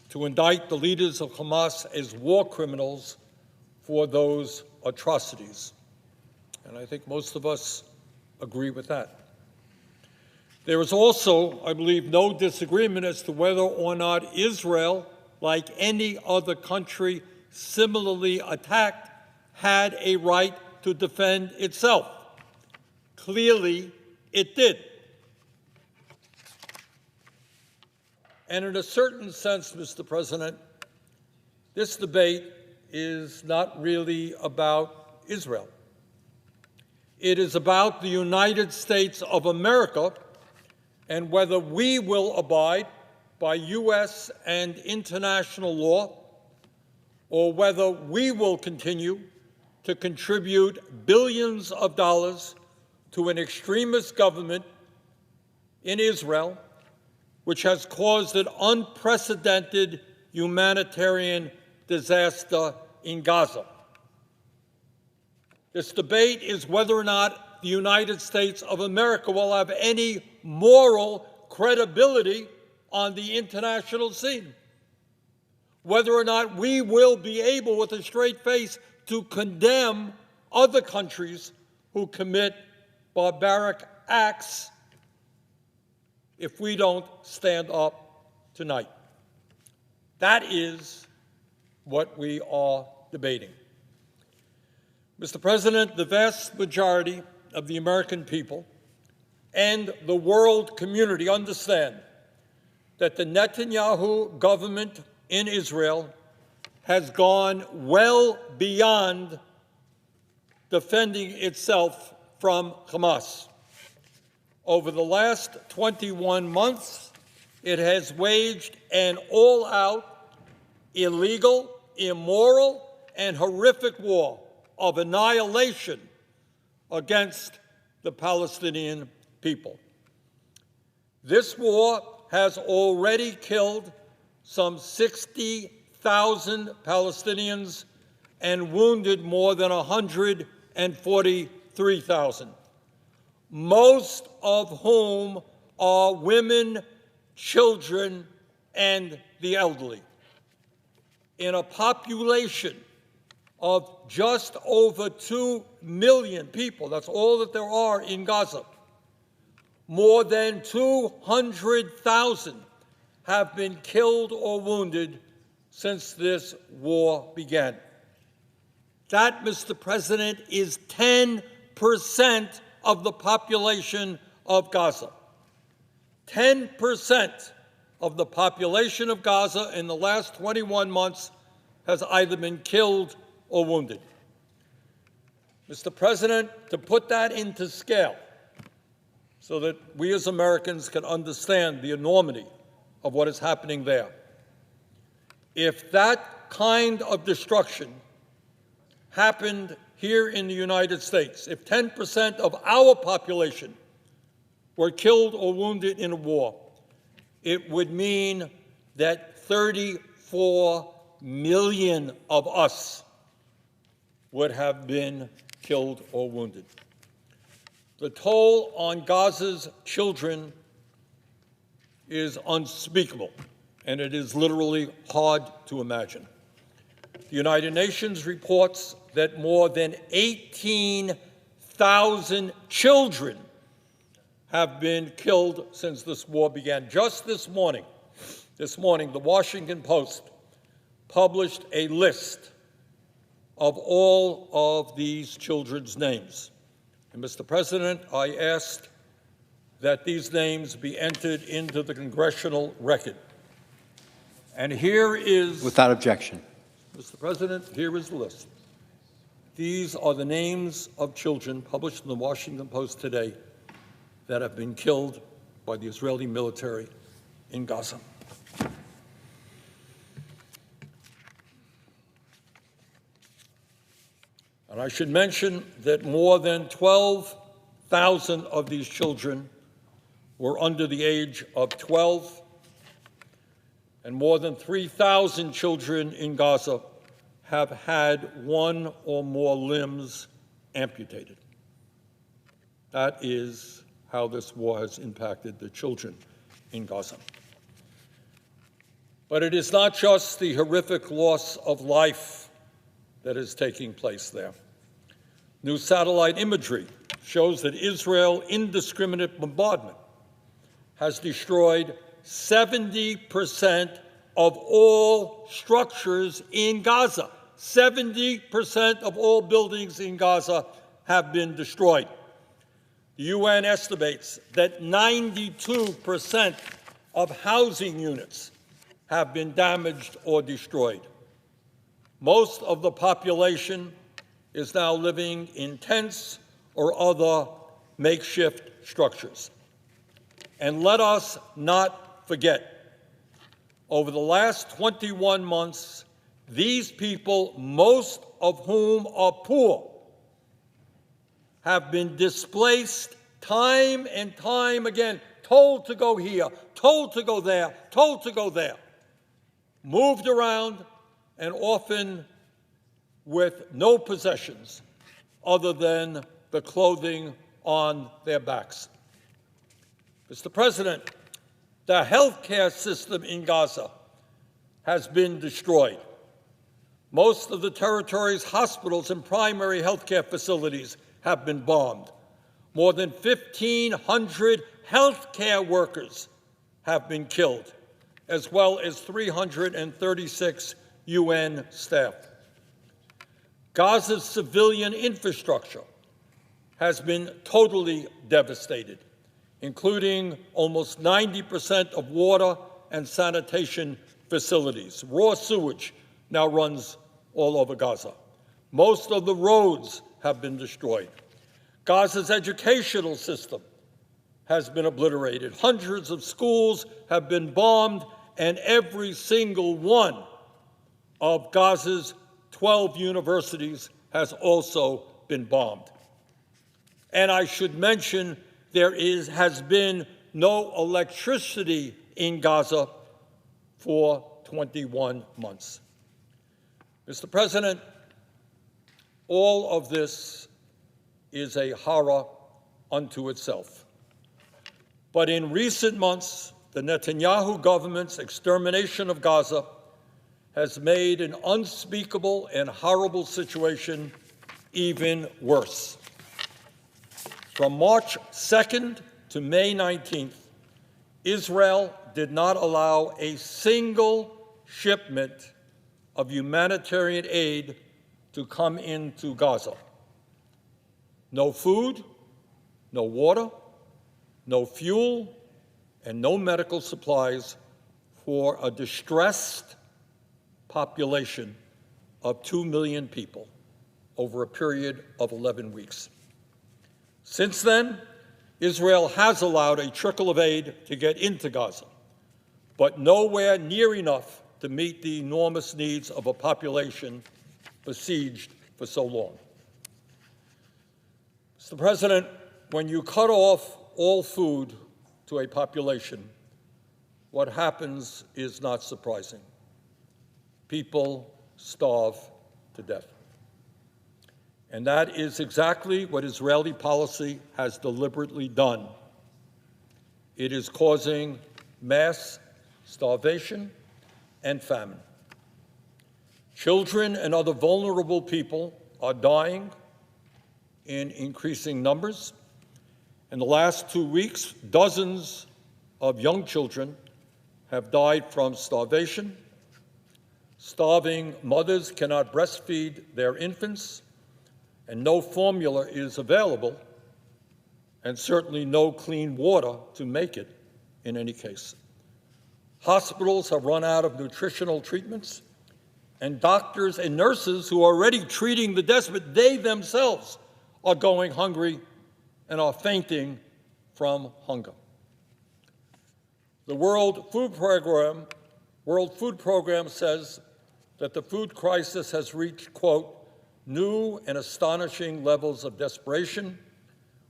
to indict the leaders of Hamas as war criminals for those atrocities. And I think most of us agree with that. There is also, I believe, no disagreement as to whether or not Israel, like any other country similarly attacked, had a right to defend itself. Clearly, it did. And in a certain sense, Mr. President, this debate is not really about Israel. It is about the United States of America and whether we will abide by U.S. and international law, or whether we will continue to contribute billions of dollars to an extremist government in Israel, which has caused an unprecedented humanitarian disaster in Gaza. This debate is whether or not the United States of America will have any moral credibility on the international scene, whether or not we will be able, with a straight face, to condemn other countries who commit barbaric acts if we don't stand up tonight. That is what we are debating. Mr. President, the vast majority of the American people and the world community understand that the Netanyahu government in Israel has gone well beyond defending itself from Hamas. Over the last 21 months, it has waged an all-out, illegal, immoral, and horrific war of annihilation against the Palestinian people. This war has already killed some 60,000 Palestinians and wounded more than 143,000, most of whom are women, children, and the elderly. In a population of just over 2 million people, that's all that there are in Gaza, more than 200,000 have been killed or wounded since this war began. That, Mr. President, is 10% of the population of Gaza. 10% of the population of Gaza in the last 21 months has either been killed or wounded. Mr. President, to put that into scale so that we as Americans can understand the enormity of what is happening there, if that kind of destruction happened here in the United States, if 10% of our population were killed or wounded in a war, it would mean that 34 million of us would have been killed or wounded. The toll on Gaza's children is unspeakable, and it is literally hard to imagine. The United Nations reports that more than 18,000 children have been killed since this war began. Just this morning, the Washington Post published a list of all of these children's names. And Mr. President, I asked that these names be entered into the congressional record. And here is... Without objection. Mr. President, here is the list. These are the names of children published in the Washington Post today that have been killed by the Israeli military in Gaza. And I should mention that more than 12,000 of these children were under the age of 12, and more than 3,000 children in Gaza have had one or more limbs amputated. That is how this war has impacted the children in Gaza. But it is not just the horrific loss of life that is taking place there. New satellite imagery shows that Israel's indiscriminate bombardment has destroyed 70% of all structures in Gaza. 70% of all buildings in Gaza have been destroyed. The UN estimates that 92% of housing units have been damaged or destroyed. Most of the population is now living in tents or other makeshift structures. And let us not forget, over the last 21 months, these people, most of whom are poor, have been displaced time and time again, told to go here, told to go there, told to go there, moved around, and often with no possessions other than the clothing on their backs. Mr. President, the healthcare system in Gaza has been destroyed. Most of the territory's hospitals and primary healthcare facilities have been bombed. More than 1,500 healthcare workers have been killed, as well as 336 UN staff. Gaza's civilian infrastructure has been totally devastated. including almost 90% of water and sanitation facilities. Raw sewage now runs all over Gaza. Most of the roads have been destroyed. Gaza's educational system has been obliterated. Hundreds of schools have been bombed, and every single one of Gaza's 12 universities has also been bombed. And I should mention has been no electricity in Gaza for 21 months. Mr. President, all of this is a horror unto itself. But in recent months, the Netanyahu government's extermination of Gaza has made an unspeakable and horrible situation even worse. From March 2nd to May 19th, Israel did not allow a single shipment of humanitarian aid to come into Gaza. No food, no water, no fuel, and no medical supplies for a distressed population of 2 million people over a period of 11 weeks. Since then, Israel has allowed a trickle of aid to get into Gaza, but nowhere near enough to meet the enormous needs of a population besieged for so long. Mr. President, when you cut off all food to a population, what happens is not surprising. People starve to death. And that is exactly what Israeli policy has deliberately done. It is causing mass starvation and famine. Children and other vulnerable people are dying in increasing numbers. In the last 2 weeks, dozens of young children have died from starvation. Starving mothers cannot breastfeed their infants, and no formula is available, and certainly no clean water to make it in any case. Hospitals have run out of nutritional treatments, and doctors and nurses who are already treating the desperate, they themselves are going hungry and are fainting from hunger. The World Food Program says that the food crisis has reached, quote, new and astonishing levels of desperation,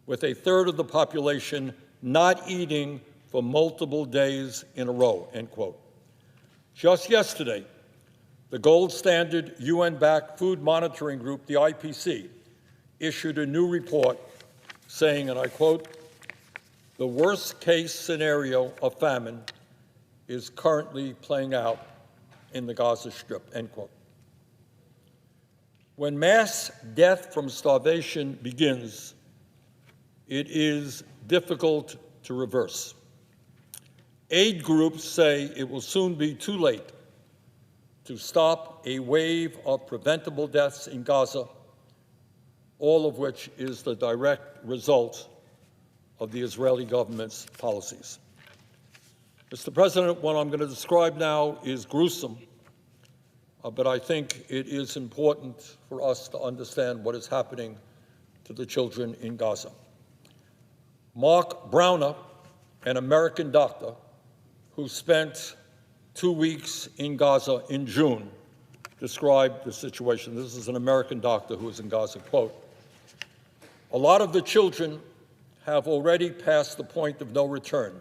with a third of the population not eating for multiple days in a row, end quote. Just yesterday, the gold standard UN-backed food monitoring group, the IPC, issued a new report saying, and I quote, the worst case scenario of famine is currently playing out in the Gaza Strip, end quote. When mass death from starvation begins, it is difficult to reverse. Aid groups say it will soon be too late to stop a wave of preventable deaths in Gaza, all of which is the direct result of the Israeli government's policies. Mr. President, what I'm going to describe now is gruesome, but I think it is important for us to understand what is happening to the children in Gaza. Mark Browner, an American doctor who spent 2 weeks in Gaza in June, described the situation. This is an American doctor who was in Gaza, quote, a lot of the children have already passed the point of no return,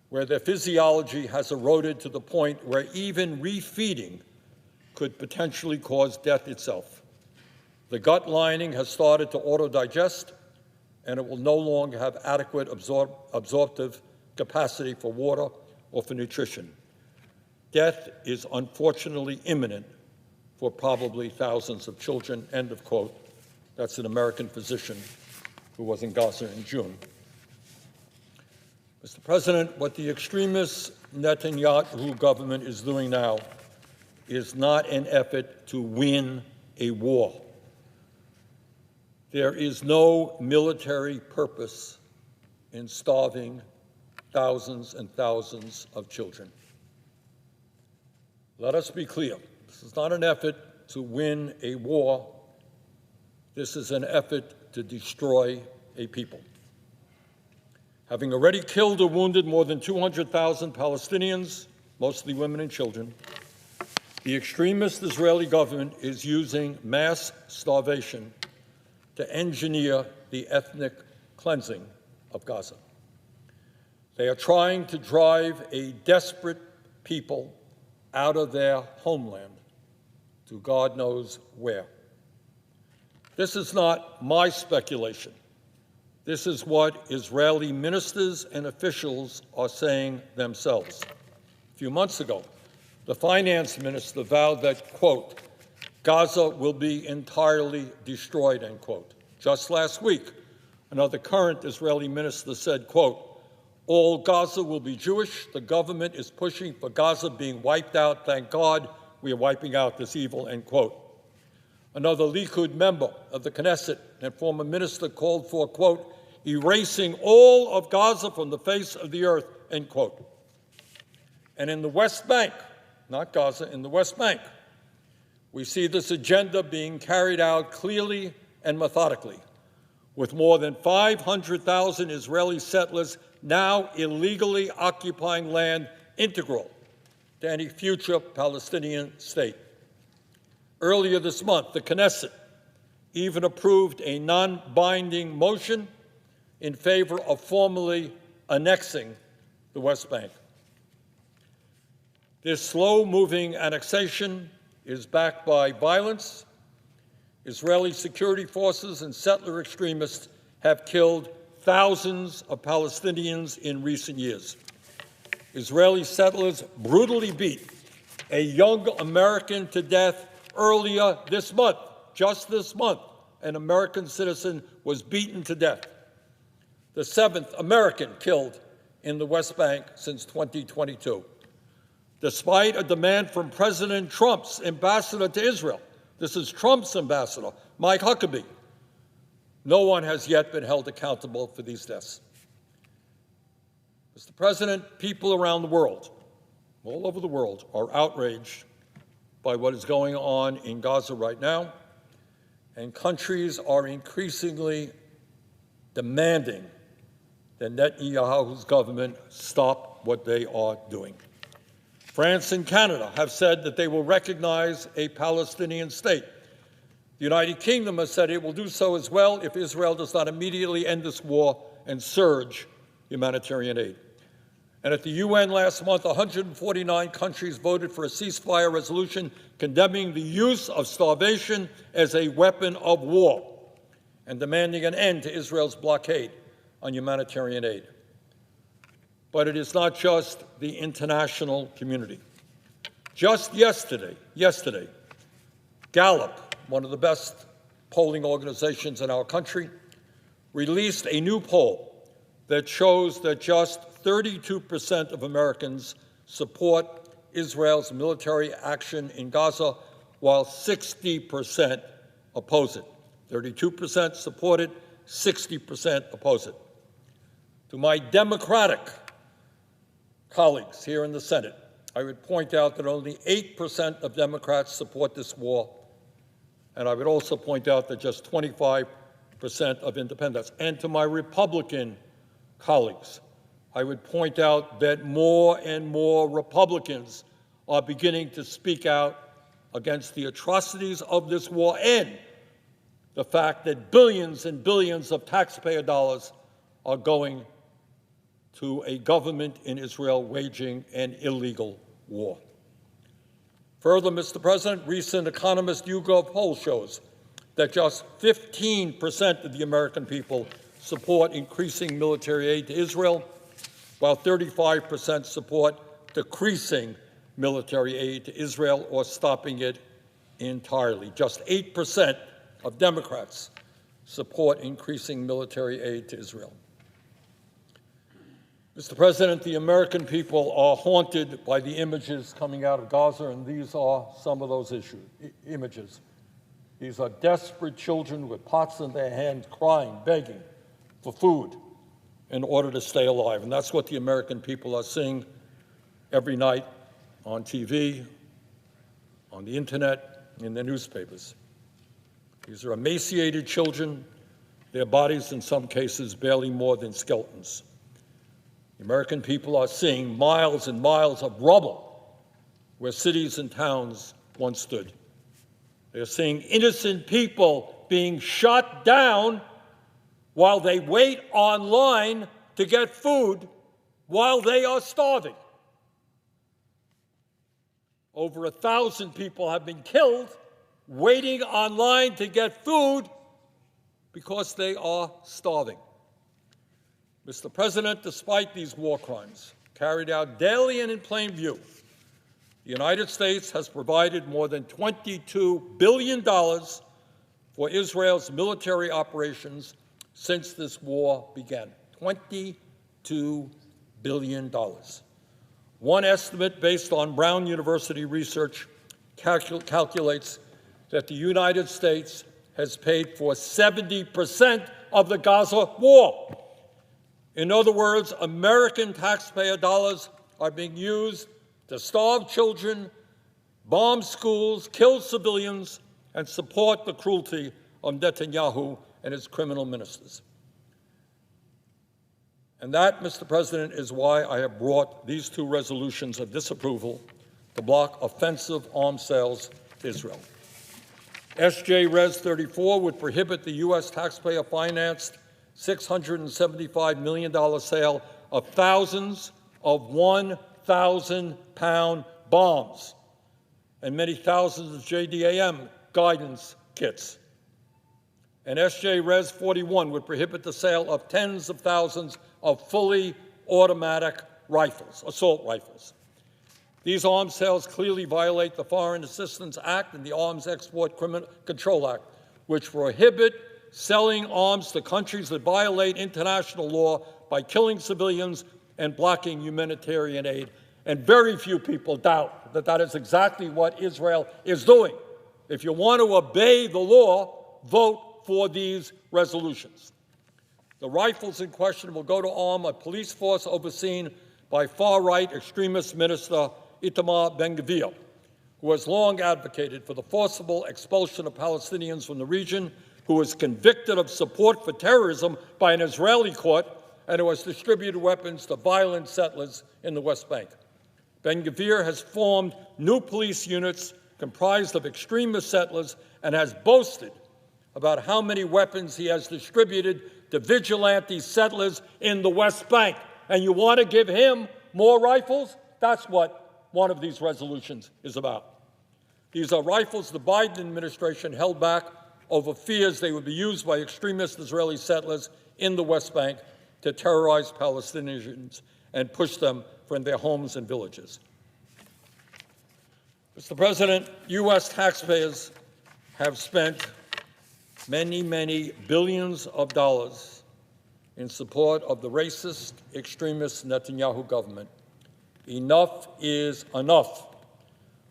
where their physiology has eroded to the point where even refeeding could potentially cause death itself. The gut lining has started to autodigest, and it will no longer have adequate absorptive capacity for water or for nutrition. Death is unfortunately imminent for probably thousands of children, end of quote. That's an American physician who was in Gaza in June. Mr. President, what the extremist Netanyahu government is doing now is not an effort to win a war. There is no military purpose in starving thousands and thousands of children. Let us be clear. This is not an effort to win a war. This is an effort to destroy a people. Having already killed or wounded more than 200,000 Palestinians, mostly women and children, the extremist Israeli government is using mass starvation to engineer the ethnic cleansing of Gaza. They are trying to drive a desperate people out of their homeland to God knows where. This is not my speculation. This is what Israeli ministers and officials are saying themselves. A few months ago, the finance minister vowed that, quote, Gaza will be entirely destroyed, end quote. Just last week, another current Israeli minister said, quote, all Gaza will be Jewish. The government is pushing for Gaza being wiped out. Thank God we are wiping out this evil, end quote. Another Likud member of the Knesset and former minister called for, quote, erasing all of Gaza from the face of the earth, end quote. And in the West Bank, not Gaza, in the West Bank, we see this agenda being carried out clearly and methodically, with more than 500,000 Israeli settlers now illegally occupying land integral to any future Palestinian state. Earlier this month, the Knesset even approved a non-binding motion in favor of formally annexing the West Bank. This slow-moving annexation is backed by violence. Israeli security forces and settler extremists have killed thousands of Palestinians in recent years. Israeli settlers brutally beat a young American to death earlier this month. Just this month, an American citizen was beaten to death. The 7th American killed in the West Bank since 2022. Despite a demand from President Trump's ambassador to Israel, this is Trump's ambassador, Mike Huckabee, no one has yet been held accountable for these deaths. Mr. President, people around the world, all over the world, are outraged by what is going on in Gaza right now, and countries are increasingly demanding that Netanyahu's government stop what they are doing. France and Canada have said that they will recognize a Palestinian state. The United Kingdom has said it will do so as well if Israel does not immediately end this war and surge humanitarian aid. And at the UN last month, 149 countries voted for a ceasefire resolution condemning the use of starvation as a weapon of war and demanding an end to Israel's blockade on humanitarian aid. But it is not just the international community. Just yesterday, Gallup, one of the best polling organizations in our country, released a new poll that shows that just 32% of Americans support Israel's military action in Gaza, while 60% oppose it. 32% support it, 60% oppose it. To my Democratic colleagues here in the Senate, I would point out that only 8% of Democrats support this war, and I would also point out that just 25% of independents. And to my Republican colleagues, I would point out that more and more Republicans are beginning to speak out against the atrocities of this war and the fact that billions and billions of taxpayer dollars are going to a government in Israel waging an illegal war. Further, Mr. President, recent Economist YouGov poll shows that just 15% of the American people support increasing military aid to Israel, while 35% support decreasing military aid to Israel or stopping it entirely. Just 8% of Democrats support increasing military aid to Israel. Mr. President, the American people are haunted by the images coming out of Gaza, and these are some of those images. These are desperate children with pots in their hands, crying, begging for food, in order to stay alive. And that's what the American people are seeing every night on TV, on the internet, in the newspapers. These are emaciated children, their bodies in some cases barely more than skeletons. The American people are seeing miles and miles of rubble where cities and towns once stood. They're seeing innocent people being shot down while they wait online to get food while they are starving. Over 1,000 people have been killed waiting online to get food because they are starving. Mr. President, despite these war crimes carried out daily and in plain view, the United States has provided more than $22 billion for Israel's military operations since this war began. $22 billion. One estimate based on Brown University research calculates that the United States has paid for 70% of the Gaza war. In other words, American taxpayer dollars are being used to starve children, bomb schools, kill civilians, and support the cruelty of Netanyahu and his criminal ministers. And that, Mr. President, is why I have brought these two resolutions of disapproval to block offensive arms sales to Israel. SJ Res 34 would prohibit the U.S. taxpayer-financed $675 million sale of thousands of 1,000-pound bombs and many thousands of JDAM guidance kits. And SJ Res 41 would prohibit the sale of tens of thousands of fully automatic rifles, assault rifles. These arms sales clearly violate the Foreign Assistance Act and the Arms Export Control Act, which prohibit selling arms to countries that violate international law by killing civilians and blocking humanitarian aid. And very few people doubt that that is exactly what Israel is doing. If you want to obey the law, vote for these resolutions. The rifles in question will go to arm a police force overseen by far-right extremist minister Itamar Ben-Gvir, who has long advocated for the forcible expulsion of Palestinians from the region, who was convicted of support for terrorism by an Israeli court, and who has distributed weapons to violent settlers in the West Bank. Ben-Gvir has formed new police units comprised of extremist settlers and has boasted about how many weapons he has distributed to vigilante settlers in the West Bank. And you want to give him more rifles? That's what one of these resolutions is about. These are rifles the Biden administration held back over fears they would be used by extremist Israeli settlers in the West Bank to terrorize Palestinians and push them from their homes and villages. Mr. President, U.S. taxpayers have spent many, many billions of dollars in support of the racist, extremist Netanyahu government. Enough is enough.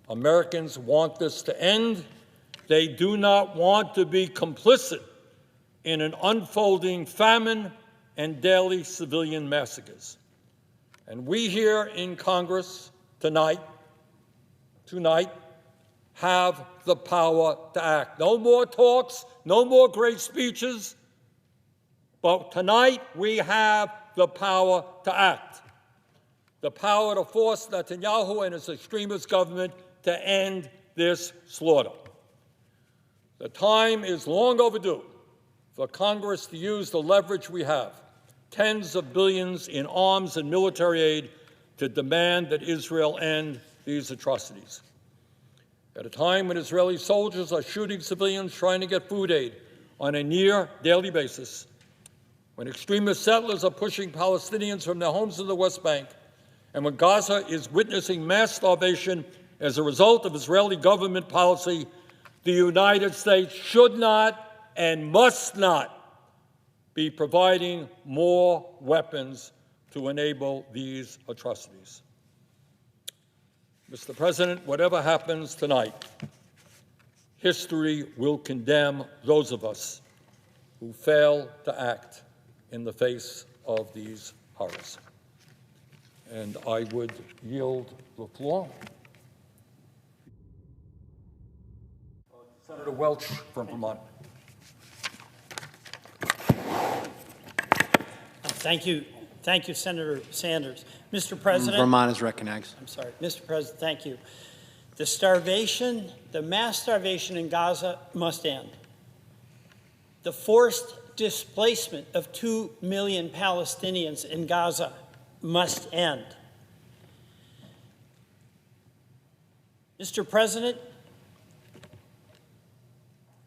Americans want this to end. They do not want to be complicit in an unfolding famine and daily civilian massacres. And we here in Congress tonight have the power to act. No more talks, no more great speeches, but tonight we have the power to act. The power to force Netanyahu and his extremist government to end this slaughter. The time is long overdue for Congress to use the leverage we have, tens of billions in arms and military aid, to demand that Israel end these atrocities. At a time when Israeli soldiers are shooting civilians trying to get food aid on a near daily basis, when extremist settlers are pushing Palestinians from their homes in the West Bank, and when Gaza is witnessing mass starvation as a result of Israeli government policy, the United States should not and must not be providing more weapons to enable these atrocities. Mr. President, whatever happens tonight, history will condemn those of us who fail to act in the face of these horrors. And I would yield the floor. Senator Welch from Vermont. Thank you, Senator Sanders. Mr. President. Vermont is recognized. I'm sorry. Mr. President, thank you. The starvation, the mass starvation in Gaza must end. The forced displacement of 2 million Palestinians in Gaza must end. Mr. President,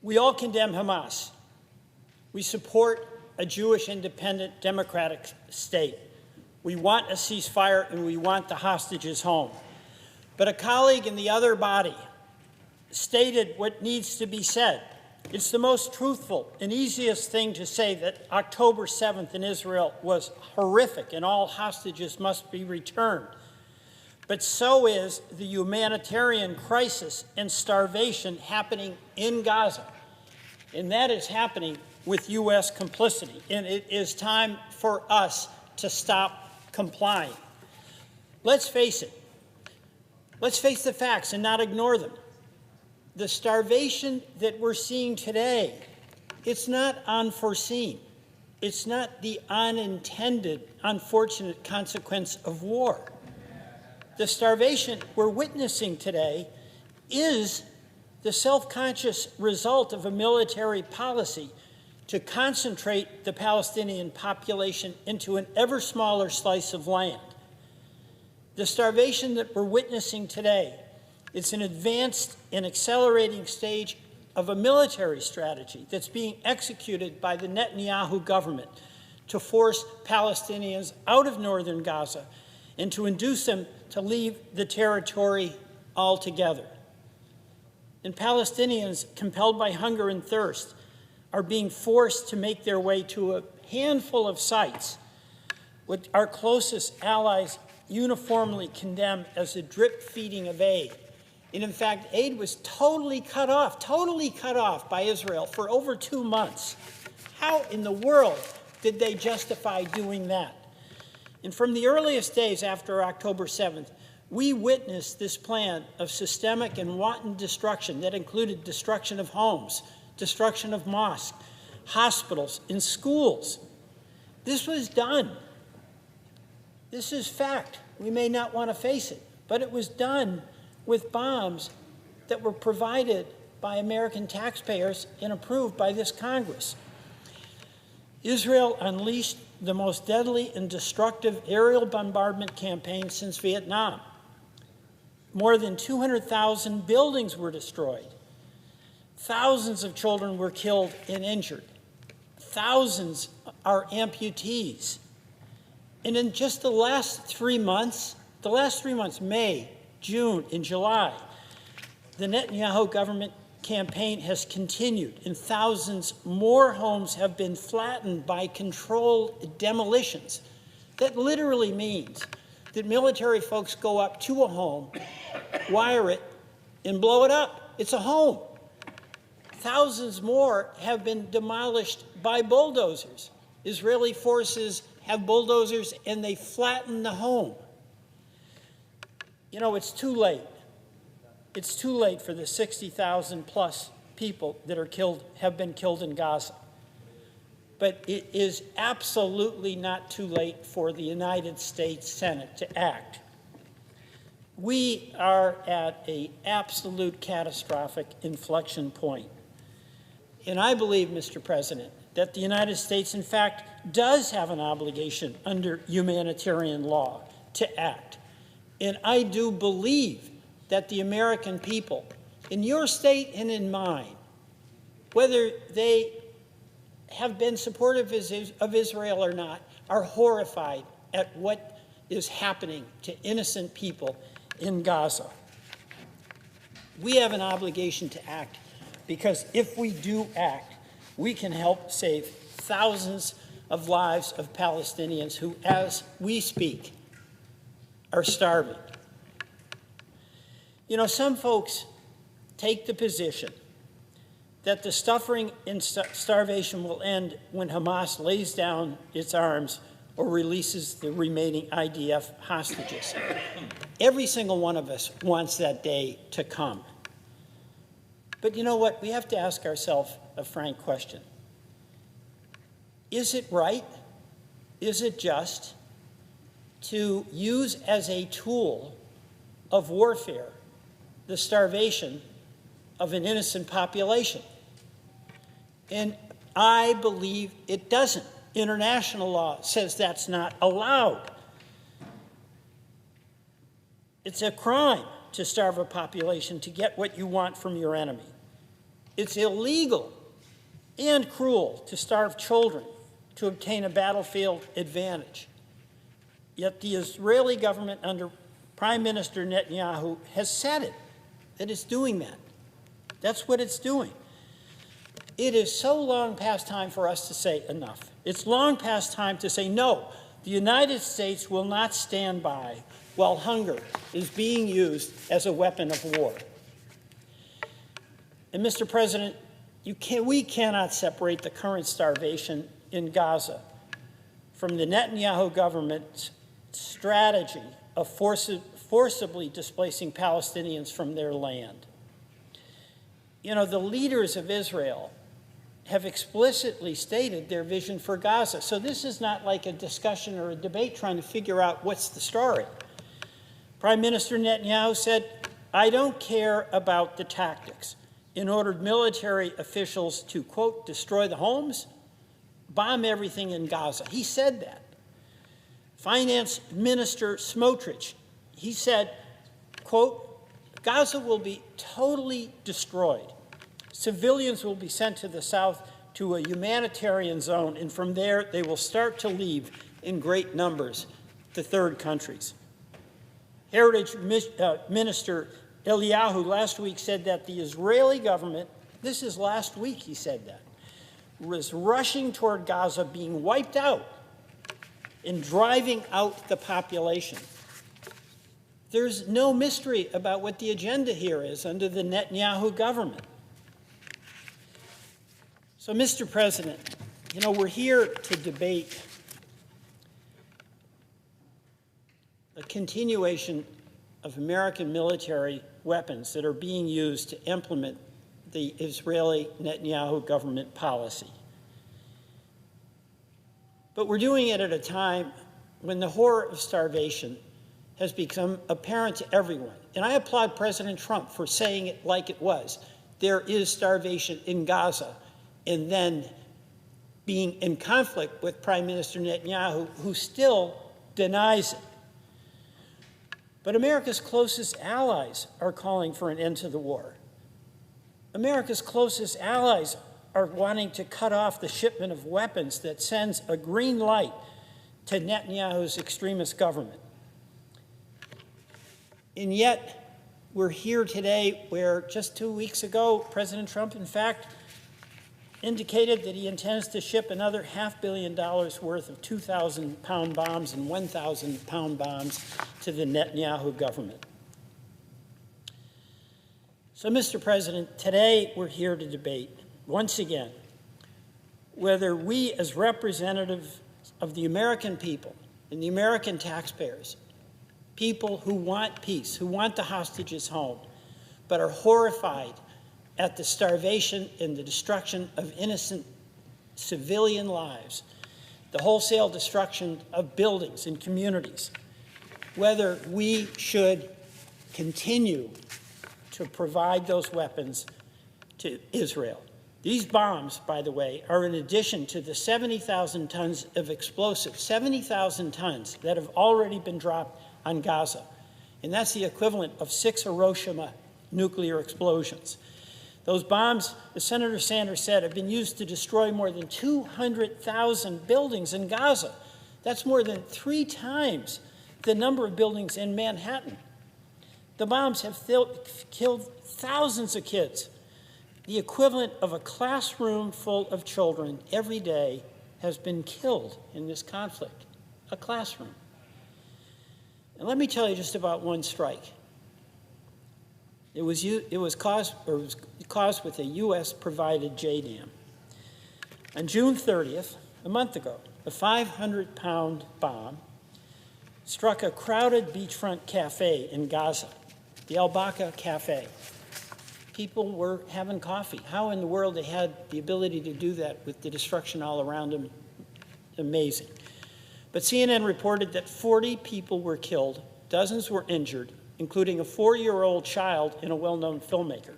we all condemn Hamas. We support a Jewish independent democratic state. We want a ceasefire and we want the hostages home. But a colleague in the other body stated what needs to be said. It's the most truthful and easiest thing to say, that October 7th in Israel was horrific and all hostages must be returned. But so is the humanitarian crisis and starvation happening in Gaza. And that is happening with U.S. complicity. And it is time for us to stop complying. Let's face it. Let's face the facts and not ignore them. The starvation that we're seeing today, it's not unforeseen. It's not the unintended, unfortunate consequence of war. The starvation we're witnessing today is the self-conscious result of a military policy to concentrate the Palestinian population into an ever smaller slice of land. The starvation that we're witnessing today is an advanced and accelerating stage of a military strategy that's being executed by the Netanyahu government to force Palestinians out of northern Gaza and to induce them to leave the territory altogether. And Palestinians, compelled by hunger and thirst, are being forced to make their way to a handful of sites, which our closest allies uniformly condemn as a drip feeding of aid. And in fact, aid was totally cut off by Israel for over 2 months. How in the world did they justify doing that? And from the earliest days after October 7th, we witnessed this plan of systemic and wanton destruction that included destruction of homes, destruction of mosques, hospitals, and schools. This was done. This is fact. We may not want to face it, but it was done with bombs that were provided by American taxpayers and approved by this Congress. Israel unleashed the most deadly and destructive aerial bombardment campaign since Vietnam. More than 200,000 buildings were destroyed. Thousands of children were killed and injured. Thousands are amputees. And in just the last 3 months, May, June, and July, the Netanyahu government campaign has continued, and thousands more homes have been flattened by controlled demolitions. That literally means that military folks go up to a home, wire it, and blow it up. It's a home. Thousands more have been demolished by bulldozers. Israeli forces have bulldozers and they flatten the home. You know, it's too late. It's too late for the 60,000 plus people that have been killed in Gaza. But it is absolutely not too late for the United States Senate to act. We are at an absolute catastrophic inflection point. And I believe, Mr. President, that the United States, in fact, does have an obligation under humanitarian law to act. And I do believe that the American people, in your state and in mine, whether they have been supportive of Israel or not, are horrified at what is happening to innocent people in Gaza. We have an obligation to act, because if we do act, we can help save thousands of lives of Palestinians who, as we speak, are starving. You know, some folks take the position that the suffering and starvation will end when Hamas lays down its arms or releases the remaining IDF hostages. Every single one of us wants that day to come. But you know what? We have to ask ourselves a frank question. Is it right? Is it just to use as a tool of warfare the starvation of an innocent population? And I believe it doesn't. International law says that's not allowed. It's a crime to starve a population to get what you want from your enemy. It's illegal and cruel to starve children to obtain a battlefield advantage. Yet the Israeli government under Prime Minister Netanyahu has said it, that it's doing that. That's what it's doing. It is so long past time for us to say enough. It's long past time to say no. The United States will not stand by while hunger is being used as a weapon of war. And Mr. President, we cannot separate the current starvation in Gaza from the Netanyahu government's strategy of forcibly displacing Palestinians from their land. You know, the leaders of Israel have explicitly stated their vision for Gaza. So this is not like a discussion or a debate trying to figure out what's the story. Prime Minister Netanyahu said, I don't care about the tactics, and ordered military officials to, quote, destroy the homes, bomb everything in Gaza. He said that. Finance Minister Smotrich, he said, quote, Gaza will be totally destroyed. Civilians will be sent to the south to a humanitarian zone, and from there they will start to leave in great numbers to third countries. Heritage Minister Eliyahu last week said that the Israeli government, this is last week he said that, was rushing toward Gaza, being wiped out and driving out the population. There's no mystery about what the agenda here is under the Netanyahu government. So, Mr. President, you know, we're here to debate the continuation of American military weapons that are being used to implement the Israeli Netanyahu government policy. But we're doing it at a time when the horror of starvation has become apparent to everyone. And I applaud President Trump for saying it like it was. There is starvation in Gaza, and then being in conflict with Prime Minister Netanyahu, who still denies it. But America's closest allies are calling for an end to the war. America's closest allies are wanting to cut off the shipment of weapons that sends a green light to Netanyahu's extremist government. And yet, we're here today where just 2 weeks ago, President Trump, in fact, indicated that he intends to ship another $500 million worth of 2,000-pound bombs and 1,000-pound bombs to the Netanyahu government. So, Mr. President, today we're here to debate, once again, whether we as representatives of the American people and the American taxpayers, people who want peace, who want the hostages home, but are horrified at the starvation and the destruction of innocent civilian lives, the wholesale destruction of buildings and communities, whether we should continue to provide those weapons to Israel. These bombs, by the way, are in addition to the 70,000 tons of explosives, 70,000 tons that have already been dropped on Gaza. And that's the equivalent of 6 Hiroshima nuclear explosions. Those bombs, as Senator Sanders said, have been used to destroy more than 200,000 buildings in Gaza. That's more than 3 times the number of buildings in Manhattan. The bombs have killed thousands of kids. The equivalent of a classroom full of children every day has been killed in this conflict, a classroom. And let me tell you just about one strike. It was caused with a U.S.-provided JDAM. On June 30th, a month ago, a 500-pound bomb struck a crowded beachfront cafe in Gaza, the Al Baqa Cafe. People were having coffee. How in the world they had the ability to do that with the destruction all around them? Amazing. But CNN reported that 40 people were killed, dozens were injured, including a 4-year-old child and a well-known filmmaker.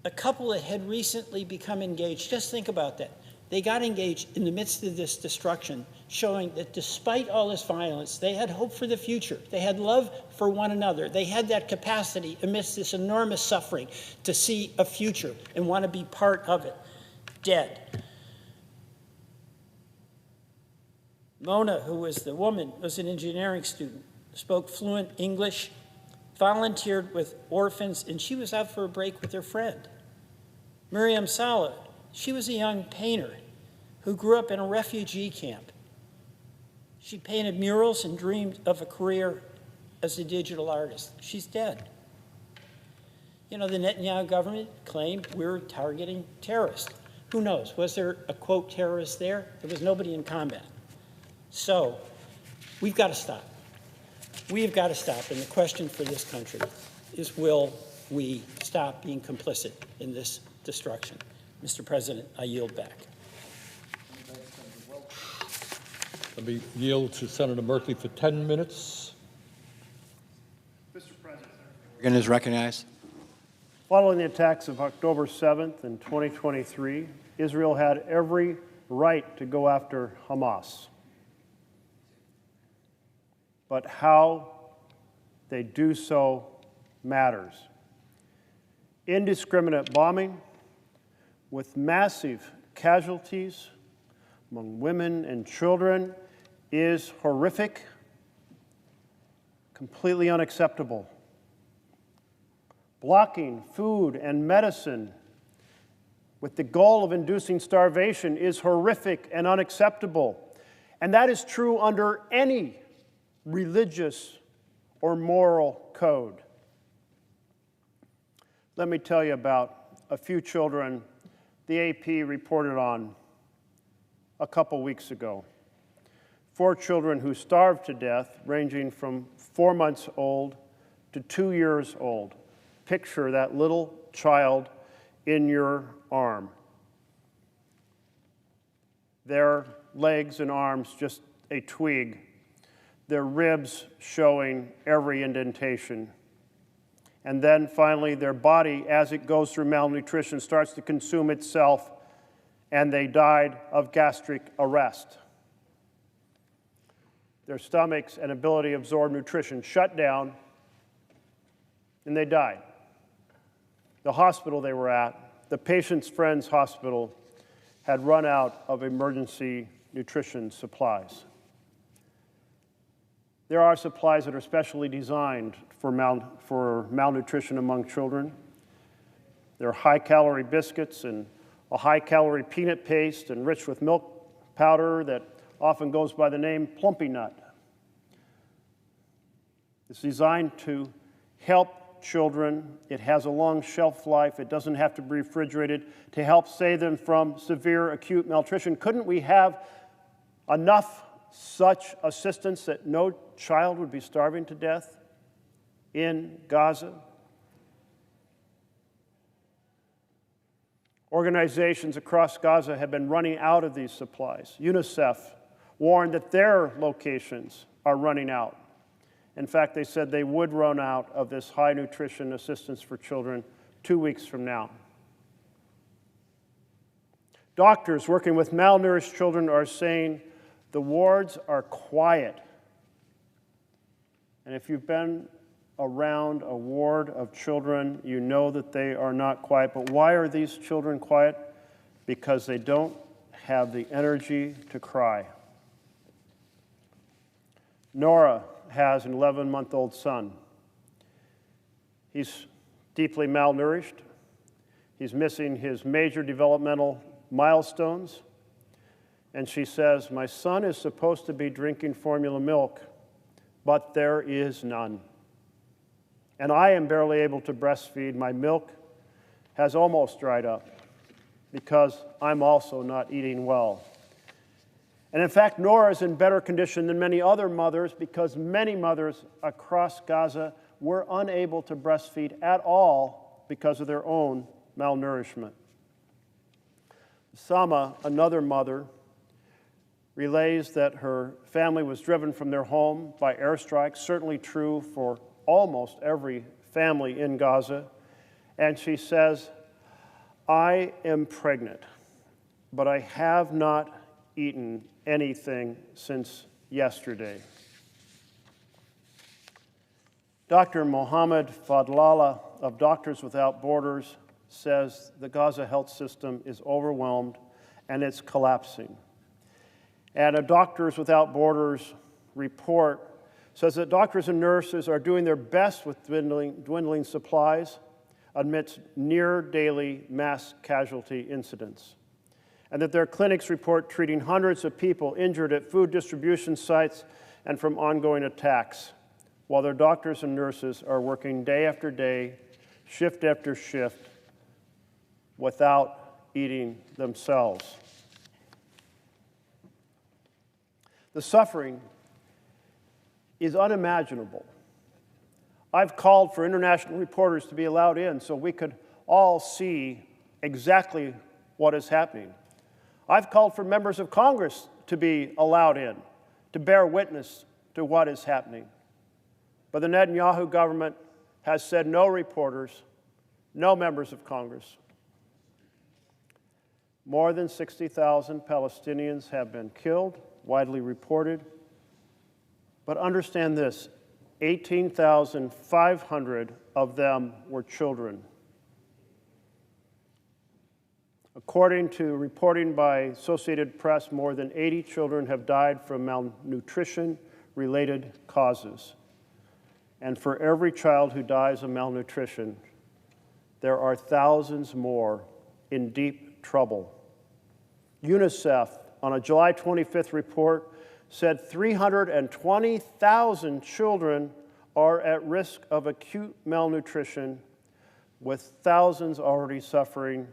A couple that had recently become engaged, just think about that. They got engaged in the midst of this destruction, showing that despite all this violence, they had hope for the future. They had love for one another. They had that capacity amidst this enormous suffering to see a future and want to be part of it. Dead. Mona, who was the woman, was an engineering student, spoke fluent English, volunteered with orphans, and she was out for a break with her friend. Miriam Saleh, she was a young painter who grew up in a refugee camp. She painted murals and dreamed of a career as a digital artist. She's dead. You know, the Netanyahu government claimed we were targeting terrorists. Who knows? Was there a, quote, terrorist there? There was nobody in combat. So we've got to stop. We've got to stop. And the question for this country is, will we stop being complicit in this destruction? Mr. President, I yield back. Let me yield to Senator Merkley for 10 minutes. Mr. President. Again is recognized. Following the attacks of October 7th in 2023, Israel had every right to go after Hamas. But how they do so matters. Indiscriminate bombing with massive casualties among women and children is horrific, completely unacceptable. Blocking food and medicine with the goal of inducing starvation is horrific and unacceptable. And that is true under any religious or moral code. Let me tell you about a few children the AP reported on a couple weeks ago. 4 children who starved to death, ranging from 4 months old to 2 years old. Picture that little child in your arm. Their legs and arms just a twig. Their ribs showing every indentation. And then finally, their body, as it goes through malnutrition, starts to consume itself, and they died of gastric arrest. Their stomachs and ability to absorb nutrition shut down, and they died. The hospital they were at, the patient's friend's hospital, had run out of emergency nutrition supplies. There are supplies that are specially designed for malnutrition among children. There are high-calorie biscuits and a high-calorie peanut paste enriched with milk powder that often goes by the name Plumpy Nut. It's designed to help children. It has a long shelf life. It doesn't have to be refrigerated to help save them from severe acute malnutrition. Couldn't we have enough such assistance that no child would be starving to death in Gaza? Organizations across Gaza have been running out of these supplies. UNICEF warned that their locations are running out. In fact, they said they would run out of this high nutrition assistance for children 2 weeks from now. Doctors working with malnourished children are saying the wards are quiet. And if you've been around a ward of children, you know that they are not quiet. But why are these children quiet? Because they don't have the energy to cry. Nora has an 11-month-old son. He's deeply malnourished. He's missing his major developmental milestones. And she says, "My son is supposed to be drinking formula milk, but there is none. And I am barely able to breastfeed. My milk has almost dried up because I'm also not eating well." And in fact, Nora is in better condition than many other mothers because many mothers across Gaza were unable to breastfeed at all because of their own malnourishment. Sama, another mother, relays that her family was driven from their home by airstrikes, certainly true for almost every family in Gaza. And she says, "I am pregnant, but I have not eaten anything since yesterday." Dr. Mohammed Fadlallah of Doctors Without Borders says the Gaza health system is overwhelmed and it's collapsing. And a Doctors Without Borders report says that doctors and nurses are doing their best with dwindling supplies amidst near daily mass casualty incidents, and that their clinics report treating hundreds of people injured at food distribution sites and from ongoing attacks, while their doctors and nurses are working day after day, shift after shift, without eating themselves. The suffering is unimaginable. I've called for international reporters to be allowed in so we could all see exactly what is happening. I've called for members of Congress to be allowed in, to bear witness to what is happening. But the Netanyahu government has said no reporters, no members of Congress. More than 60,000 Palestinians have been killed, widely reported. But understand this, 18,500 of them were children. According to reporting by Associated Press, more than 80 children have died from malnutrition-related causes. And for every child who dies of malnutrition, there are thousands more in deep trouble. UNICEF, on a July 25th report, said 320,000 children are at risk of acute malnutrition, with thousands already suffering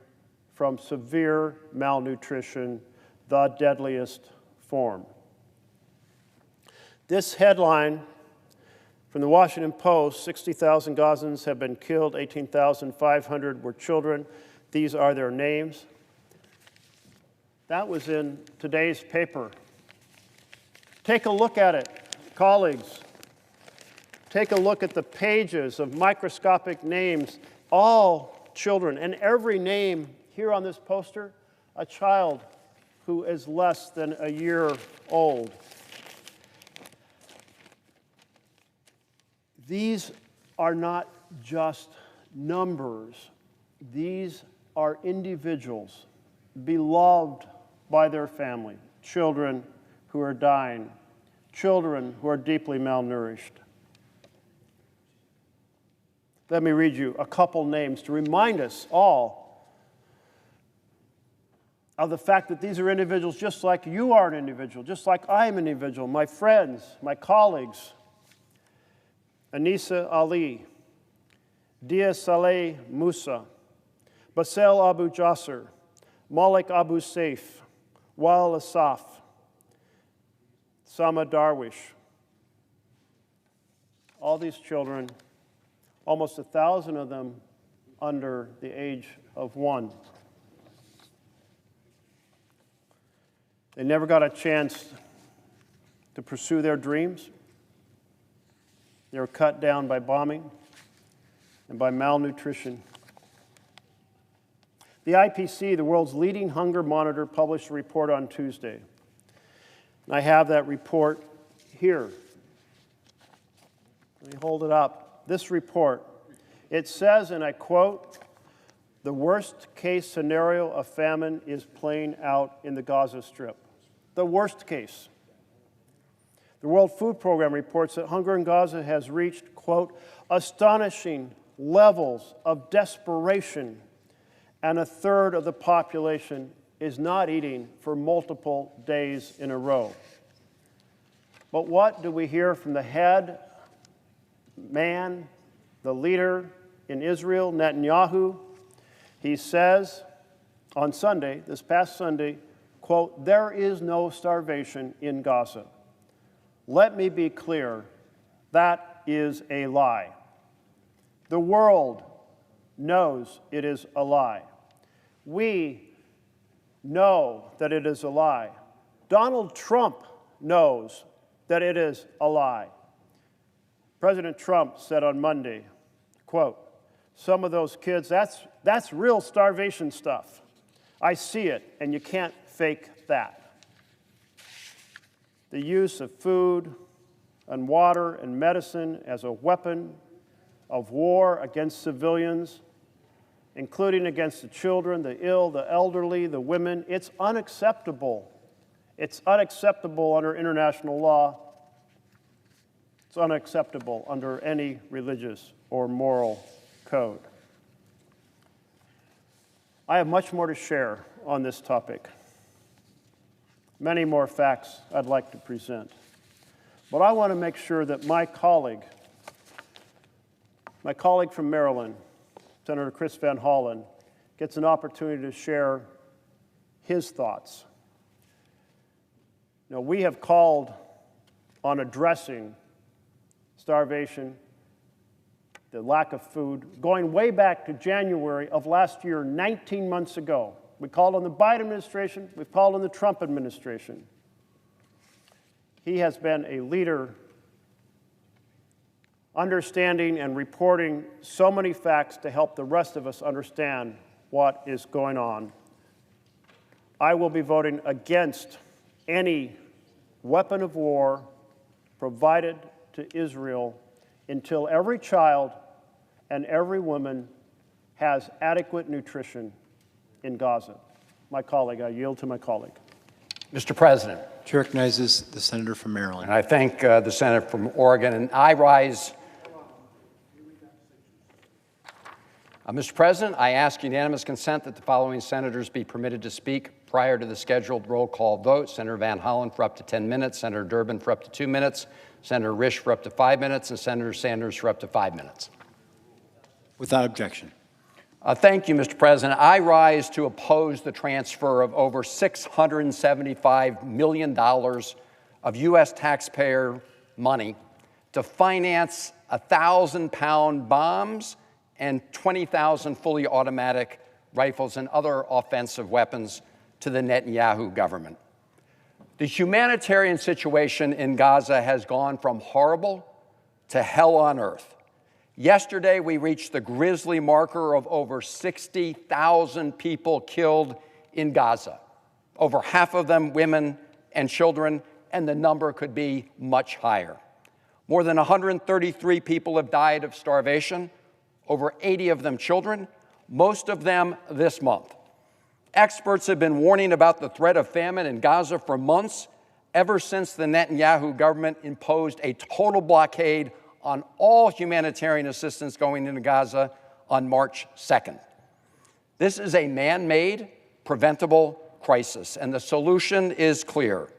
from severe malnutrition, the deadliest form. This headline from the Washington Post, 60,000 Gazans have been killed, 18,500 were children. These are their names. That was in today's paper. Take a look at it, colleagues. Take a look at the pages of microscopic names, all children, and every name here on this poster, a child who is less than a year old. These are not just numbers. These are individuals beloved by their family, children who are dying, children who are deeply malnourished. Let me read you a couple names to remind us all of the fact that these are individuals just like you are an individual, just like I am an individual, my friends, my colleagues. Anissa Ali, Dia Saleh Musa, Basel Abu Jasser, Malik Abu Saif, Wael Asaf, Sama Darwish. All these children, almost 1,000 of them under the age of 1. They never got a chance to pursue their dreams. They were cut down by bombing and by malnutrition. The IPC, the world's leading hunger monitor, published a report on Tuesday. And I have that report here. Let me hold it up. This report, it says, and I quote, "The worst case scenario of famine is playing out in the Gaza Strip." The worst case. The World Food Program reports that hunger in Gaza has reached, quote, "astonishing levels of desperation, and a third of the population is not eating for multiple days in a row." But what do we hear from the head man, the leader in Israel, Netanyahu? He says on Sunday, this past Sunday, quote, "There is no starvation in Gaza." Let me be clear, that is a lie. The world knows it is a lie. We know that it is a lie. Donald Trump knows that it is a lie. President Trump said on Monday, quote, "Some of those kids, that's real starvation stuff. I see it, and you can't fake that." The use of food and water and medicine as a weapon of war against civilians, including against the children, the ill, the elderly, the women, it's unacceptable. It's unacceptable under international law. It's unacceptable under any religious or moral code. I have much more to share on this topic. Many more facts I'd like to present. But I want to make sure that my colleague from Maryland, Senator Chris Van Hollen, gets an opportunity to share his thoughts. Now, we have called on addressing starvation, the lack of food, going way back to January of last year, 19 months ago. We called on the Biden administration, we've called on the Trump administration. He has been a leader understanding and reporting so many facts to help the rest of us understand what is going on. I will be voting against any weapon of war provided to Israel until every child and every woman has adequate nutrition in Gaza. My colleague, I yield to my colleague. Mr. President. Chair recognizes the senator from Maryland. And I thank the senator from Oregon, and I rise. Mr. President, I ask unanimous consent that the following senators be permitted to speak prior to the scheduled roll call vote. Senator Van Hollen for up to 10 minutes, Senator Durbin for up to 2 minutes, Senator Risch for up to 5 minutes, and Senator Sanders for up to 5 minutes. Without objection. Thank you, Mr. President. I rise to oppose the transfer of over $675 million of U.S. taxpayer money to finance 1,000-pound bombs and 20,000 fully automatic rifles and other offensive weapons to the Netanyahu government. The humanitarian situation in Gaza has gone from horrible to hell on earth. Yesterday, we reached the grisly marker of over 60,000 people killed in Gaza, over half of them women and children, and the number could be much higher. More than 133 people have died of starvation, over 80 of them children, most of them this month. Experts have been warning about the threat of famine in Gaza for months, ever since the Netanyahu government imposed a total blockade on all humanitarian assistance going into Gaza on March 2nd. This is a man-made, preventable crisis, and the solution is clear.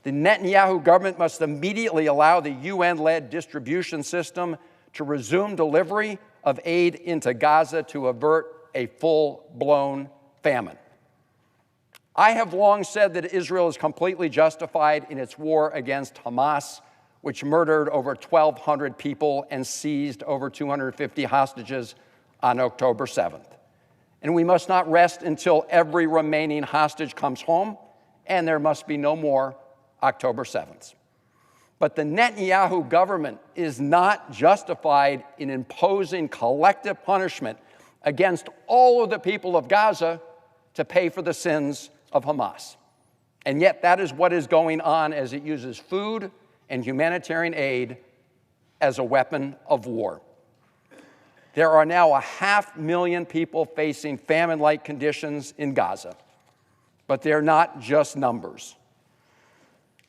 The Netanyahu government must immediately allow the UN-led distribution system to resume delivery of aid into Gaza to avert a full-blown famine. I have long said that Israel is completely justified in its war against Hamas, which murdered over 1,200 people and seized over 250 hostages on October 7th. And we must not rest until every remaining hostage comes home, and there must be no more October 7th. But the Netanyahu government is not justified in imposing collective punishment against all of the people of Gaza to pay for the sins of Hamas. And yet that is what is going on as it uses food and humanitarian aid as a weapon of war. There are now 500,000 people facing famine-like conditions in Gaza, but they're not just numbers.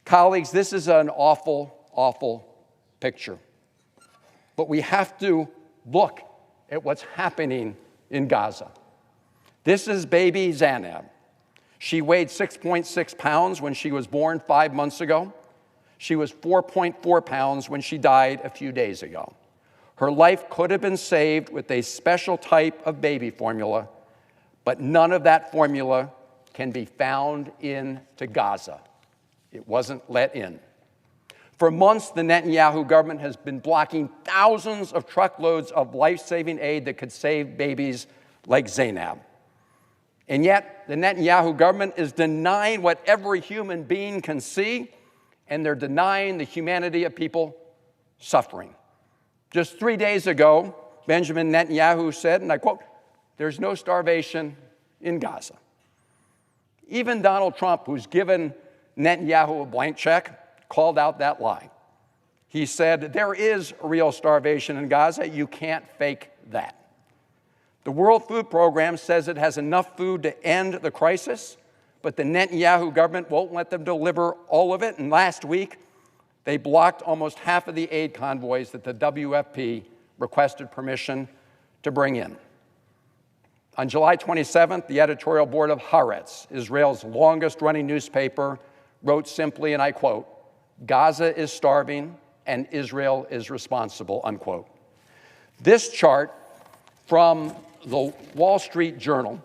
Colleagues, this is an awful, awful picture. But we have to look at what's happening in Gaza. This is baby Zanab. She weighed 6.6 pounds when she was born 5 months ago. She was 4.4 pounds when she died a few days ago. Her life could have been saved with a special type of baby formula, but none of that formula can be found into Gaza. It wasn't let in. For months, the Netanyahu government has been blocking thousands of truckloads of life-saving aid that could save babies like Zainab. And yet, the Netanyahu government is denying what every human being can see, and they're denying the humanity of people suffering. Just 3 days ago, Benjamin Netanyahu said, and I quote, "There's no starvation in Gaza." Even Donald Trump, who's given Netanyahu a blank check, called out that lie. He said, "There is real starvation in Gaza. You can't fake that." The World Food Program says it has enough food to end the crisis, but the Netanyahu government won't let them deliver all of it. And last week, they blocked almost half of the aid convoys that the WFP requested permission to bring in. On July 27th, the editorial board of Haaretz, Israel's longest-running newspaper, wrote simply, and I quote, "Gaza is starving and Israel is responsible," unquote. This chart from the Wall Street Journal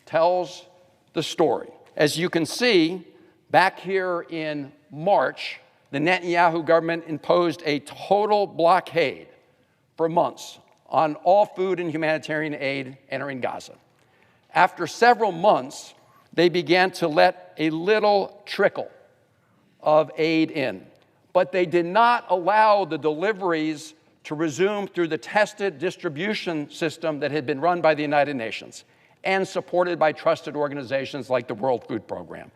tells the story. As you can see, back here in March, the Netanyahu government imposed a total blockade for months on all food and humanitarian aid entering Gaza. After several months, they began to let a little trickle of aid in, but they did not allow the deliveries to resume through the tested distribution system that had been run by the United Nations and supported by trusted organizations like the World Food Program.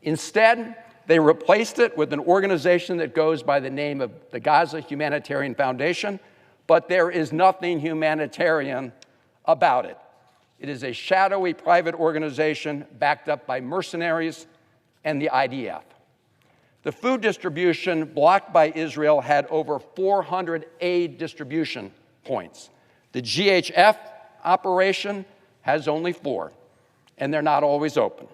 Instead, they replaced it with an organization that goes by the name of the Gaza Humanitarian Foundation, but there is nothing humanitarian about it. It is a shadowy private organization backed up by mercenaries and the IDF. The food distribution blocked by Israel had over 400 aid distribution points. The GHF operation has only 4, and they're not always open.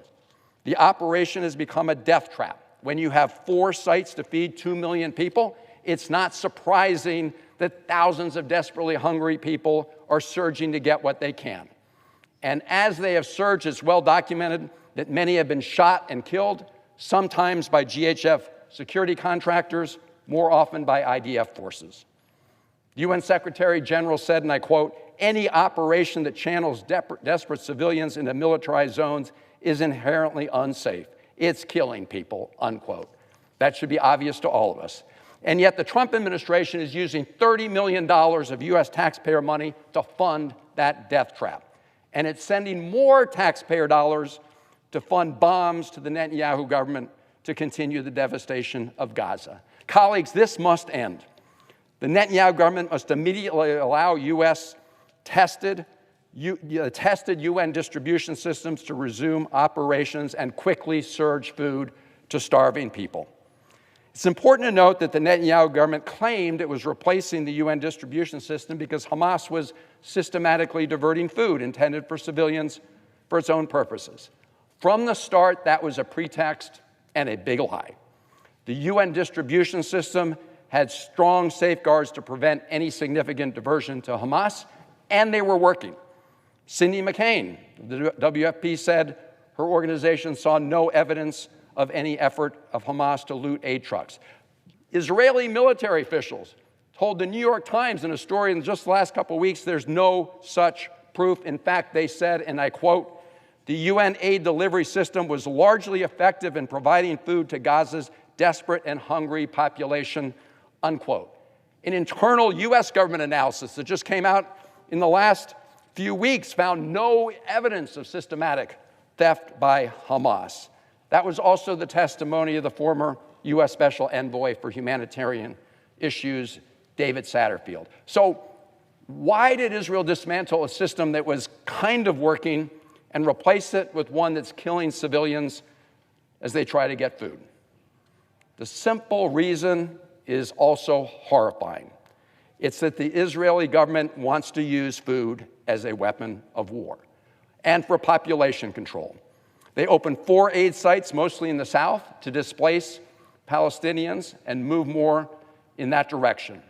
The operation has become a death trap. When you have 4 sites to feed 2 million people, it's not surprising that thousands of desperately hungry people are surging to get what they can. And as they have surged, it's well documented that many have been shot and killed, sometimes by GHF security contractors, more often by IDF forces. The UN Secretary General said, and I quote, "Any operation that channels desperate civilians into militarized zones is inherently unsafe. It's killing people," unquote. That should be obvious to all of us. And yet the Trump administration is using $30 million of U.S. taxpayer money to fund that death trap. And it's sending more taxpayer dollars to fund bombs to the Netanyahu government to continue the devastation of Gaza. Colleagues, this must end. The Netanyahu government must immediately allow U.S. tested UN distribution systems to resume operations and quickly surge food to starving people. It's important to note that the Netanyahu government claimed it was replacing the UN distribution system because Hamas was systematically diverting food intended for civilians for its own purposes. From the start, that was a pretext and a big lie. The UN distribution system had strong safeguards to prevent any significant diversion to Hamas, and they were working. Cindy McCain, the WFP, said her organization saw no evidence of any effort of Hamas to loot aid trucks. Israeli military officials told the New York Times in a story in just the last couple of weeks there's no such proof. In fact, they said, and I quote, "The UN aid delivery system was largely effective in providing food to Gaza's desperate and hungry population," unquote. An internal U.S. government analysis that just came out in the last few weeks found no evidence of systematic theft by Hamas. That was also the testimony of the former U.S. Special Envoy for Humanitarian Issues, David Satterfield. So why did Israel dismantle a system that was kind of working and replace it with one that's killing civilians as they try to get food? The simple reason is also horrifying. It's that the Israeli government wants to use food as a weapon of war and for population control. They opened 4 aid sites, mostly in the south, to displace Palestinians and move more in that direction.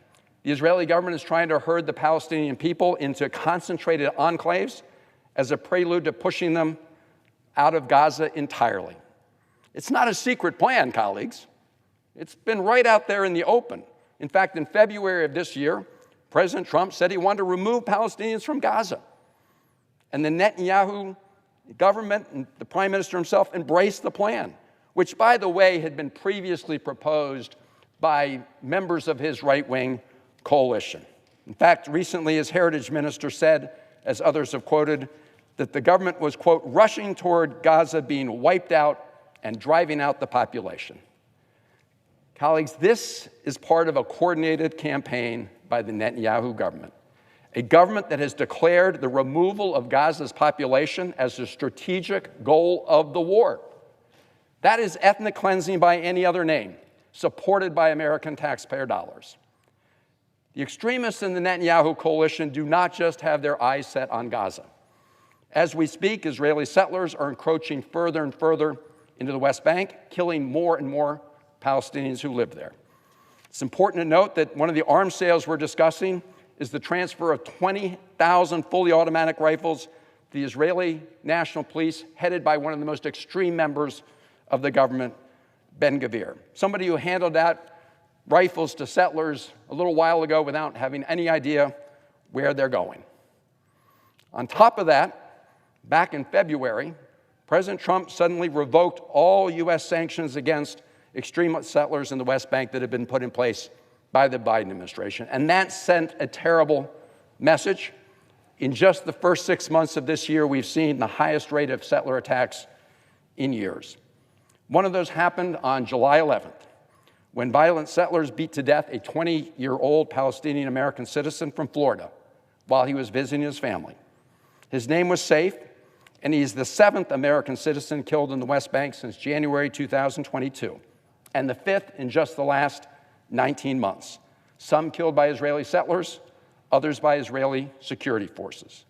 The Israeli government is trying to herd the Palestinian people into concentrated enclaves as a prelude to pushing them out of Gaza entirely. It's not a secret plan, colleagues. It's been right out there in the open. In fact, in February of this year, President Trump said he wanted to remove Palestinians from Gaza. And the Netanyahu government and the prime minister himself embraced the plan, which, by the way, had been previously proposed by members of his right-wing coalition. In fact, recently his heritage minister said, as others have quoted, that the government was, quote, rushing toward Gaza being wiped out and driving out the population. Colleagues, this is part of a coordinated campaign by the Netanyahu government, a government that has declared the removal of Gaza's population as a strategic goal of the war. That is ethnic cleansing by any other name, supported by American taxpayer dollars. The extremists in the Netanyahu coalition do not just have their eyes set on Gaza. As we speak, Israeli settlers are encroaching further and further into the West Bank, killing more and more Palestinians who live there. It's important to note that one of the arms sales we're discussing is the transfer of 20,000 fully automatic rifles to the Israeli National Police, headed by one of the most extreme members of the government, Ben-Gvir, somebody who handed out rifles to settlers a little while ago without having any idea where they're going. On top of that, back in February, President Trump suddenly revoked all U.S. sanctions against extremist settlers in the West Bank that had been put in place by the Biden administration. And that sent a terrible message. In just the first 6 months of this year, we've seen the highest rate of settler attacks in years. One of those happened on July 11th, when violent settlers beat to death a 20-year-old Palestinian-American citizen from Florida while he was visiting his family. His name was Saif, and he's the 7th American citizen killed in the West Bank since January 2022, and the 5th in just the last 19 months. Some killed by Israeli settlers, others by Israeli security forces.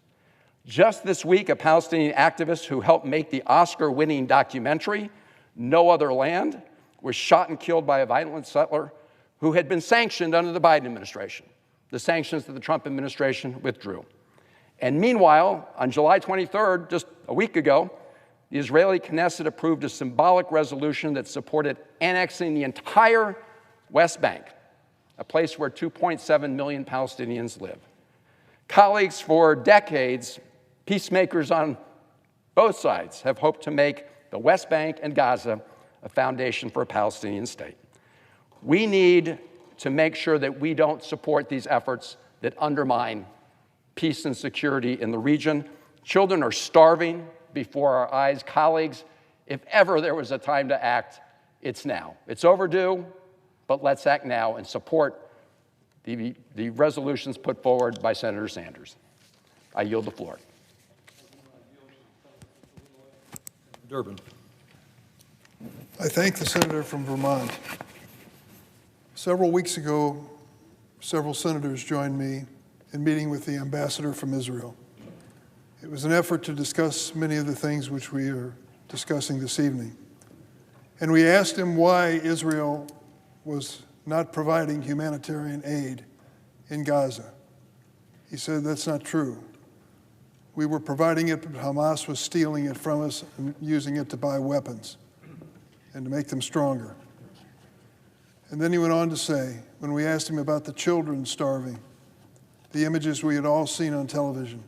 Just this week, a Palestinian activist who helped make the Oscar-winning documentary, No Other Land, was shot and killed by a violent settler who had been sanctioned under the Biden administration, the sanctions that the Trump administration withdrew. And meanwhile, on July 23rd, just a week ago, the Israeli Knesset approved a symbolic resolution that supported annexing the entire West Bank, a place where 2.7 million Palestinians live. Colleagues, for decades, peacemakers on both sides have hoped to make the West Bank and Gaza a foundation for a Palestinian state. We need to make sure that we don't support these efforts that undermine peace and security in the region. Children are starving before our eyes. Colleagues, if ever there was a time to act, it's now. It's overdue, but let's act now and support the resolutions put forward by Senator Sanders. I yield the floor. Durbin. I thank the senator from Vermont. Several weeks ago, several senators joined me in meeting with the ambassador from Israel. It was an effort to discuss many of the things which we are discussing this evening. And we asked him why Israel was not providing humanitarian aid in Gaza. He said, that's not true. We were providing it, but Hamas was stealing it from us and using it to buy weapons and to make them stronger. And then he went on to say, when we asked him about the children starving, the images we had all seen on television,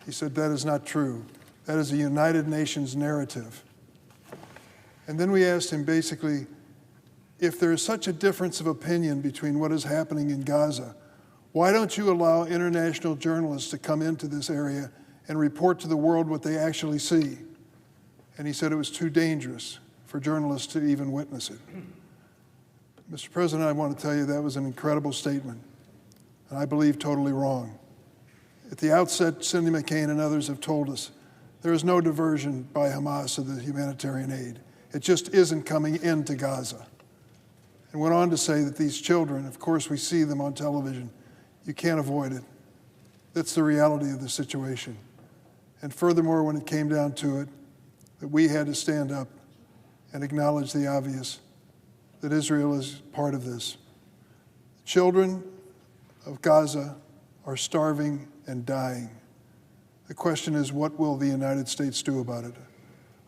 he said, that is not true. That is a United Nations narrative. And then we asked him basically, if there is such a difference of opinion between what is happening in Gaza, why don't you allow international journalists to come into this area and report to the world what they actually see? And he said it was too dangerous for journalists to even witness it. Mr. President, I want to tell you that was an incredible statement, and I believe totally wrong. At the outset, Cindy McCain and others have told us there is no diversion by Hamas of the humanitarian aid. It just isn't coming into Gaza. And went on to say that these children, of course we see them on television, you can't avoid it. That's the reality of the situation. And furthermore, when it came down to it, that we had to stand up and acknowledge the obvious, that Israel is part of this. The children of Gaza are starving and dying. The question is, what will the United States do about it?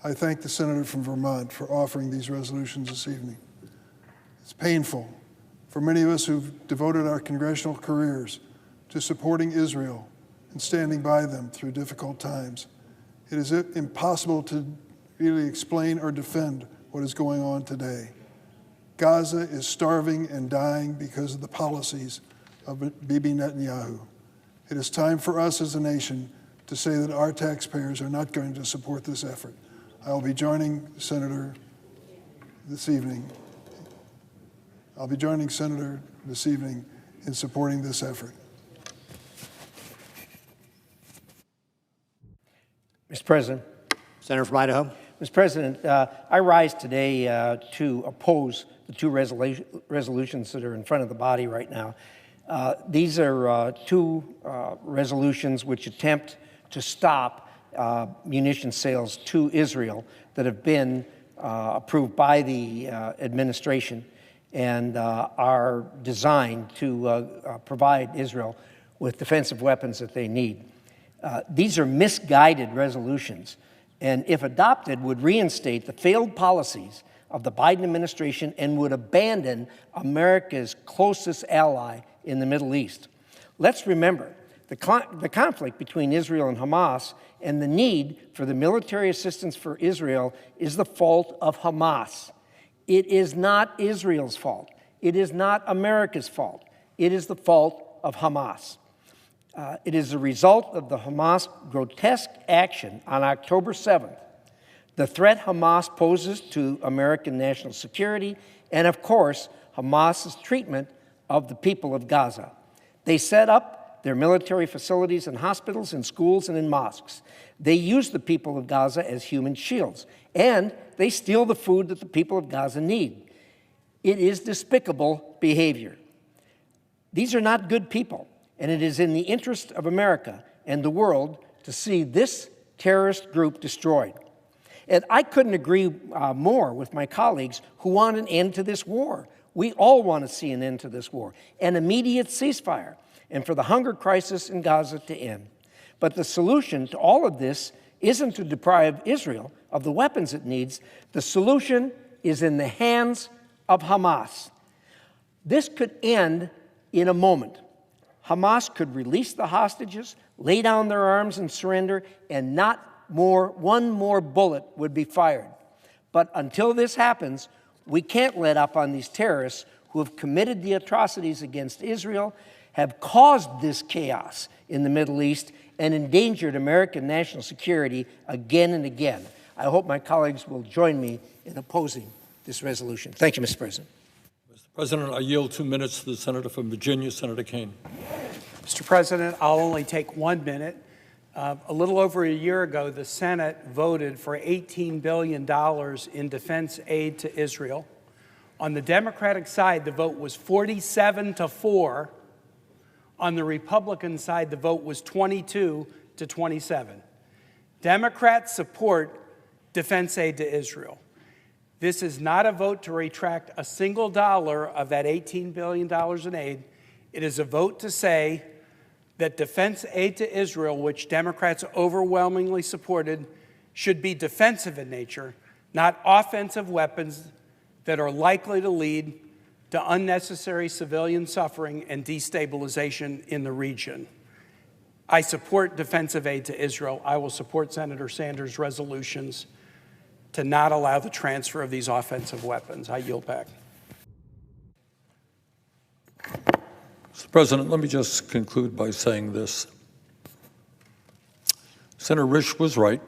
I thank the senator from Vermont for offering these resolutions this evening. It's painful for many of us who've devoted our congressional careers to supporting Israel and standing by them through difficult times. It is impossible to really explain or defend what is going on today. Gaza is starving and dying because of the policies of Bibi Netanyahu. It is time for us as a nation to say that our taxpayers are not going to support this effort. I will be joining Senator this evening. I'll be joining Senator this evening in supporting this effort. Mr. President. Senator from Idaho. Mr. President, I rise today to oppose the two resolutions that are in front of the body right now. These are two resolutions which attempt to stop munition sales to Israel that have been approved by the administration and are designed to provide Israel with defensive weapons that they need. These are misguided resolutions, and if adopted, would reinstate the failed policies of the Biden administration and would abandon America's closest ally in the Middle East. Let's remember, the conflict between Israel and Hamas and the need for the military assistance for Israel is the fault of Hamas. It is not Israel's fault. It is not America's fault. It is the fault of Hamas. It is a result of the Hamas grotesque action on October 7th, the threat Hamas poses to American national security, and of course, Hamas's treatment of the people of Gaza. They set up their military facilities in hospitals, in schools, and in mosques. They use the people of Gaza as human shields, and they steal the food that the people of Gaza need. It is despicable behavior. These are not good people. And it is in the interest of America and the world to see this terrorist group destroyed. And I couldn't agree more with my colleagues who want an end to this war. We all want to see an end to this war, an immediate ceasefire, and for the hunger crisis in Gaza to end. But the solution to all of this isn't to deprive Israel of the weapons it needs. The solution is in the hands of Hamas. This could end in a moment. Hamas could release the hostages, lay down their arms and surrender, and one more bullet would be fired. But until this happens, we can't let up on these terrorists who have committed the atrocities against Israel, have caused this chaos in the Middle East, and endangered American national security again and again. I hope my colleagues will join me in opposing this resolution. Thank you, Mr. President. Mr. President, I yield 2 minutes to the senator from Virginia, Senator Kaine. Mr. President, I'll only take 1 minute. A little over a year ago, the Senate voted for $18 billion in defense aid to Israel. On the Democratic side, the vote was 47-4. On the Republican side, the vote was 22-27. Democrats support defense aid to Israel. This is not a vote to retract a single dollar of that $18 billion in aid. It is a vote to say that defense aid to Israel, which Democrats overwhelmingly supported, should be defensive in nature, not offensive weapons that are likely to lead to unnecessary civilian suffering and destabilization in the region. I support defensive aid to Israel. I will support Senator Sanders' resolutions to not allow the transfer of these offensive weapons. I yield back. Mr. President, let me just conclude by saying this. Senator Risch was right.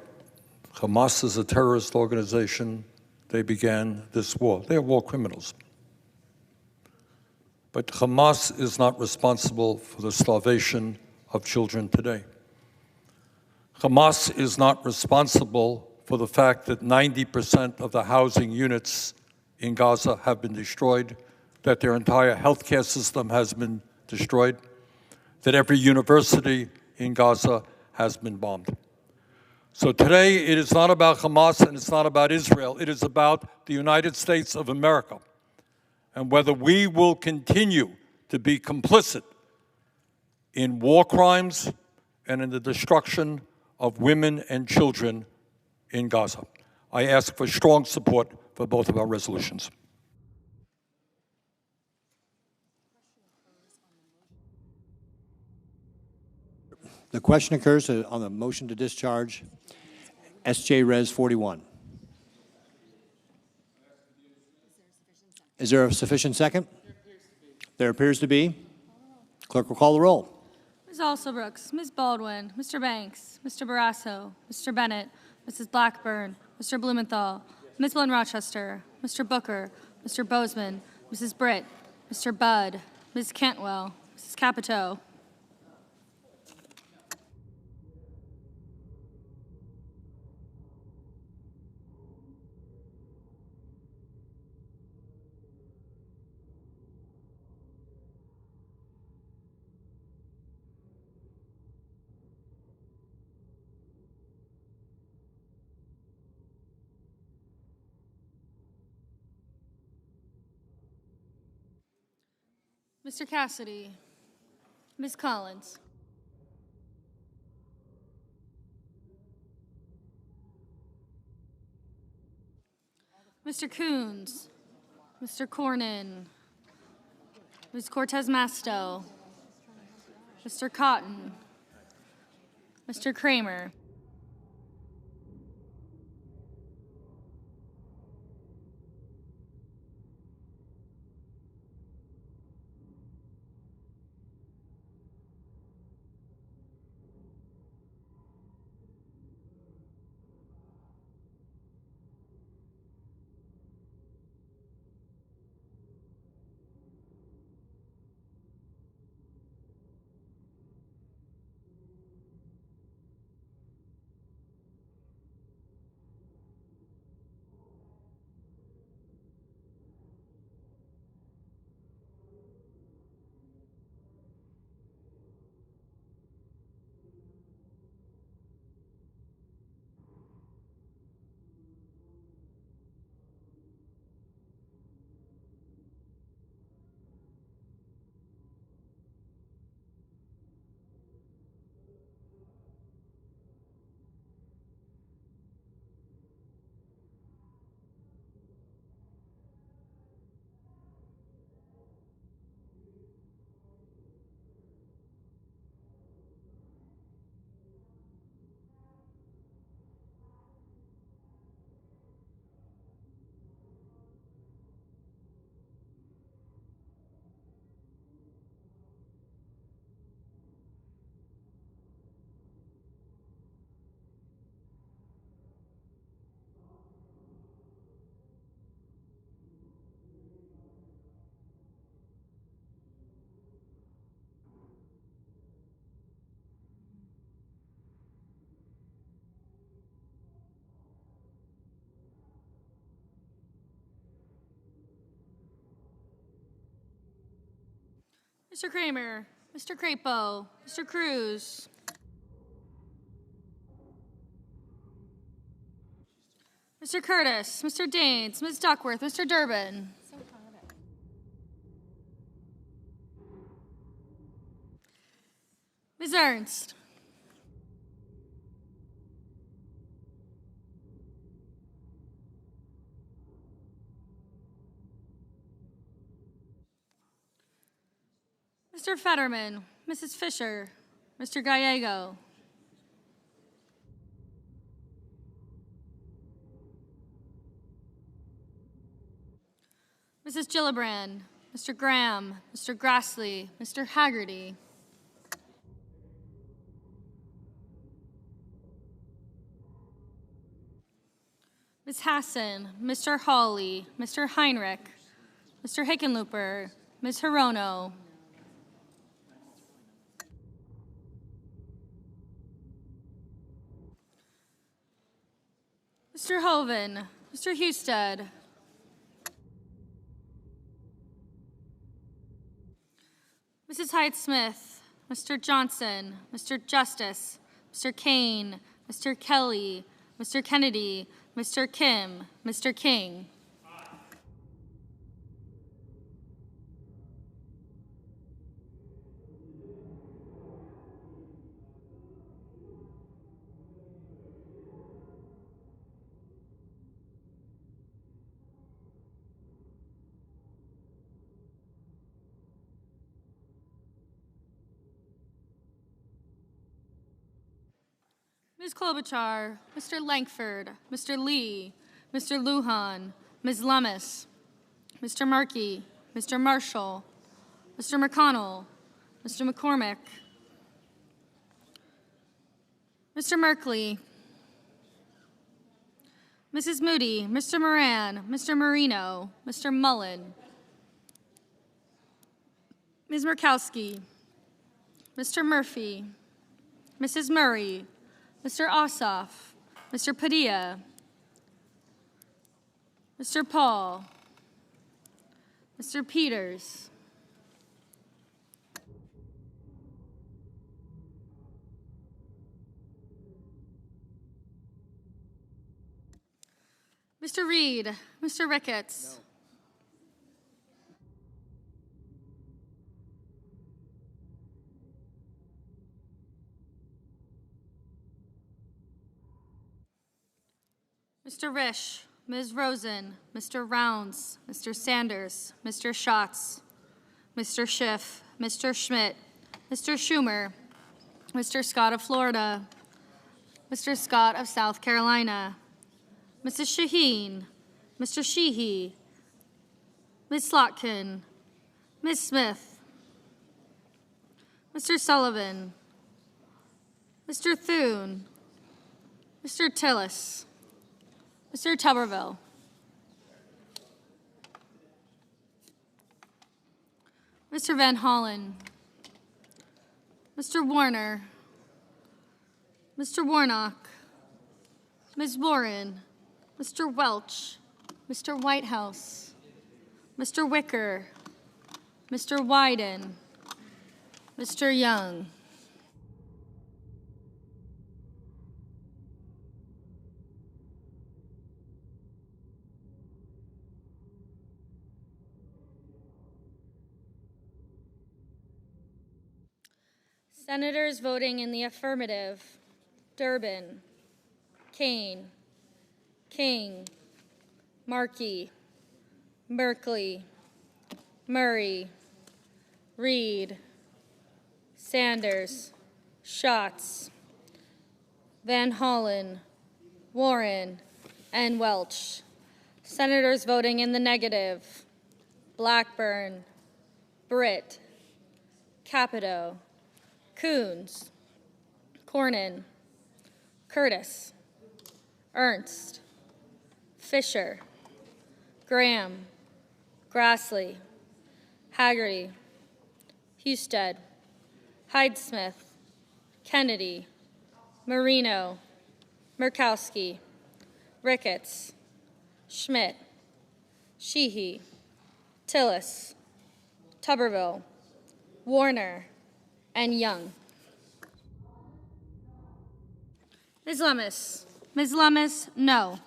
Hamas is a terrorist organization. They began this war. They are war criminals. But Hamas is not responsible for the starvation of children today. Hamas is not responsible for the fact that 90% of the housing units in Gaza have been destroyed, that their entire healthcare system has been destroyed, that every university in Gaza has been bombed. So today it is not about Hamas and it's not about Israel. It is about the United States of America and whether we will continue to be complicit in war crimes and in the destruction of women and children in Gaza. I ask for strong support for both of our resolutions. The question occurs on the motion to discharge SJ Res 41. Is there a sufficient second? There appears to be. Clerk will call the roll. Ms. Alsobrooks, Ms. Baldwin, Mr. Banks, Mr. Barrasso, Mr. Bennett, Mrs. Blackburn, Mr. Blumenthal, Ms. Lynn Rochester, Mr. Booker, Mr. Bozeman, Mrs. Britt, Mr. Budd, Ms. Cantwell, Mrs. Capito. Mr. Cassidy, Ms. Collins. Mr. Coons, Mr. Cornyn, Ms. Cortez Masto, Mr. Cotton, Mr. Kramer. Mr. Kramer, Mr. Crapo, Mr. Cruz. Mr. Curtis, Mr. Daines, Ms. Duckworth, Mr. Durbin. Ms. Ernst. Mr. Fetterman, Mrs. Fisher, Mr. Gallego. Mrs. Gillibrand, Mr. Graham, Mr. Grassley, Mr. Haggerty. Ms. Hassan, Mr. Hawley, Mr. Heinrich, Mr. Hickenlooper, Ms. Hirono. Mr. Hoven, Mr. Husted. Mrs. Hyde-Smith, Mr. Johnson, Mr. Justice, Mr. Kane, Mr. Kelly, Mr. Kennedy, Mr. Kim, Mr. King. Ms. Klobuchar, Mr. Lankford, Mr. Lee, Mr. Lujan, Ms. Lummis, Mr. Markey, Mr. Marshall, Mr. McConnell, Mr. McCormick, Mr. Merkley, Mrs. Moody, Mr. Moran, Mr. Marino, Mr. Mullen, Ms. Murkowski, Mr. Murphy, Mrs. Murray, Mr. Ossoff, Mr. Padilla, Mr. Paul, Mr. Peters, Mr. Reed, Mr. Ricketts. Mr. Risch, Ms. Rosen, Mr. Rounds, Mr. Sanders, Mr. Schatz, Mr. Schiff, Mr. Schmidt, Mr. Schumer, Mr. Scott of Florida, Mr. Scott of South Carolina, Mrs. Shaheen, Mr. Sheehy, Ms. Slotkin, Ms. Smith, Mr. Sullivan, Mr. Thune, Mr. Tillis, Mr. Tuberville, Mr. Van Hollen, Mr. Warner, Mr. Warnock, Ms. Warren, Mr. Welch, Mr. Whitehouse, Mr. Wicker, Mr. Wyden, Mr. Young. Senators voting in the affirmative: Durbin, Kane, King, Markey, Merkley, Murray, Reed, Sanders, Schatz, Van Hollen, Warren, and Welch. Senators voting in the negative: Blackburn, Britt, Capito, Coons, Cornyn, Curtis, Ernst, Fisher, Graham, Grassley, Haggerty, Husted, Hyde-Smith, Kennedy, Marino, Murkowski, Ricketts, Schmidt, Sheehy, Tillis, Tuberville, Warner, and Young. Ms. Lummis. Ms. Lummis, no.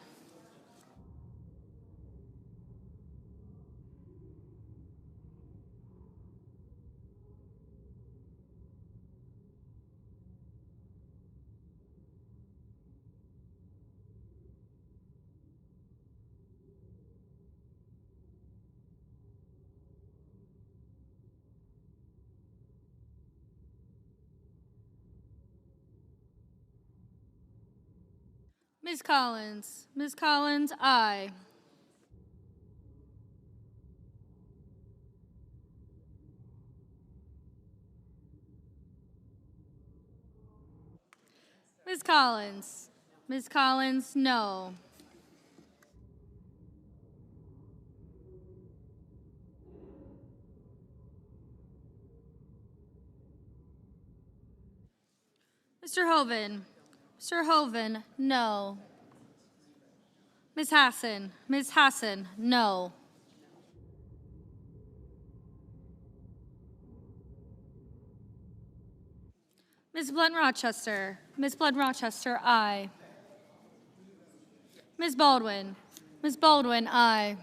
Ms. Collins. Ms. Collins, aye. Ms. Collins. Ms. Collins, no. Mr. Hoven. Mr. Hoven, no. Ms. Hassan. Ms. Hassan, no. Ms. Blunt Rochester. Ms. Blunt Rochester, aye. Ms. Baldwin. Ms. Baldwin, aye.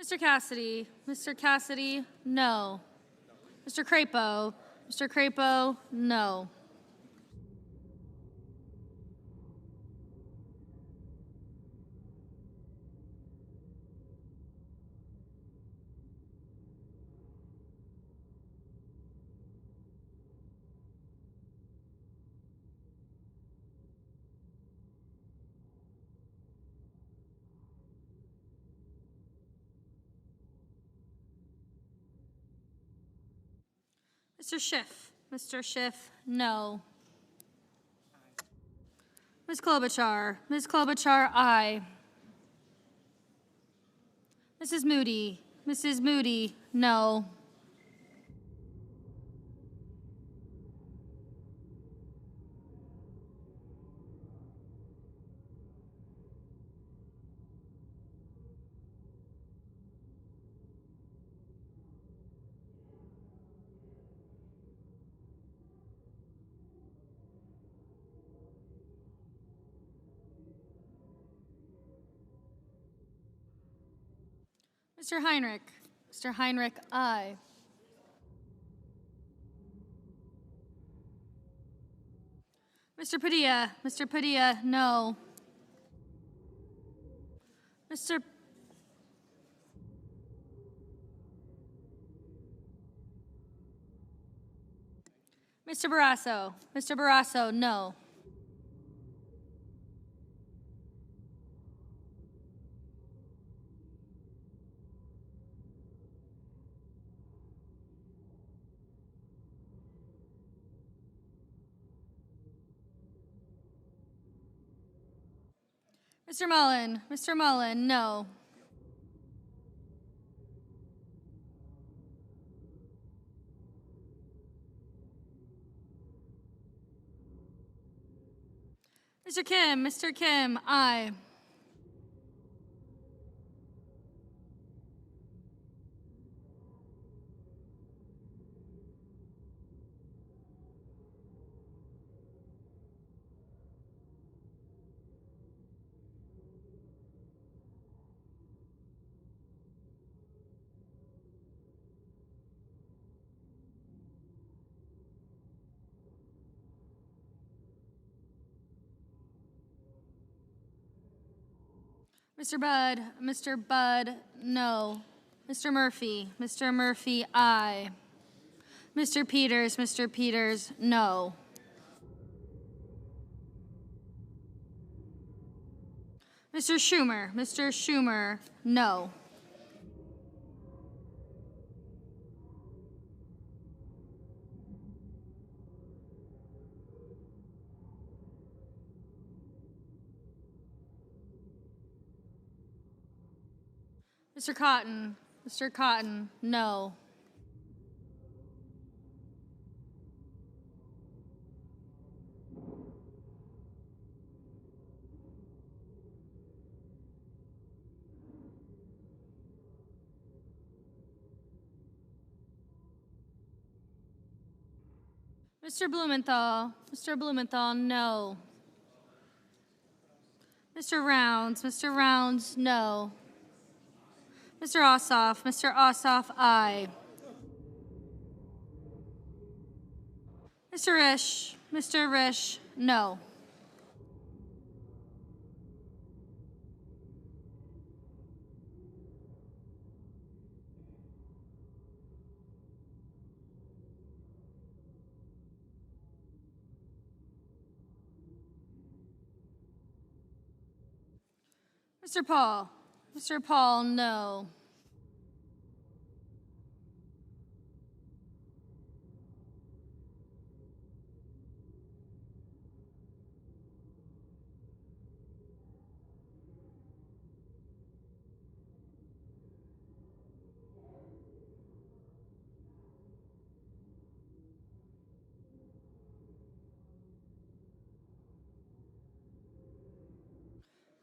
Mr. Cassidy. Mr. Cassidy, no. Mr. Crapo. Mr. Crapo, no. Mr. Schiff. Mr. Schiff, no. Ms. Klobuchar. Ms. Klobuchar, aye. Mrs. Moody. Mrs. Moody, no. Mr. Heinrich. Mr. Heinrich, aye. Mr. Padilla. Mr. Padilla, no. Mr. Mr. Barrasso. Mr. Barrasso, no. Mr. Mullen. Mr. Mullen, no. Mr. Kim. Mr. Kim, aye. Mr. Budd. Mr. Budd, no. Mr. Murphy. Mr. Murphy, aye. Mr. Peters. Mr. Peters, no. Mr. Schumer. Mr. Schumer, no. Mr. Cotton. Mr. Cotton, no. Mr. Blumenthal. Mr. Blumenthal, no. Mr. Rounds. Mr. Rounds, no. Mr. Ossoff. Mr. Ossoff, aye. Mr. Risch. Mr. Risch, no. Mr. Paul. Mr. Paul, no.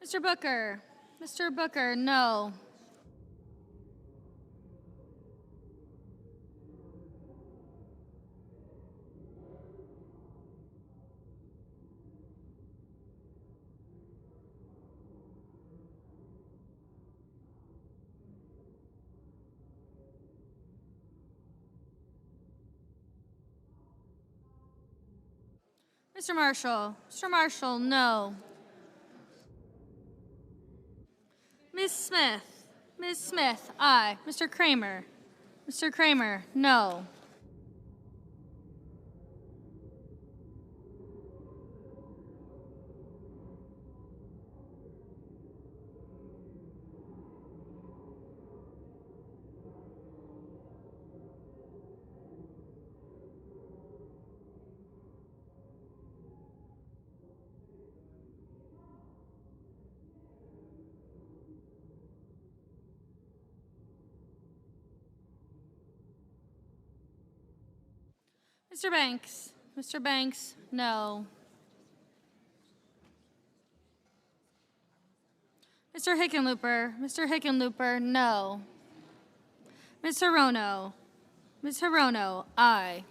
Mr. Booker. Mr. Booker, no. Mr. Marshall. Mr. Marshall, no. Ms. Smith. Ms. Smith, aye. Mr. Kramer. Mr. Kramer, no. Mr. Banks. Mr. Banks, no. Mr. Hickenlooper. Mr. Hickenlooper, no. Ms. Hirono. Ms. Hirono, aye.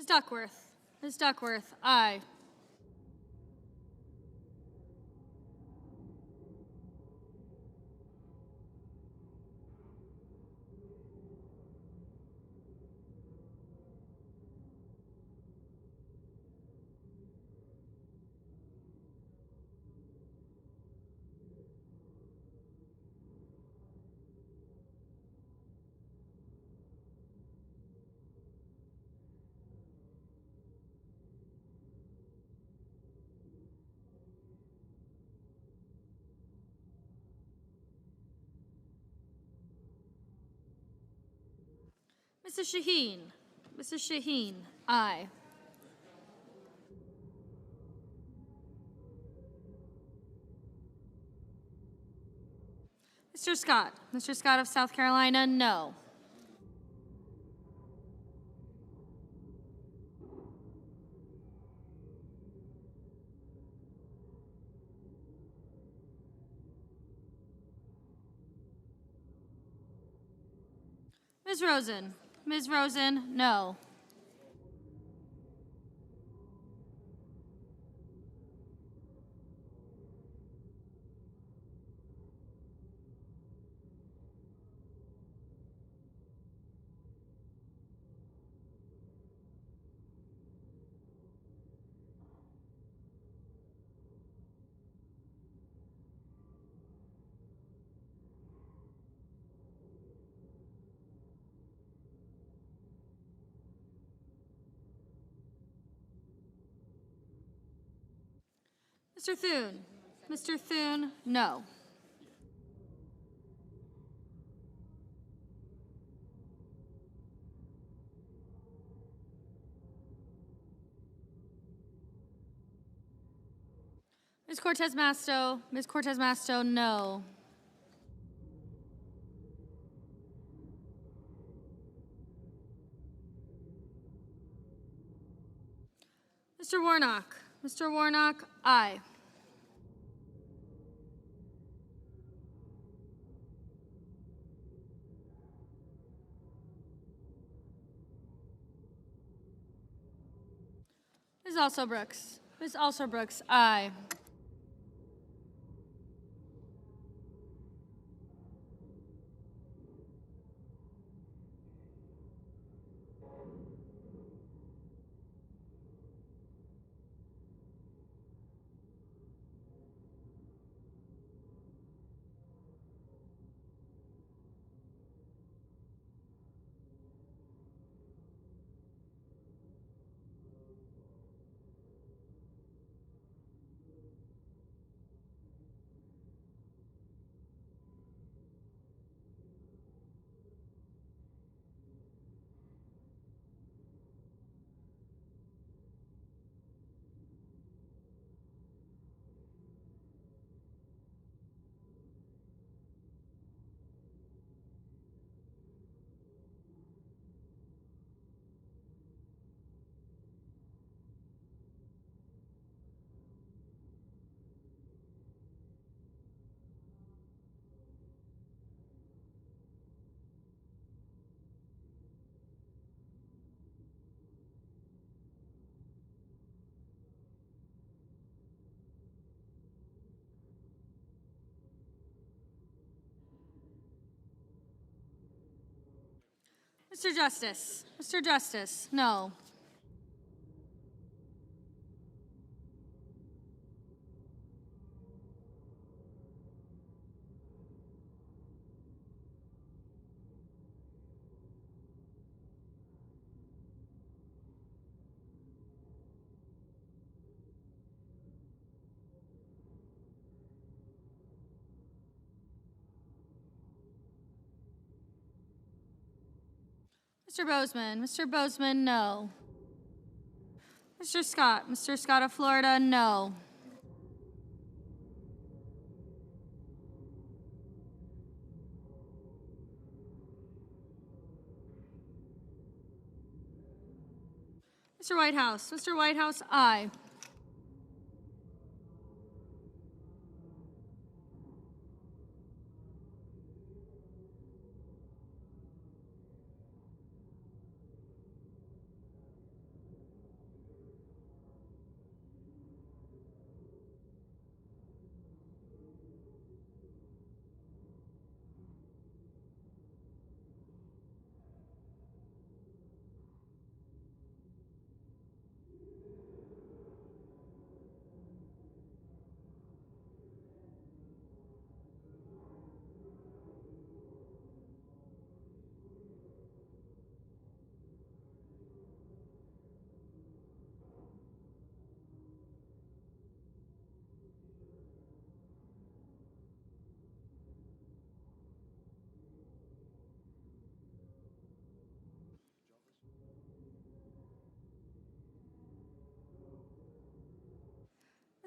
Ms. Duckworth. Ms. Duckworth, aye. Mrs. Shaheen. Mrs. Shaheen, aye. Mr. Scott. Mr. Scott of South Carolina, no. Ms. Rosen. Ms. Rosen, no. Mr. Thune. Mr. Thune, no. Ms. Cortez Masto. Ms. Cortez Masto, no. Mr. Warnock. Mr. Warnock, aye. Ms. Alsobrooks. Ms. Alsobrooks, aye. Mr. Justice. Mr. Justice, no. Mr. Bozeman. Mr. Bozeman, no. Mr. Scott. Mr. Scott of Florida, no. Mr. Whitehouse. Mr. Whitehouse, aye.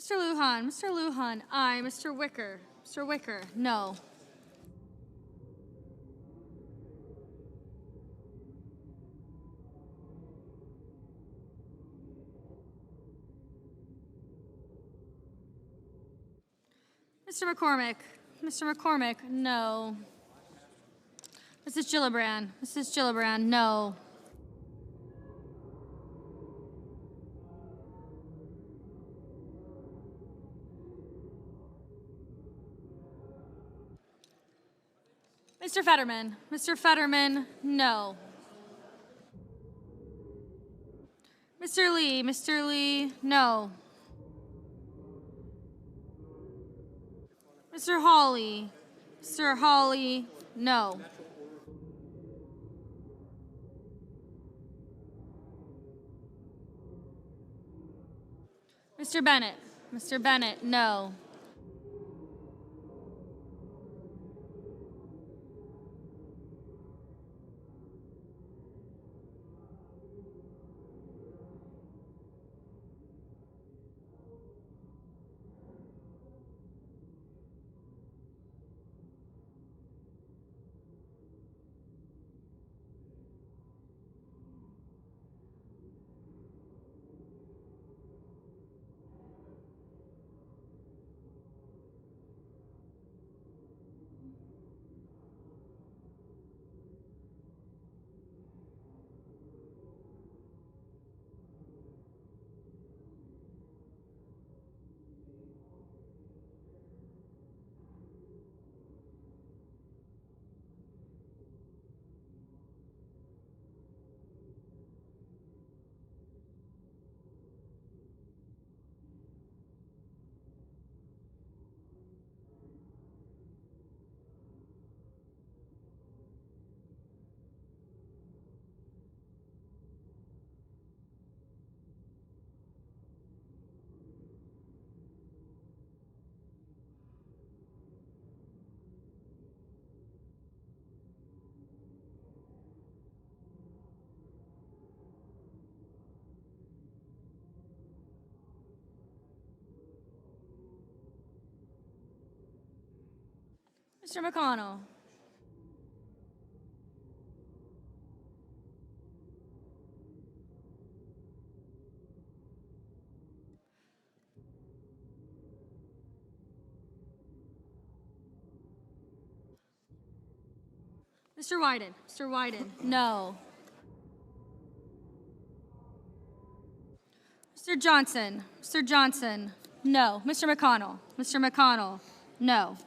Mr. Lujan. Mr. Lujan, aye. Mr. Wicker. Mr. Wicker, no. Mr. McCormick. Mr. McCormick, no. Mrs. Gillibrand. Mrs. Gillibrand, no. Mr. Fetterman. Mr. Fetterman, no. Mr. Lee. Mr. Lee, no. Mr. Hawley. Mr. Hawley, no. Mr. Bennett. Mr. Bennett, no. Mr. McConnell. Mr. Wyden. Mr. Wyden, no. Mr. Johnson. Mr. Johnson, no. Mr. McConnell. Mr. McConnell, no.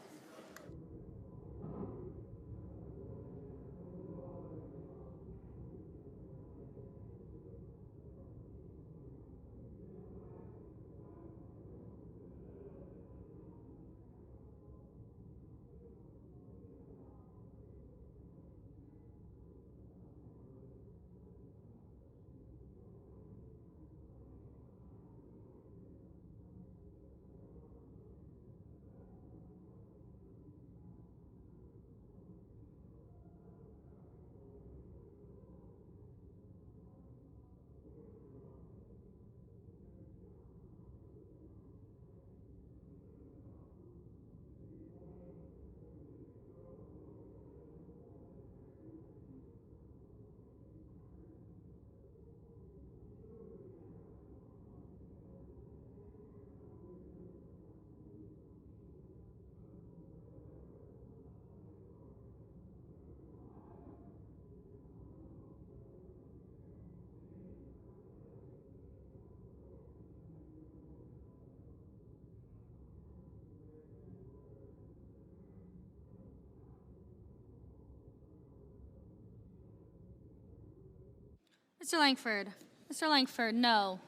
Mr. Langford. Mr. Langford, no.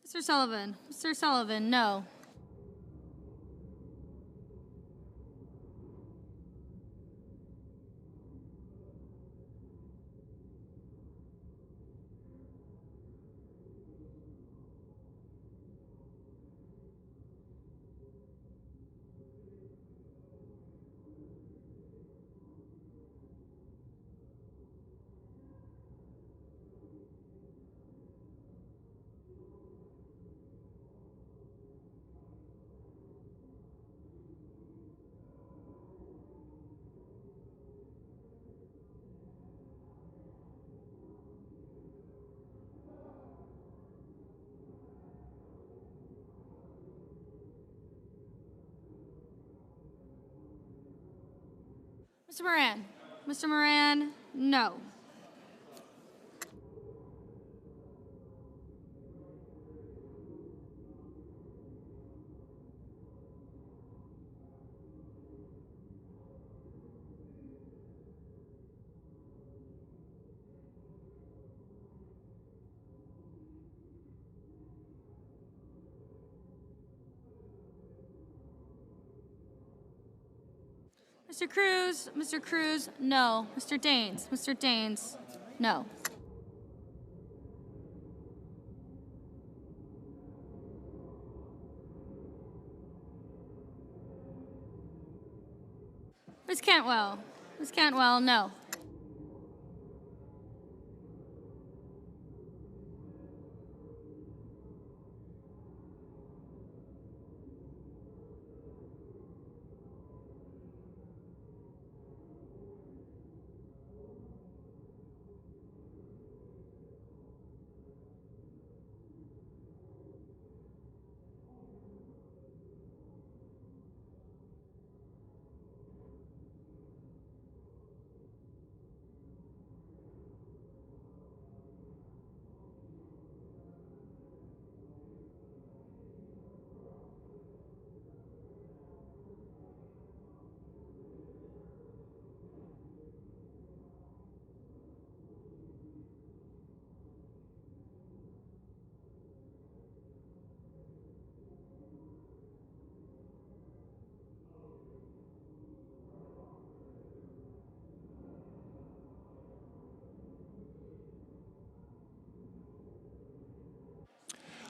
Mr. Sullivan. Mr. Sullivan, no. Mr. Moran. Mr. Moran, no. Mr. Cruz, no. Mr. Daines, no. Ms. Cantwell, no.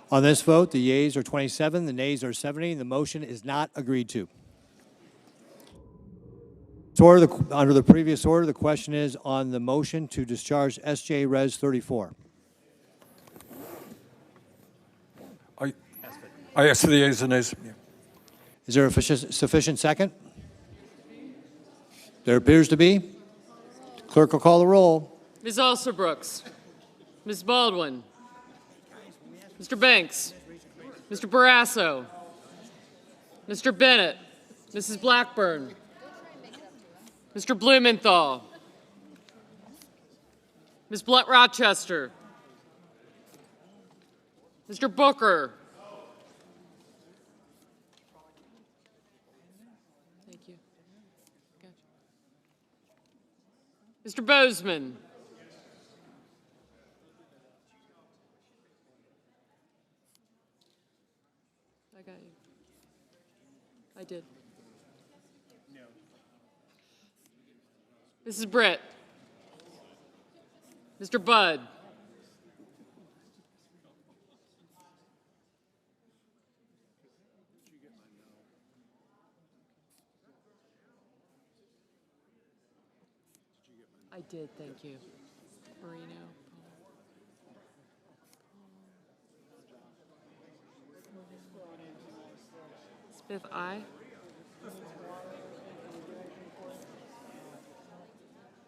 On this vote, the yeas are 27, the nays are 70, and the motion is not agreed to. So under the previous order, the question is on the motion to discharge SJ Res 34. I ask for the yeas and nays. Is there a sufficient second? There appears to be. Clerk will call the roll. Ms. Alsobrooks. Ms. Baldwin. Mr. Banks. Mr. Barrasso. Mr. Bennett. Mrs. Blackburn. Mr. Blumenthal. Ms. Blunt Rochester. Mr. Booker. Thank you. Gotcha. Mr. Bozeman. I got you. I did. Mrs. Britt. Mr. Budd. I did, thank you. Marino. Smith, aye.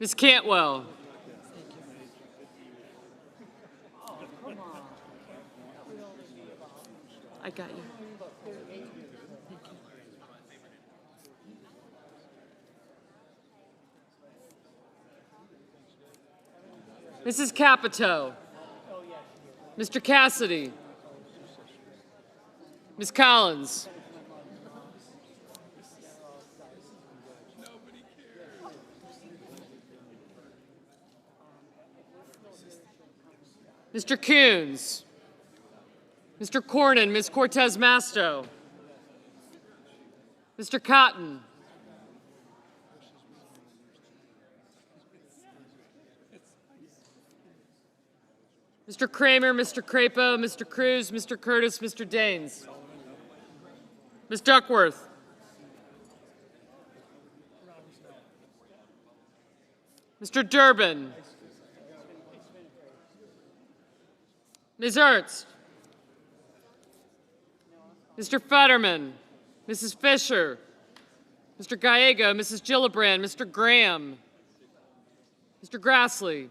Ms. Cantwell. I got you. Thank you. Mrs. Capito. Mr. Cassidy. Ms. Collins. Mr. Coons, Mr. Cornyn, Ms. Cortez Masto, Mr. Cotton, Mr. Kramer, Mr. Crapo, Mr. Cruz, Mr. Curtis, Mr. Daines, Ms. Duckworth, Mr. Durbin, Ms. Ernst, Mr. Futterman, Mrs. Fisher, Mr. Gallego, Mrs. Gillibrand, Mr. Graham, Mr. Grassley,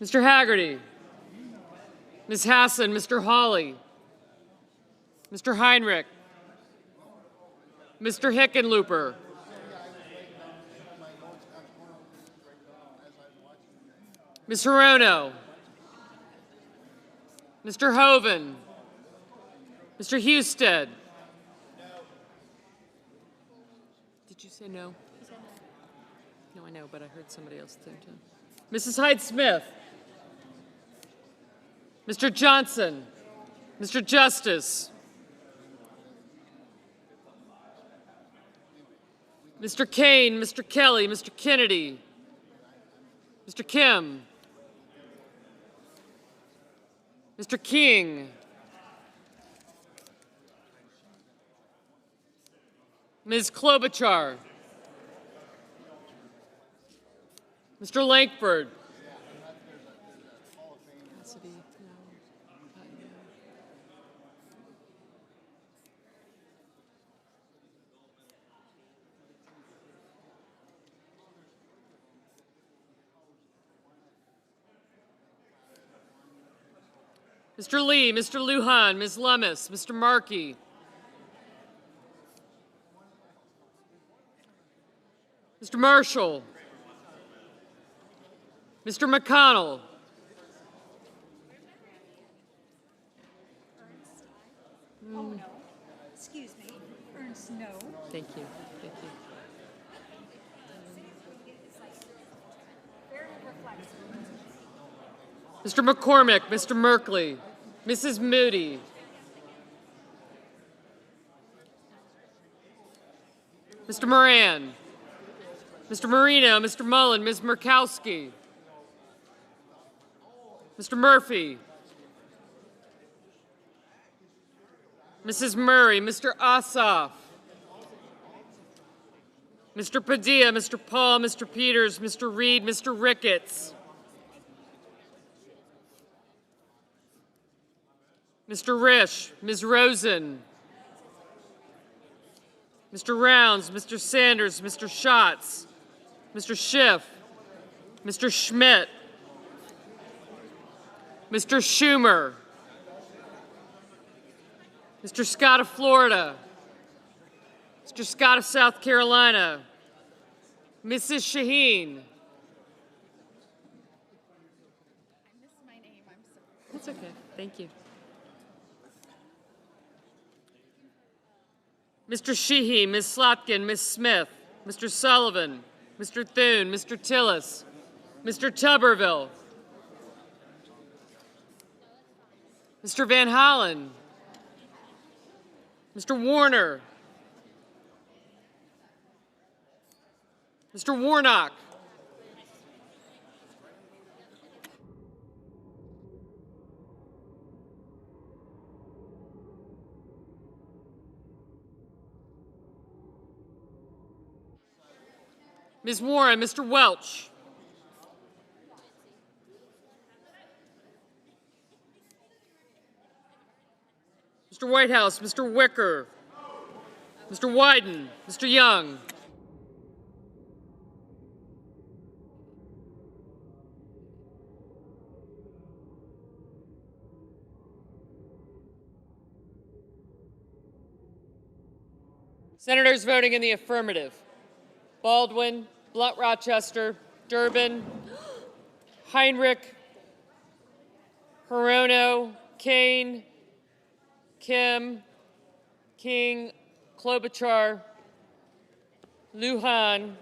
Mr. Haggerty, Ms. Hassan, Mr. Hawley, Mr. Heinrich, Mr. Hickenlooper, Ms. Hirono, Mr. Hoven, Mr. Husted. Did you say no? No, I know, but I heard somebody else say too. Mrs. Hyde-Smith, Mr. Johnson, Mr. Justice, Mr. Kane, Mr. Kelly, Mr. Kennedy, Mr. Kim, Mr. King, Ms. Klobuchar, Mr. Lankford, Mr. Lee, Mr. Lujan, Ms. Lummis, Mr. Markey, Mr. Marshall, Mr. McConnell, Oh, no. Excuse me. Ernst, no. Thank you. Thank you. Mr. McCormick, Mr. Merkley, Mrs. Moody, Mr. Moran, Mr. Marino, Mr. Mullen, Ms. Murkowski, Mr. Murphy, Mrs. Murray, Mr. Ossoff, Mr. Padilla, Mr. Paul, Mr. Peters, Mr. Reed, Mr. Ricketts, Mr. Risch, Ms. Rosen, Mr. Rounds, Mr. Sanders, Mr. Schatz, Mr. Schiff, Mr. Schmidt, Mr. Schumer, Mr. Scott of Florida, Mr. Scott of South Carolina, Mrs. Shaheen. That's okay. Thank you. Mr. Sheehy, Ms. Slotkin, Ms. Smith, Mr. Sullivan, Mr. Thune, Mr. Tillis, Mr. Tuberville, Mr. Van Hollen, Mr. Warner, Mr. Warnock, Ms. Warren, Mr. Welch, Mr. Whitehouse, Mr. Wicker, Mr. Wyden, Mr. Young, Senators voting in the affirmative: Baldwin, Blunt Rochester, Durbin, Heinrich, Hirono, Kane, Kim, King, Klobuchar, Lujan,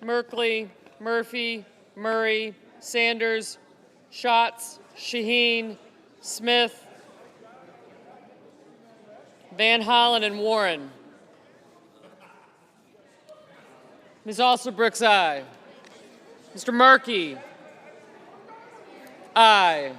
Merkley, Murphy, Murray, Sanders, Schatz, Shaheen, Smith, Van Hollen, and Warren. Ms. Alsobrooks, aye. Mr. Markey, aye.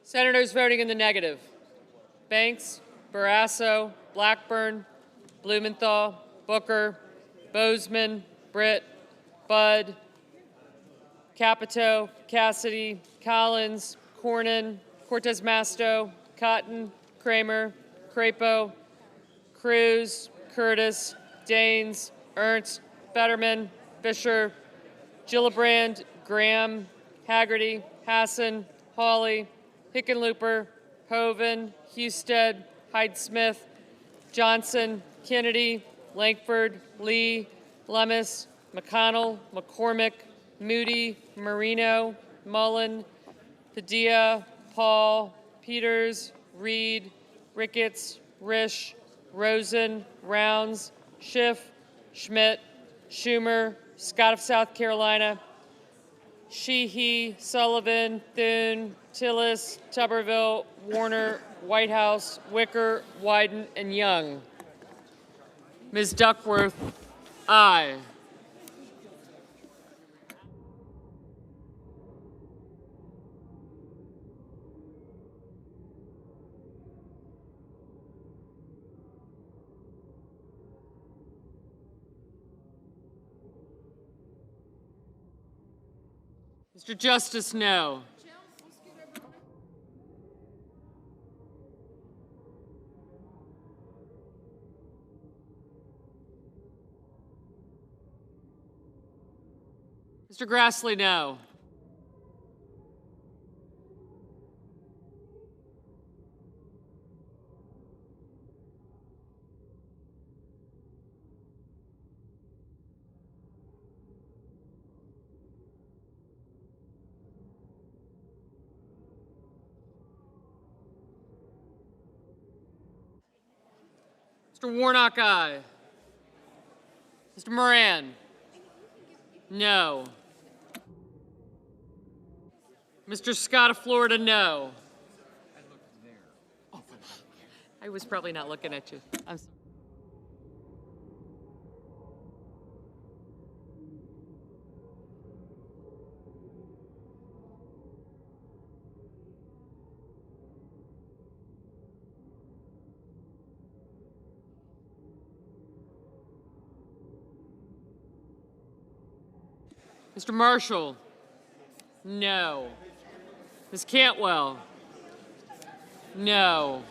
Senators voting in the negative: Banks, Barrasso, Blackburn, Blumenthal, Booker, Bozeman, Britt, Budd, Capito, Cassidy, Collins, Cornyn, Cortez Masto, Cotton, Kramer, Crapo, Cruz, Curtis, Daines, Ernst, Fetterman, Fisher, Gillibrand, Graham, Haggerty, Hassan, Hawley, Hickenlooper, Hoven, Husted, Hyde-Smith, Johnson, Kennedy, Lankford, Lee, Lummis, McConnell, McCormick, Moody, Marino, Mullen, Padilla, Paul, Peters, Reed, Ricketts, Risch, Rosen, Rounds, Schiff, Schmidt, Schumer, Scott of South Carolina, Sheehy, Sullivan, Thune, Tillis, Tuberville, Warner, Whitehouse, Wicker, Wyden, and Young. Ms. Duckworth, aye. Mr. Justice, no. Mr. Grassley, no. Mr. Warnock, aye. Mr. Moran, no. Mr. Scott of Florida, no. I was probably not looking at you. I'm sorry. Mr. Marshall, no. Ms. Cantwell, no.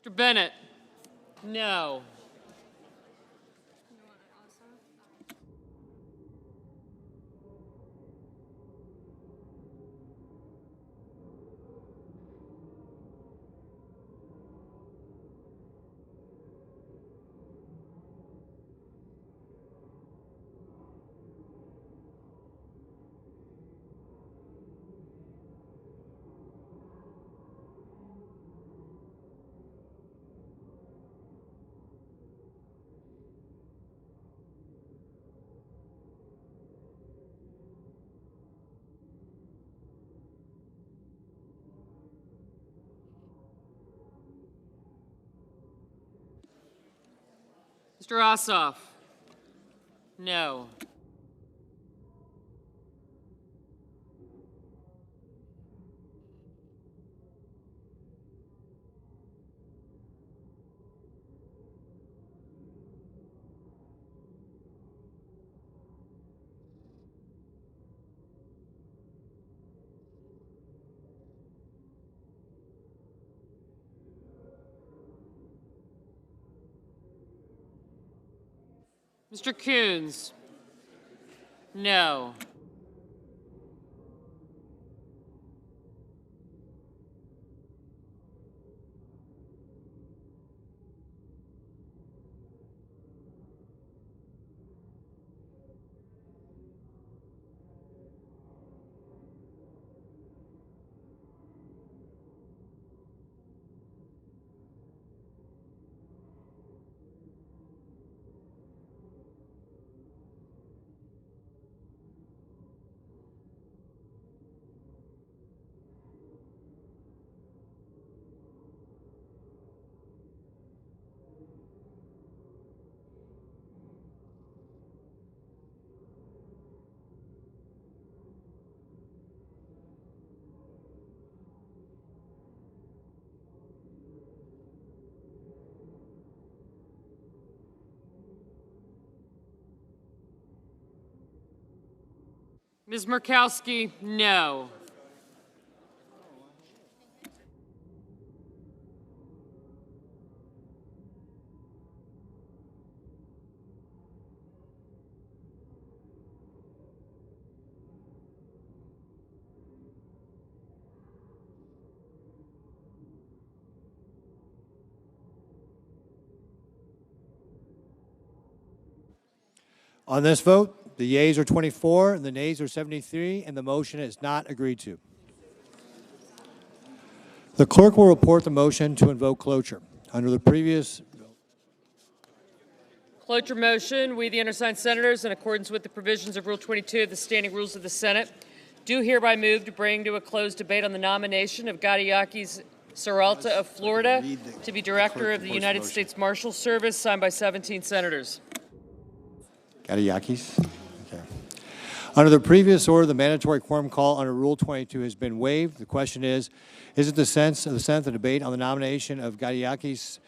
Mr. Bennett, no. Mr. Ossoff? No. Mr. Coons? No. Ms. Murkowski? No. On this vote, the yeas are 24 and the nays are 73, and the motion is not agreed to. The clerk will report the motion to invoke cloture. Under the previous Cloture motion, we, the undersigned senators, in accordance with the provisions of Rule 22 of the Standing Rules of the Senate, do hereby move to bring to a closed debate on the nomination of Gadiakis Saralta of Florida to be Director of the United States Marshal Service, signed by 17 senators. Gadiakis. Okay. Under the previous order, the mandatory quorum call under Rule 22 has been waived. The question is it the sense of the Senate the debate on the nomination of Gadiakis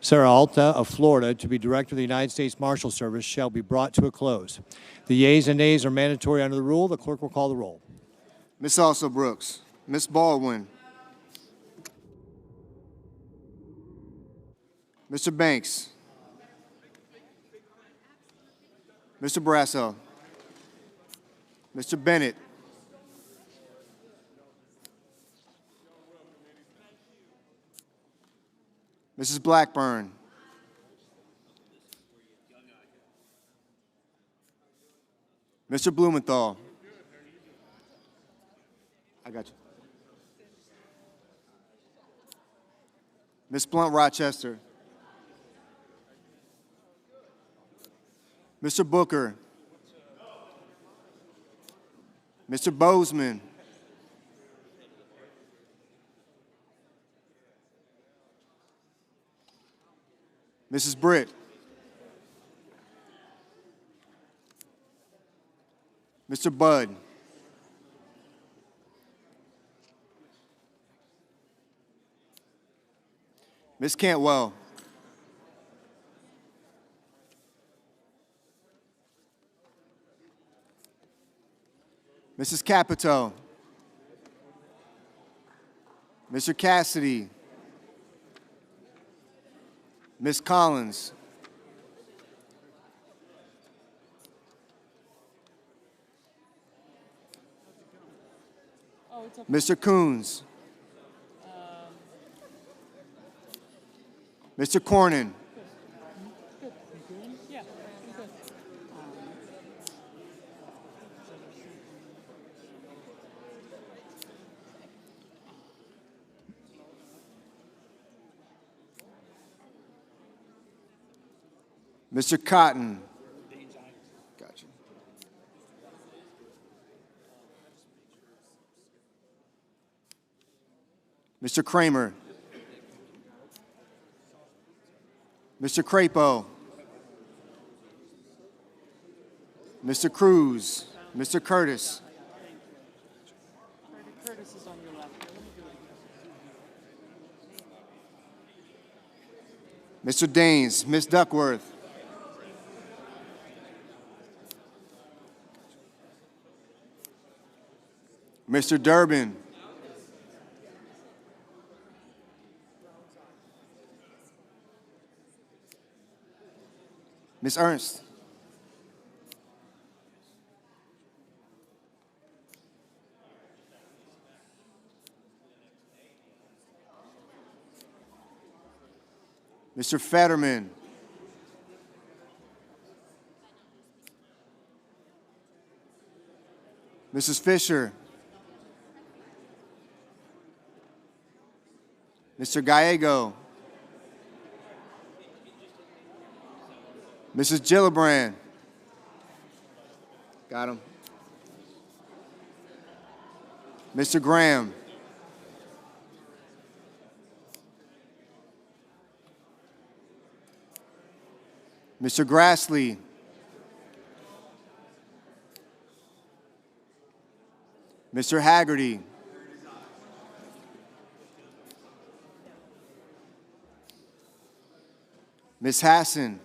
Saralta of Florida to be Director of the United States Marshal Service shall be brought to a close? The yeas and nays are mandatory under the rule. The clerk will call the roll. Ms. Alsop Brooks, Ms. Baldwin, Mr. Banks, Mr. Barrasso, Mr. Bennett, Mrs. Blackburn, Mr. Blumenthal. I got you. Ms. Blunt Rochester. Mr. Booker. Mr. Bozeman. Mrs. Britt. Mr. Budd. Ms. Cantwell. Mrs. Capito. Mr. Cassidy. Ms. Collins. Mr. Coons. Mr. Cornyn. Mr. Cotton. Gotcha. Mr. Kramer. Mr. Crapo. Mr. Cruz, Mr. Curtis, Curtis is on your left. Mr. Daines, Ms. Duckworth, Mr. Durbin, Ms. Ernst, Mr. Fetterman, Mrs. Fisher, Mr. Gallego, Mrs. Gillibrand. Got him. Mr. Graham. Mr. Grassley. Mr. Haggerty. Ms. Hassan.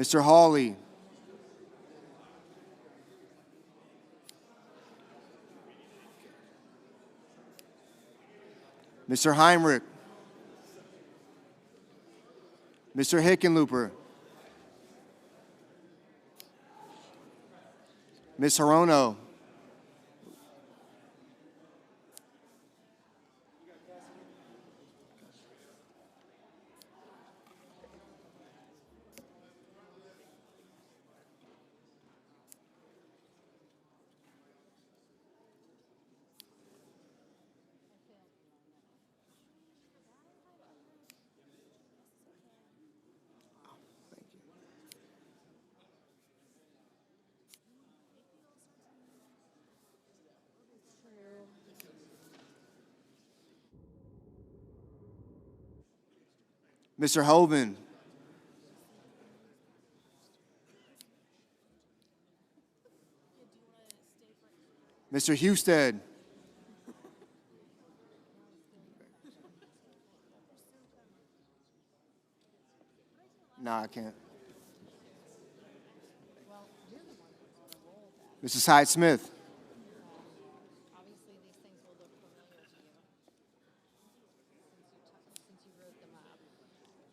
Mr. Hawley. Mr. Heinrich. Mr. Hickenlooper. Ms. Hirono. Mr. Hovind. Mr. Husted. No, I can't. Mrs. Hyde-Smith.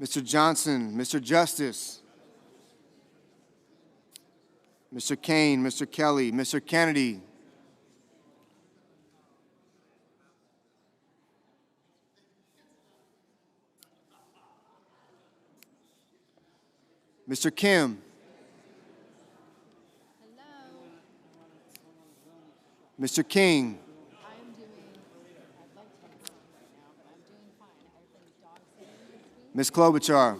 Mr. Johnson, Mr. Justice, Mr. Kane, Mr. Kelly, Mr. Kennedy, Mr. Kim, Mr. King, Ms. Klobuchar,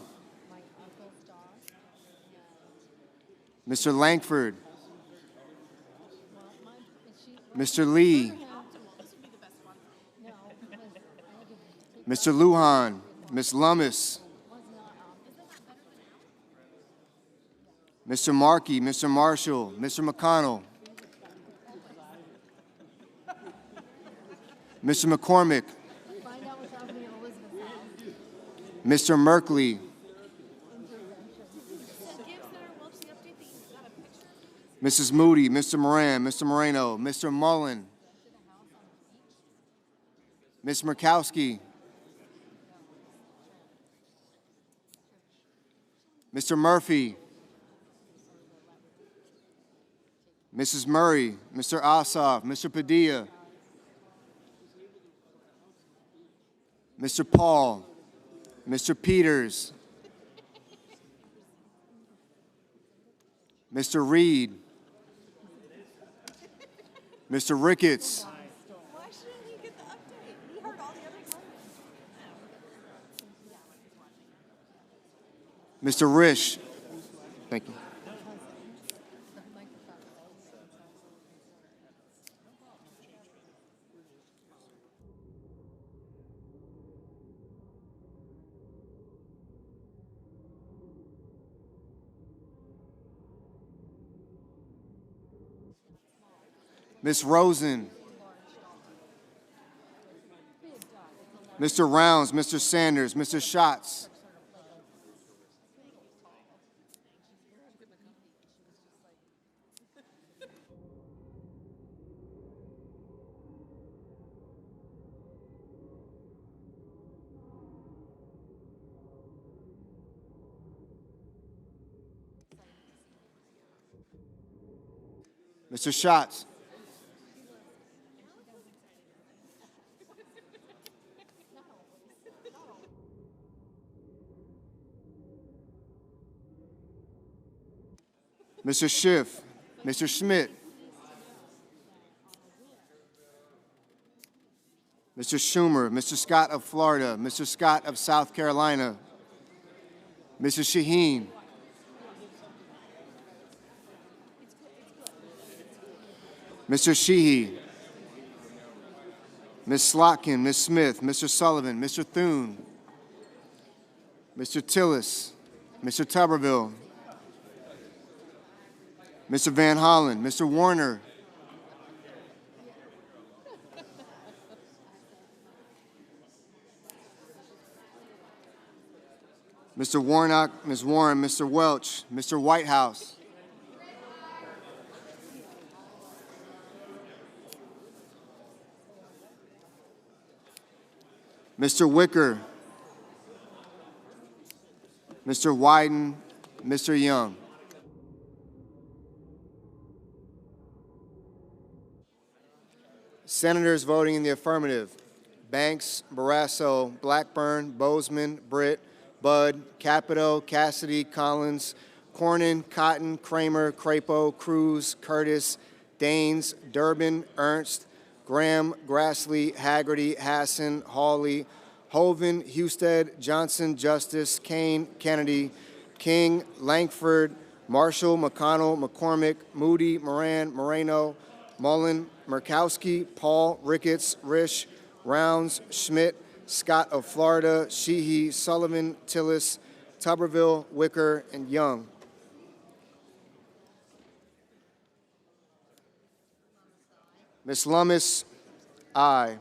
Mr. Langford, Mr. Lee, Mr. Lujan, Ms. Lummis, Mr. Markey, Mr. Marshall, Mr. McConnell, Mr. McCormick, Mr. Merkley, Mrs. Moody, Mr. Moran, Mr. Moreno, Mr. Mullen, Ms. Murkowski, Mr. Murphy, Mrs. Murray, Mr. Ossoff, Mr. Padilla, Mr. Paul, Mr. Peters, Mr. Reed, Mr. Ricketts, Why shouldn't he get the update? He heard all the other comments. Mr. Risch. Thank you. Ms. Rosen, Mr. Rounds, Mr. Sanders, Mr. Schatz, Mr. Schatz, Mr. Schiff, Mr. Schmidt, Mr. Schumer, Mr. Scott of Florida, Mr. Scott of South Carolina, Mr. Shaheen, Mr. Sheehy, Ms. Slotkin, Ms. Smith, Mr. Sullivan, Mr. Thune, Mr. Tillis, Mr. Tuberville, Mr. Van Hollen, Mr. Warner, Mr. Warnock, Ms. Warren, Mr. Welch, Mr. Whitehouse, Mr. Wicker, Mr. Wyden, Mr. Young. Senators voting in the affirmative: Banks, Barrasso, Blackburn, Bozeman, Britt, Budd, Capito, Cassidy, Collins, Cornyn, Cotton, Kramer, Crapo, Cruz, Curtis, Daines, Durbin, Ernst, Graham, Grassley, Haggerty, Hassan, Hawley, Hoven, Husted, Johnson, Justice, Kane, Kennedy, King, Langford, Marshall, McConnell, McCormick, Moody, Moran, Moreno, Mullen, Murkowski, Paul, Ricketts, Risch, Rounds, Schmidt, Scott of Florida, Sheehy, Sullivan, Tillis, Tuberville, Wicker, and Young. Ms. Lummis, aye.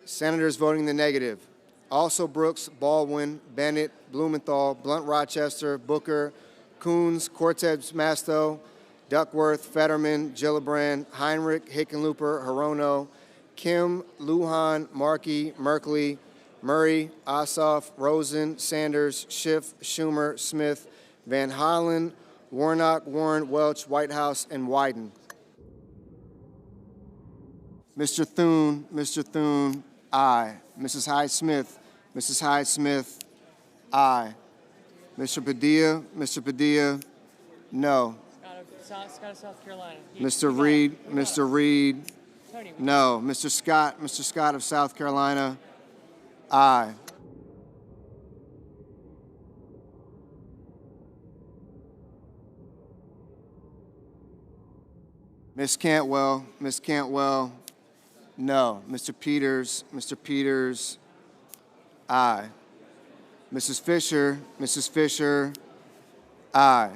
Senators voting in the negative: also Brooks, Baldwin, Bennett, Blumenthal, Blunt Rochester, Booker, Coons, Cortez Masto, Duckworth, Fetterman, Gillibrand, Heinrich, Hickenlooper, Hirono, Kim, Lujan, Markey, Merkley, Murray, Ossoff, Rosen, Sanders, Schiff, Schumer, Smith, Van Hollen, Warnock, Warren, Welch, Whitehouse, and Wyden. Mr. Thune, aye. Mrs. Hyde-Smith, Mrs. Hyde-Smith, aye. Mr. Padilla, no. Scott of South Carolina. Mr. Reed, no. Mr. Scott of South Carolina, aye. Ms. Cantwell, no. Mr. Peters, aye. Mrs. Fisher, aye.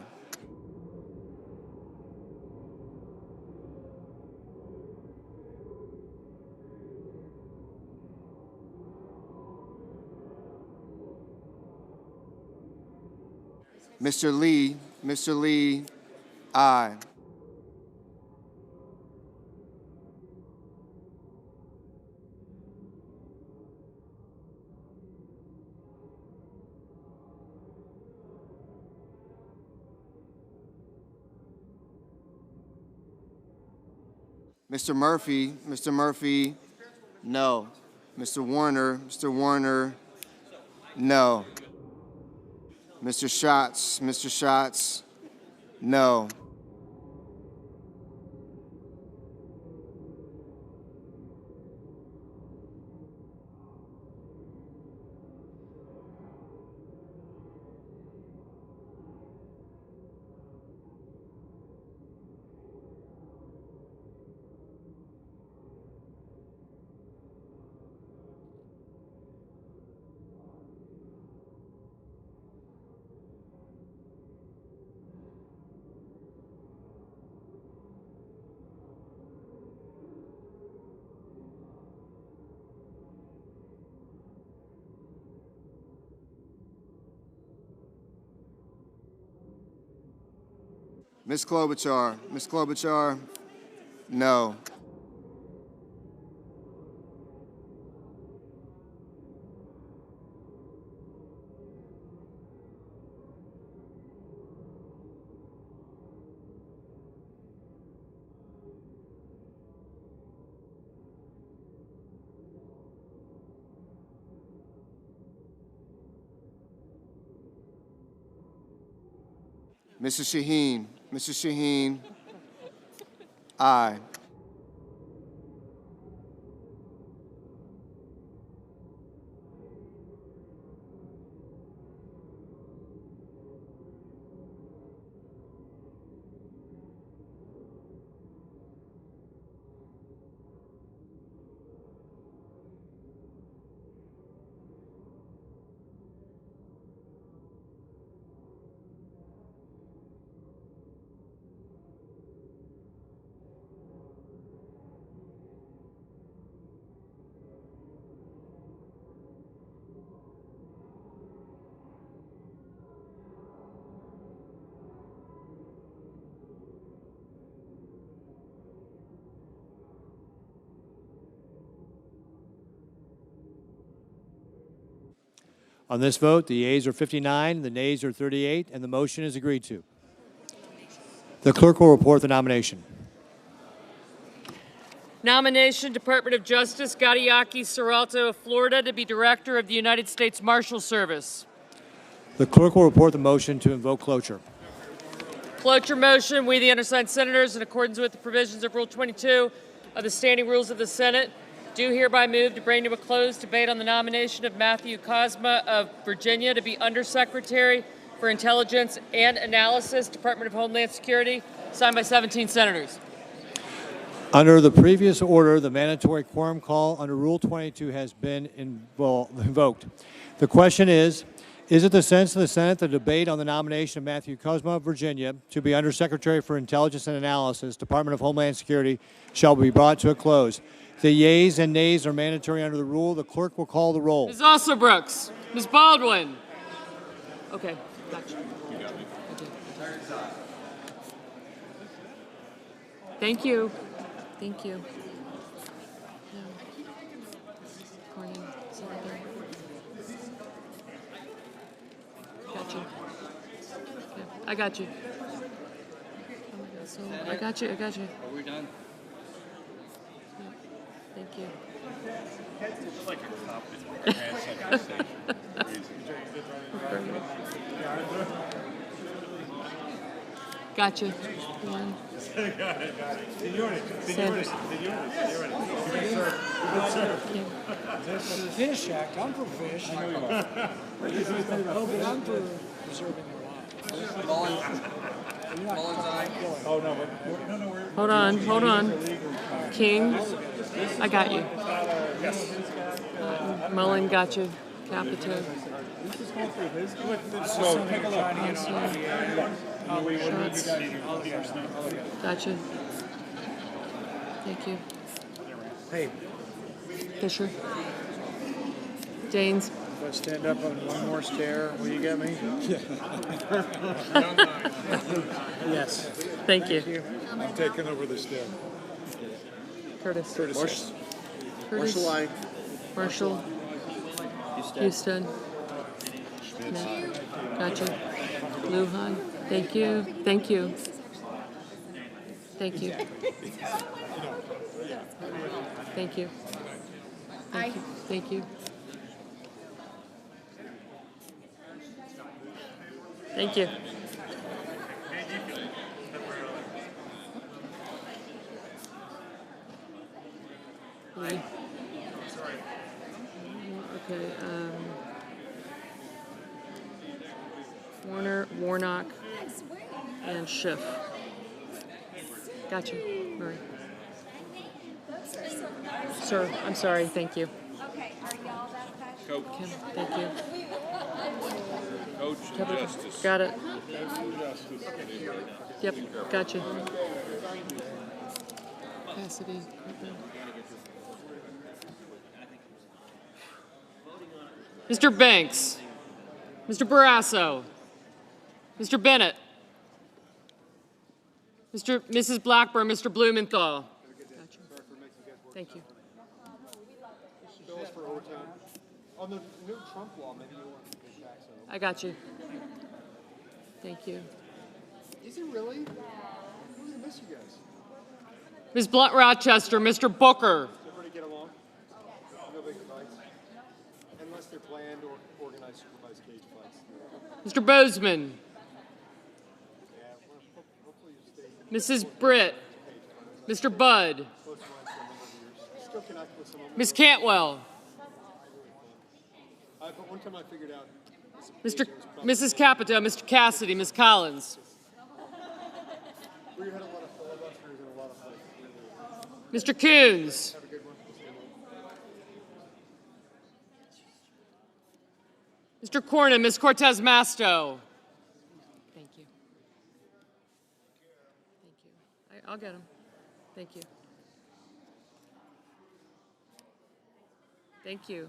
Mr. Lee, aye. Mr. Murphy, no. Mr. Warner, no. Mr. Schatz, no. Ms. Klobuchar. Ms. Klobuchar, no. Mrs. Shaheen. Mrs. Shaheen, aye. On this vote, the yeas are 59, the nays are 38, and the motion is agreed to. The clerk will report the nomination. Nomination, Department of Justice, Gadiaki Seralto of Florida to be Director of the United States Marshal Service. The clerk will report the motion to invoke cloture. Cloture motion, we the undersigned senators, in accordance with the provisions of Rule 22 of the Standing Rules of the Senate, do hereby move to bring to a close debate on the nomination of Matthew Kozma of Virginia to be Undersecretary for Intelligence and Analysis, Department of Homeland Security, signed by 17 senators. Under the previous order, the mandatory quorum call under Rule 22 has been invoked. The question is it the sense of the Senate that the debate on the nomination of Matthew Kozma of Virginia to be Undersecretary for Intelligence and Analysis, Department of Homeland Security, shall be brought to a close? The yeas and nays are mandatory under the rule. The clerk will call the roll. Ms. Alsobrooks. Ms. Baldwin. Okay, gotcha. Thank you. Thank you. Got you. Okay. I got you. Oh my God, so I got you. Are we done? Thank you. It's like a cop with your hands on your stage. Got you. One. This is the Fish Act. I'm for fish. I know you are. Oh, but I'm for preserving their lives. Hold on. King, I got you. Mullen got you. Capito. Gotcha. Thank you. Hey. Fisher. Daines. If I stand up on one more stair, will you get me? Yes. Thank you. I'm taking over the stair. Curtis. Marshall, I. Marshall. Houston. Gotcha. Lujan. Thank you. Thank you. Thank you. Thank you. Thank you. Thank you. Thank you. Lee. Okay. Warner, Warnock, and Schiff. Gotcha. All right. Sir, I'm sorry. Thank you. Okay, are y'all that fashion? Kim, thank you. Coach Kevin, Justice. got it. Yep, gotcha. Cassidy. Mr. Banks. Mr. Barrasso. Mr. Bennett. Mrs. Blackburn, Mr. Blumenthal. Thank you. On the new Trump law, maybe you want to push back some. I got you. Thank you. Is it really? Who's gonna miss you guys? Ms. Blunt Rochester, Mr. Booker. Everybody get along? No big fights? Unless they're planned or organized supervised cage fights. Mr. Bozeman. Mrs. Britt. Mr. Budd. Still connect with some of them. Ms. Cantwell. But one time I figured out. Mrs. Capito, Mr. Cassidy, Ms. Collins. We had a lot of filibusters and a lot of fights. Mr. Coons. Have a good one. Mr. Cornyn, Ms. Cortez Masto. Thank you. Thank you. I'll get him. Thank you. Thank you.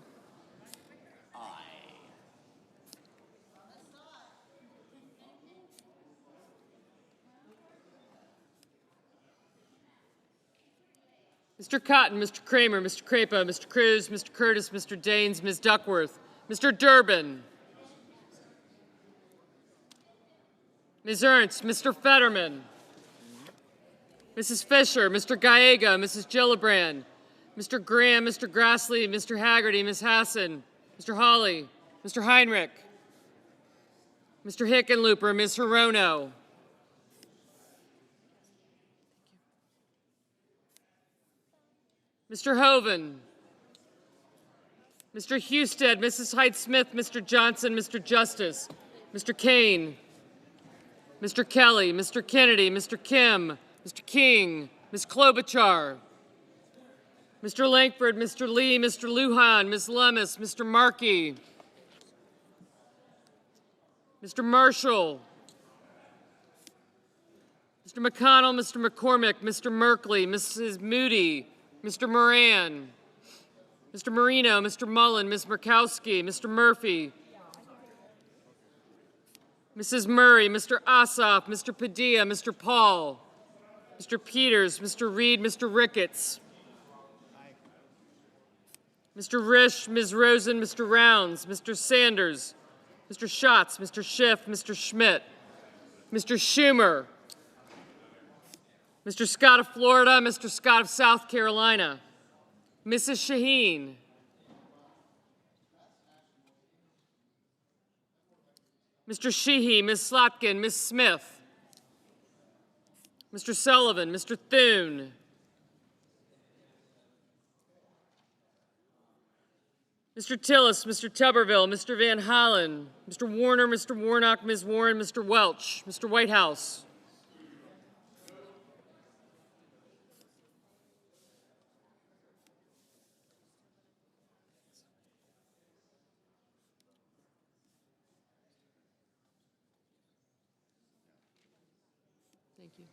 Mr. Cotton, Mr. Kramer, Mr. Crapo, Mr. Cruz, Mr. Curtis, Mr. Daines, Ms. Duckworth, Mr. Durbin, Ms. Ernst, Mr. Fetterman, Mrs. Fisher, Mr. Gallego, Mrs. Gillibrand, Mr. Graham, Mr. Grassley, Mr. Haggerty, Ms. Hassan, Mr. Hawley, Mr. Heinrich, Mr. Hickenlooper, Ms. Hirono, Mr. Hoven, Mr. Husted, Mrs. Hyde-Smith, Mr. Johnson, Mr. Justice, Mr. Kane, Mr. Kelly, Mr. Kennedy, Mr. Kim, Mr. King, Ms. Klobuchar, Mr. Langford, Mr. Lee, Mr. Lujan, Ms. Lemus, Mr. Markey, Mr. Marshall, Mr. McConnell, Mr. McCormick, Mr. Merkley, Mrs. Moody, Mr. Moran, Mr. Marino, Mr. Mullen, Ms. Murkowski, Mr. Murphy, Mrs. Murray, Mr. Ossoff, Mr. Padilla, Mr. Paul, Mr. Peters, Mr. Reed, Mr. Ricketts, Mr. Risch, Ms. Rosen, Mr. Rounds, Mr. Sanders, Mr. Schatz, Mr. Schiff, Mr. Schmidt, Mr. Schumer, Mr. Scott of Florida, Mr. Scott of South Carolina, Mrs. Shaheen, Mr. Sheehy, Ms. Slotkin, Ms. Smith, Mr. Sullivan, Mr. Thune, Mr. Tillis, Mr. Tuberville, Mr. Van Hollen, Mr. Warner, Mr. Warnock, Ms. Warren, Mr. Welch, Mr. Whitehouse, Thank you.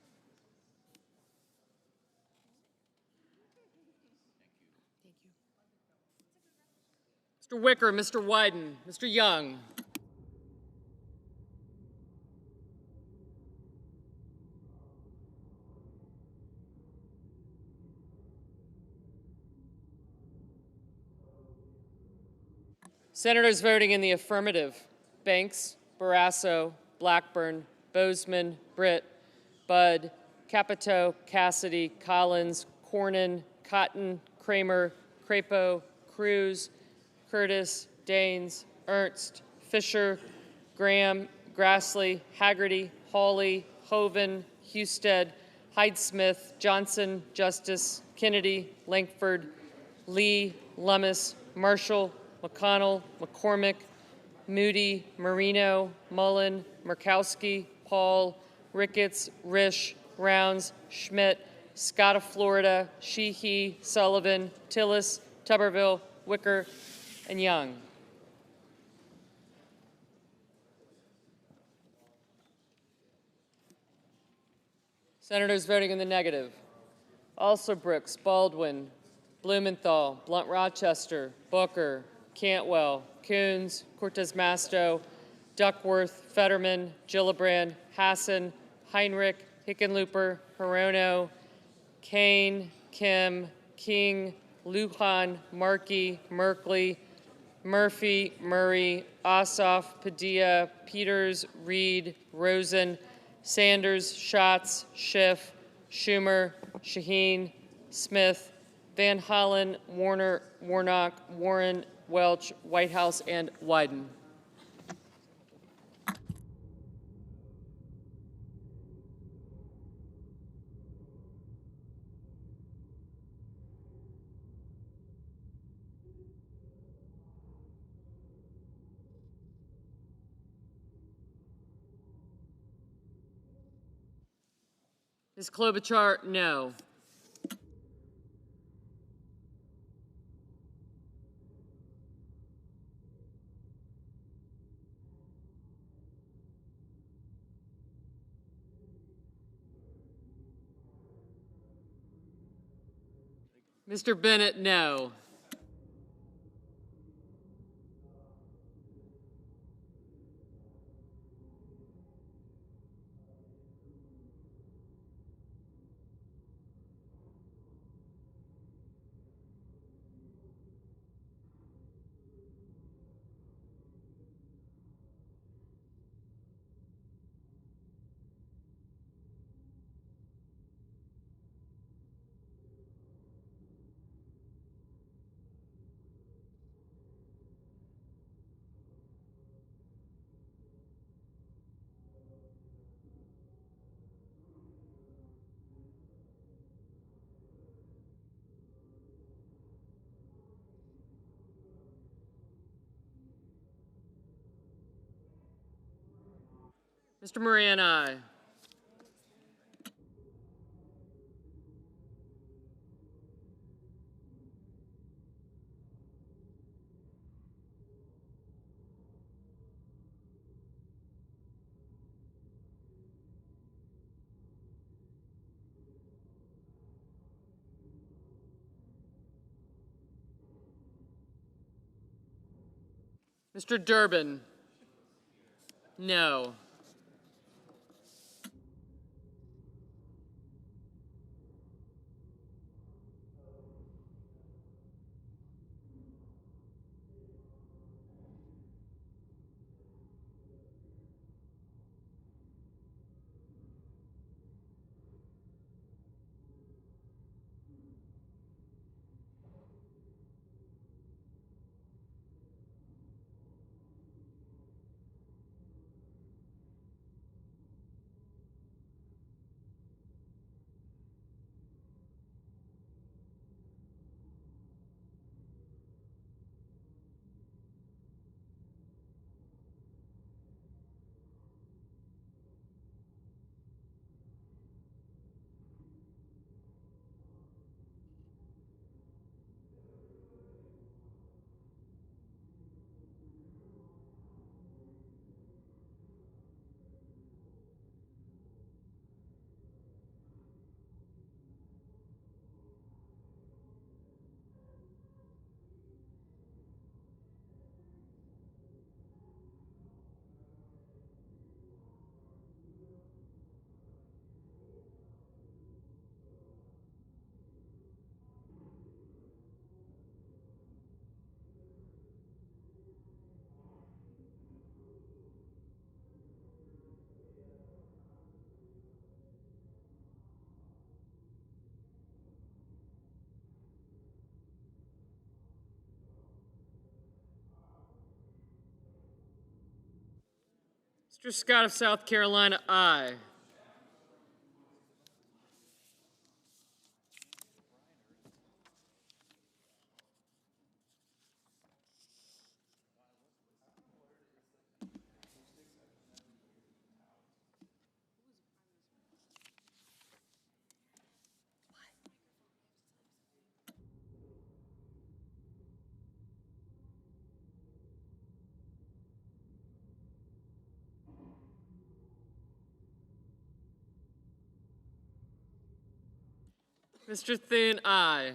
Thank you. Mr. Wicker, Mr. Wyden, Mr. Young. Senators voting in the affirmative: Banks, Barrasso, Blackburn, Bozeman, Britt, Budd, Capito, Cassidy, Collins, Cornyn, Cotton, Kramer, Crapo, Cruz, Curtis, Daines, Ernst, Fisher, Graham, Grassley, Haggerty, Hawley, Hoven, Husted, Hyde-Smith, Johnson, Justice, Kennedy, Langford, Lee, Lummis, Marshall, McConnell, McCormick, Moody, Marino, Mullen, Murkowski, Paul, Ricketts, Risch, Rounds, Schmidt, Scott of Florida, Sheehy, Sullivan, Tillis, Tuberville, Wicker, and Young. Senators voting in the negative: Alsobrooks, Baldwin, Blumenthal, Blunt Rochester, Booker, Cantwell, Coons, Cortez Masto, Duckworth, Fetterman, Gillibrand, Hassan, Heinrich, Hickenlooper, Hirono, Kane, Kim, King, Lujan, Markey, Merkley, Murphy, Murray, Ossoff, Padilla, Peters, Reed, Rosen, Sanders, Schatz, Schiff, Schumer, Shaheen, Smith, Van Hollen, Warner, Warnock, Warren, Welch, Whitehouse, and Wyden. Ms. Klobuchar, no. Mr. Bennett, no. Mr. Moran, aye. Mr. Durbin, no. Mr. Scott of South Carolina, aye. Mr. Thune, aye.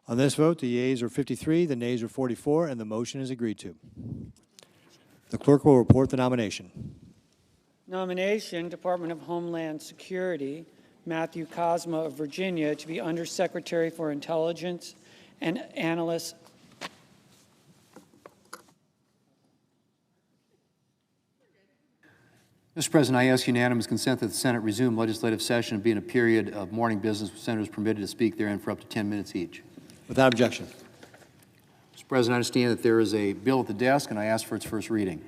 On this vote, the yeas are 53, the nays are 44, and the motion is agreed to. The clerk will report the nomination. Nomination, Department of Homeland Security, Matthew Cosma of Virginia, to be Undersecretary for Intelligence and Analyst. Mr. President, I ask unanimous consent that the Senate resume legislative session and be in a period of morning business with senators permitted to speak therein for up to 10 minutes each. Without objection. Mr. President, I understand that there is a bill at the desk, and I ask for its first reading.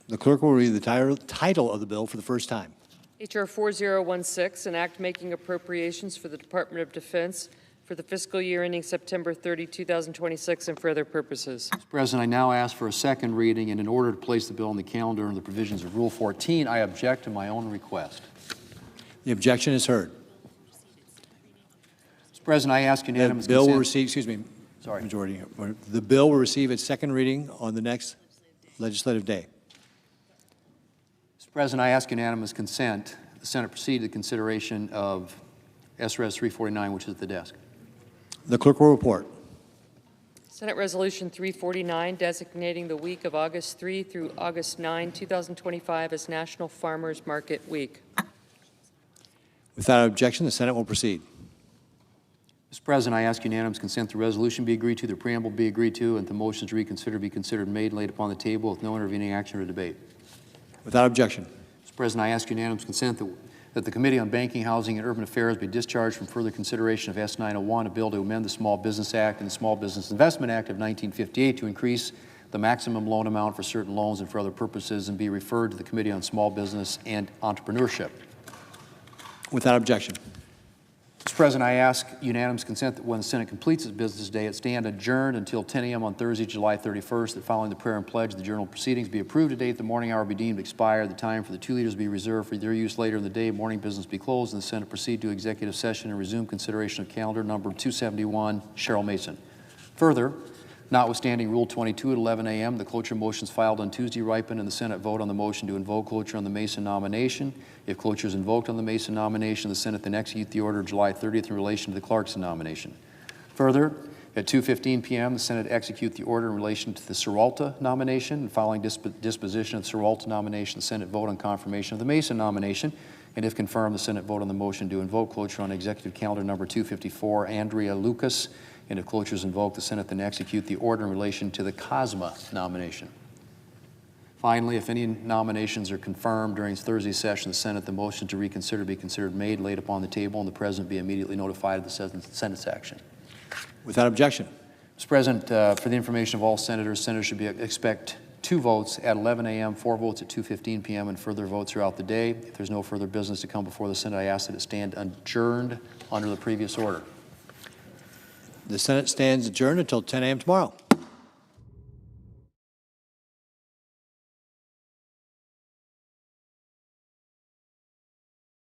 The clerk will read the title of the bill for the first time. H.R. 4016, an act making appropriations for the Department of Defense for the fiscal year ending September 30, 2026, and for other purposes. Mr. President, I now ask for a second reading, and in order to place the bill on the calendar under the provisions of Rule 14, I object to my own request. The objection is heard. Mr. President, I ask unanimous The bill will consent. receive, excuse me, Sorry. majority. The bill will receive its second reading on the next legislative day. Mr. President, I ask unanimous consent the Senate proceed to the consideration of SRES 349, which is at the desk. The clerk will report. Senate Resolution 349, designating the week of August 3 through August 9, 2025 as National Farmers Market Week. Without objection, the Senate will proceed. Mr. President, I ask unanimous consent the resolution be agreed to, the preamble be agreed to, and the motion to reconsider be considered made and laid upon the table with no intervening action or debate. Without objection. Mr. President, I ask unanimous consent that the Committee on Banking, Housing, and Urban Affairs be discharged from further consideration of S-901, a bill to amend the Small Business Act and the Small Business Investment Act of 1958 to increase the maximum loan amount for certain loans and for other purposes, and be referred to the Committee on Small Business and Entrepreneurship. Without objection. Mr. President, I ask unanimous consent that when the Senate completes its business day, it stand adjourned until 10 a.m. on Thursday, July 31st, that following the prayer and pledge, the journal proceedings be approved today at the morning hour be deemed expired, the time for the two leaders be reserved for their use later in the day, morning business be closed, and the Senate proceed to executive session and resume consideration of calendar number 271, Cheryl Mason. Further, notwithstanding Rule 22 at 11 a.m., the cloture motions filed on Tuesday ripen, and the Senate vote on the motion to invoke cloture on the Mason nomination. If cloture is invoked on the Mason nomination, the Senate then execute the order of July 30th in relation to the Clarkson nomination. Further, at 2:15 p.m., the Senate execute the order in relation to the Seralta nomination, and following disposition of the Seralta nomination, the Senate vote on confirmation of the Mason nomination. And if confirmed, the Senate vote on the motion to invoke cloture on executive calendar number 254, Andrea Lucas. And if cloture is invoked, the Senate then execute the order in relation to the Cosma nomination. Finally, if any nominations are confirmed during Thursday's session of the Senate, the motion to reconsider be considered made, laid upon the table, and the President be immediately notified of the Senate's action. Without objection. Mr. President, for the information of all senators should expect 2 votes at 11 a.m., 4 votes at 2:15 p.m., and further votes throughout the day. If there's no further business to come before the Senate, I ask that it stand adjourned under the previous order. The Senate stands adjourned until 10 a.m. tomorrow.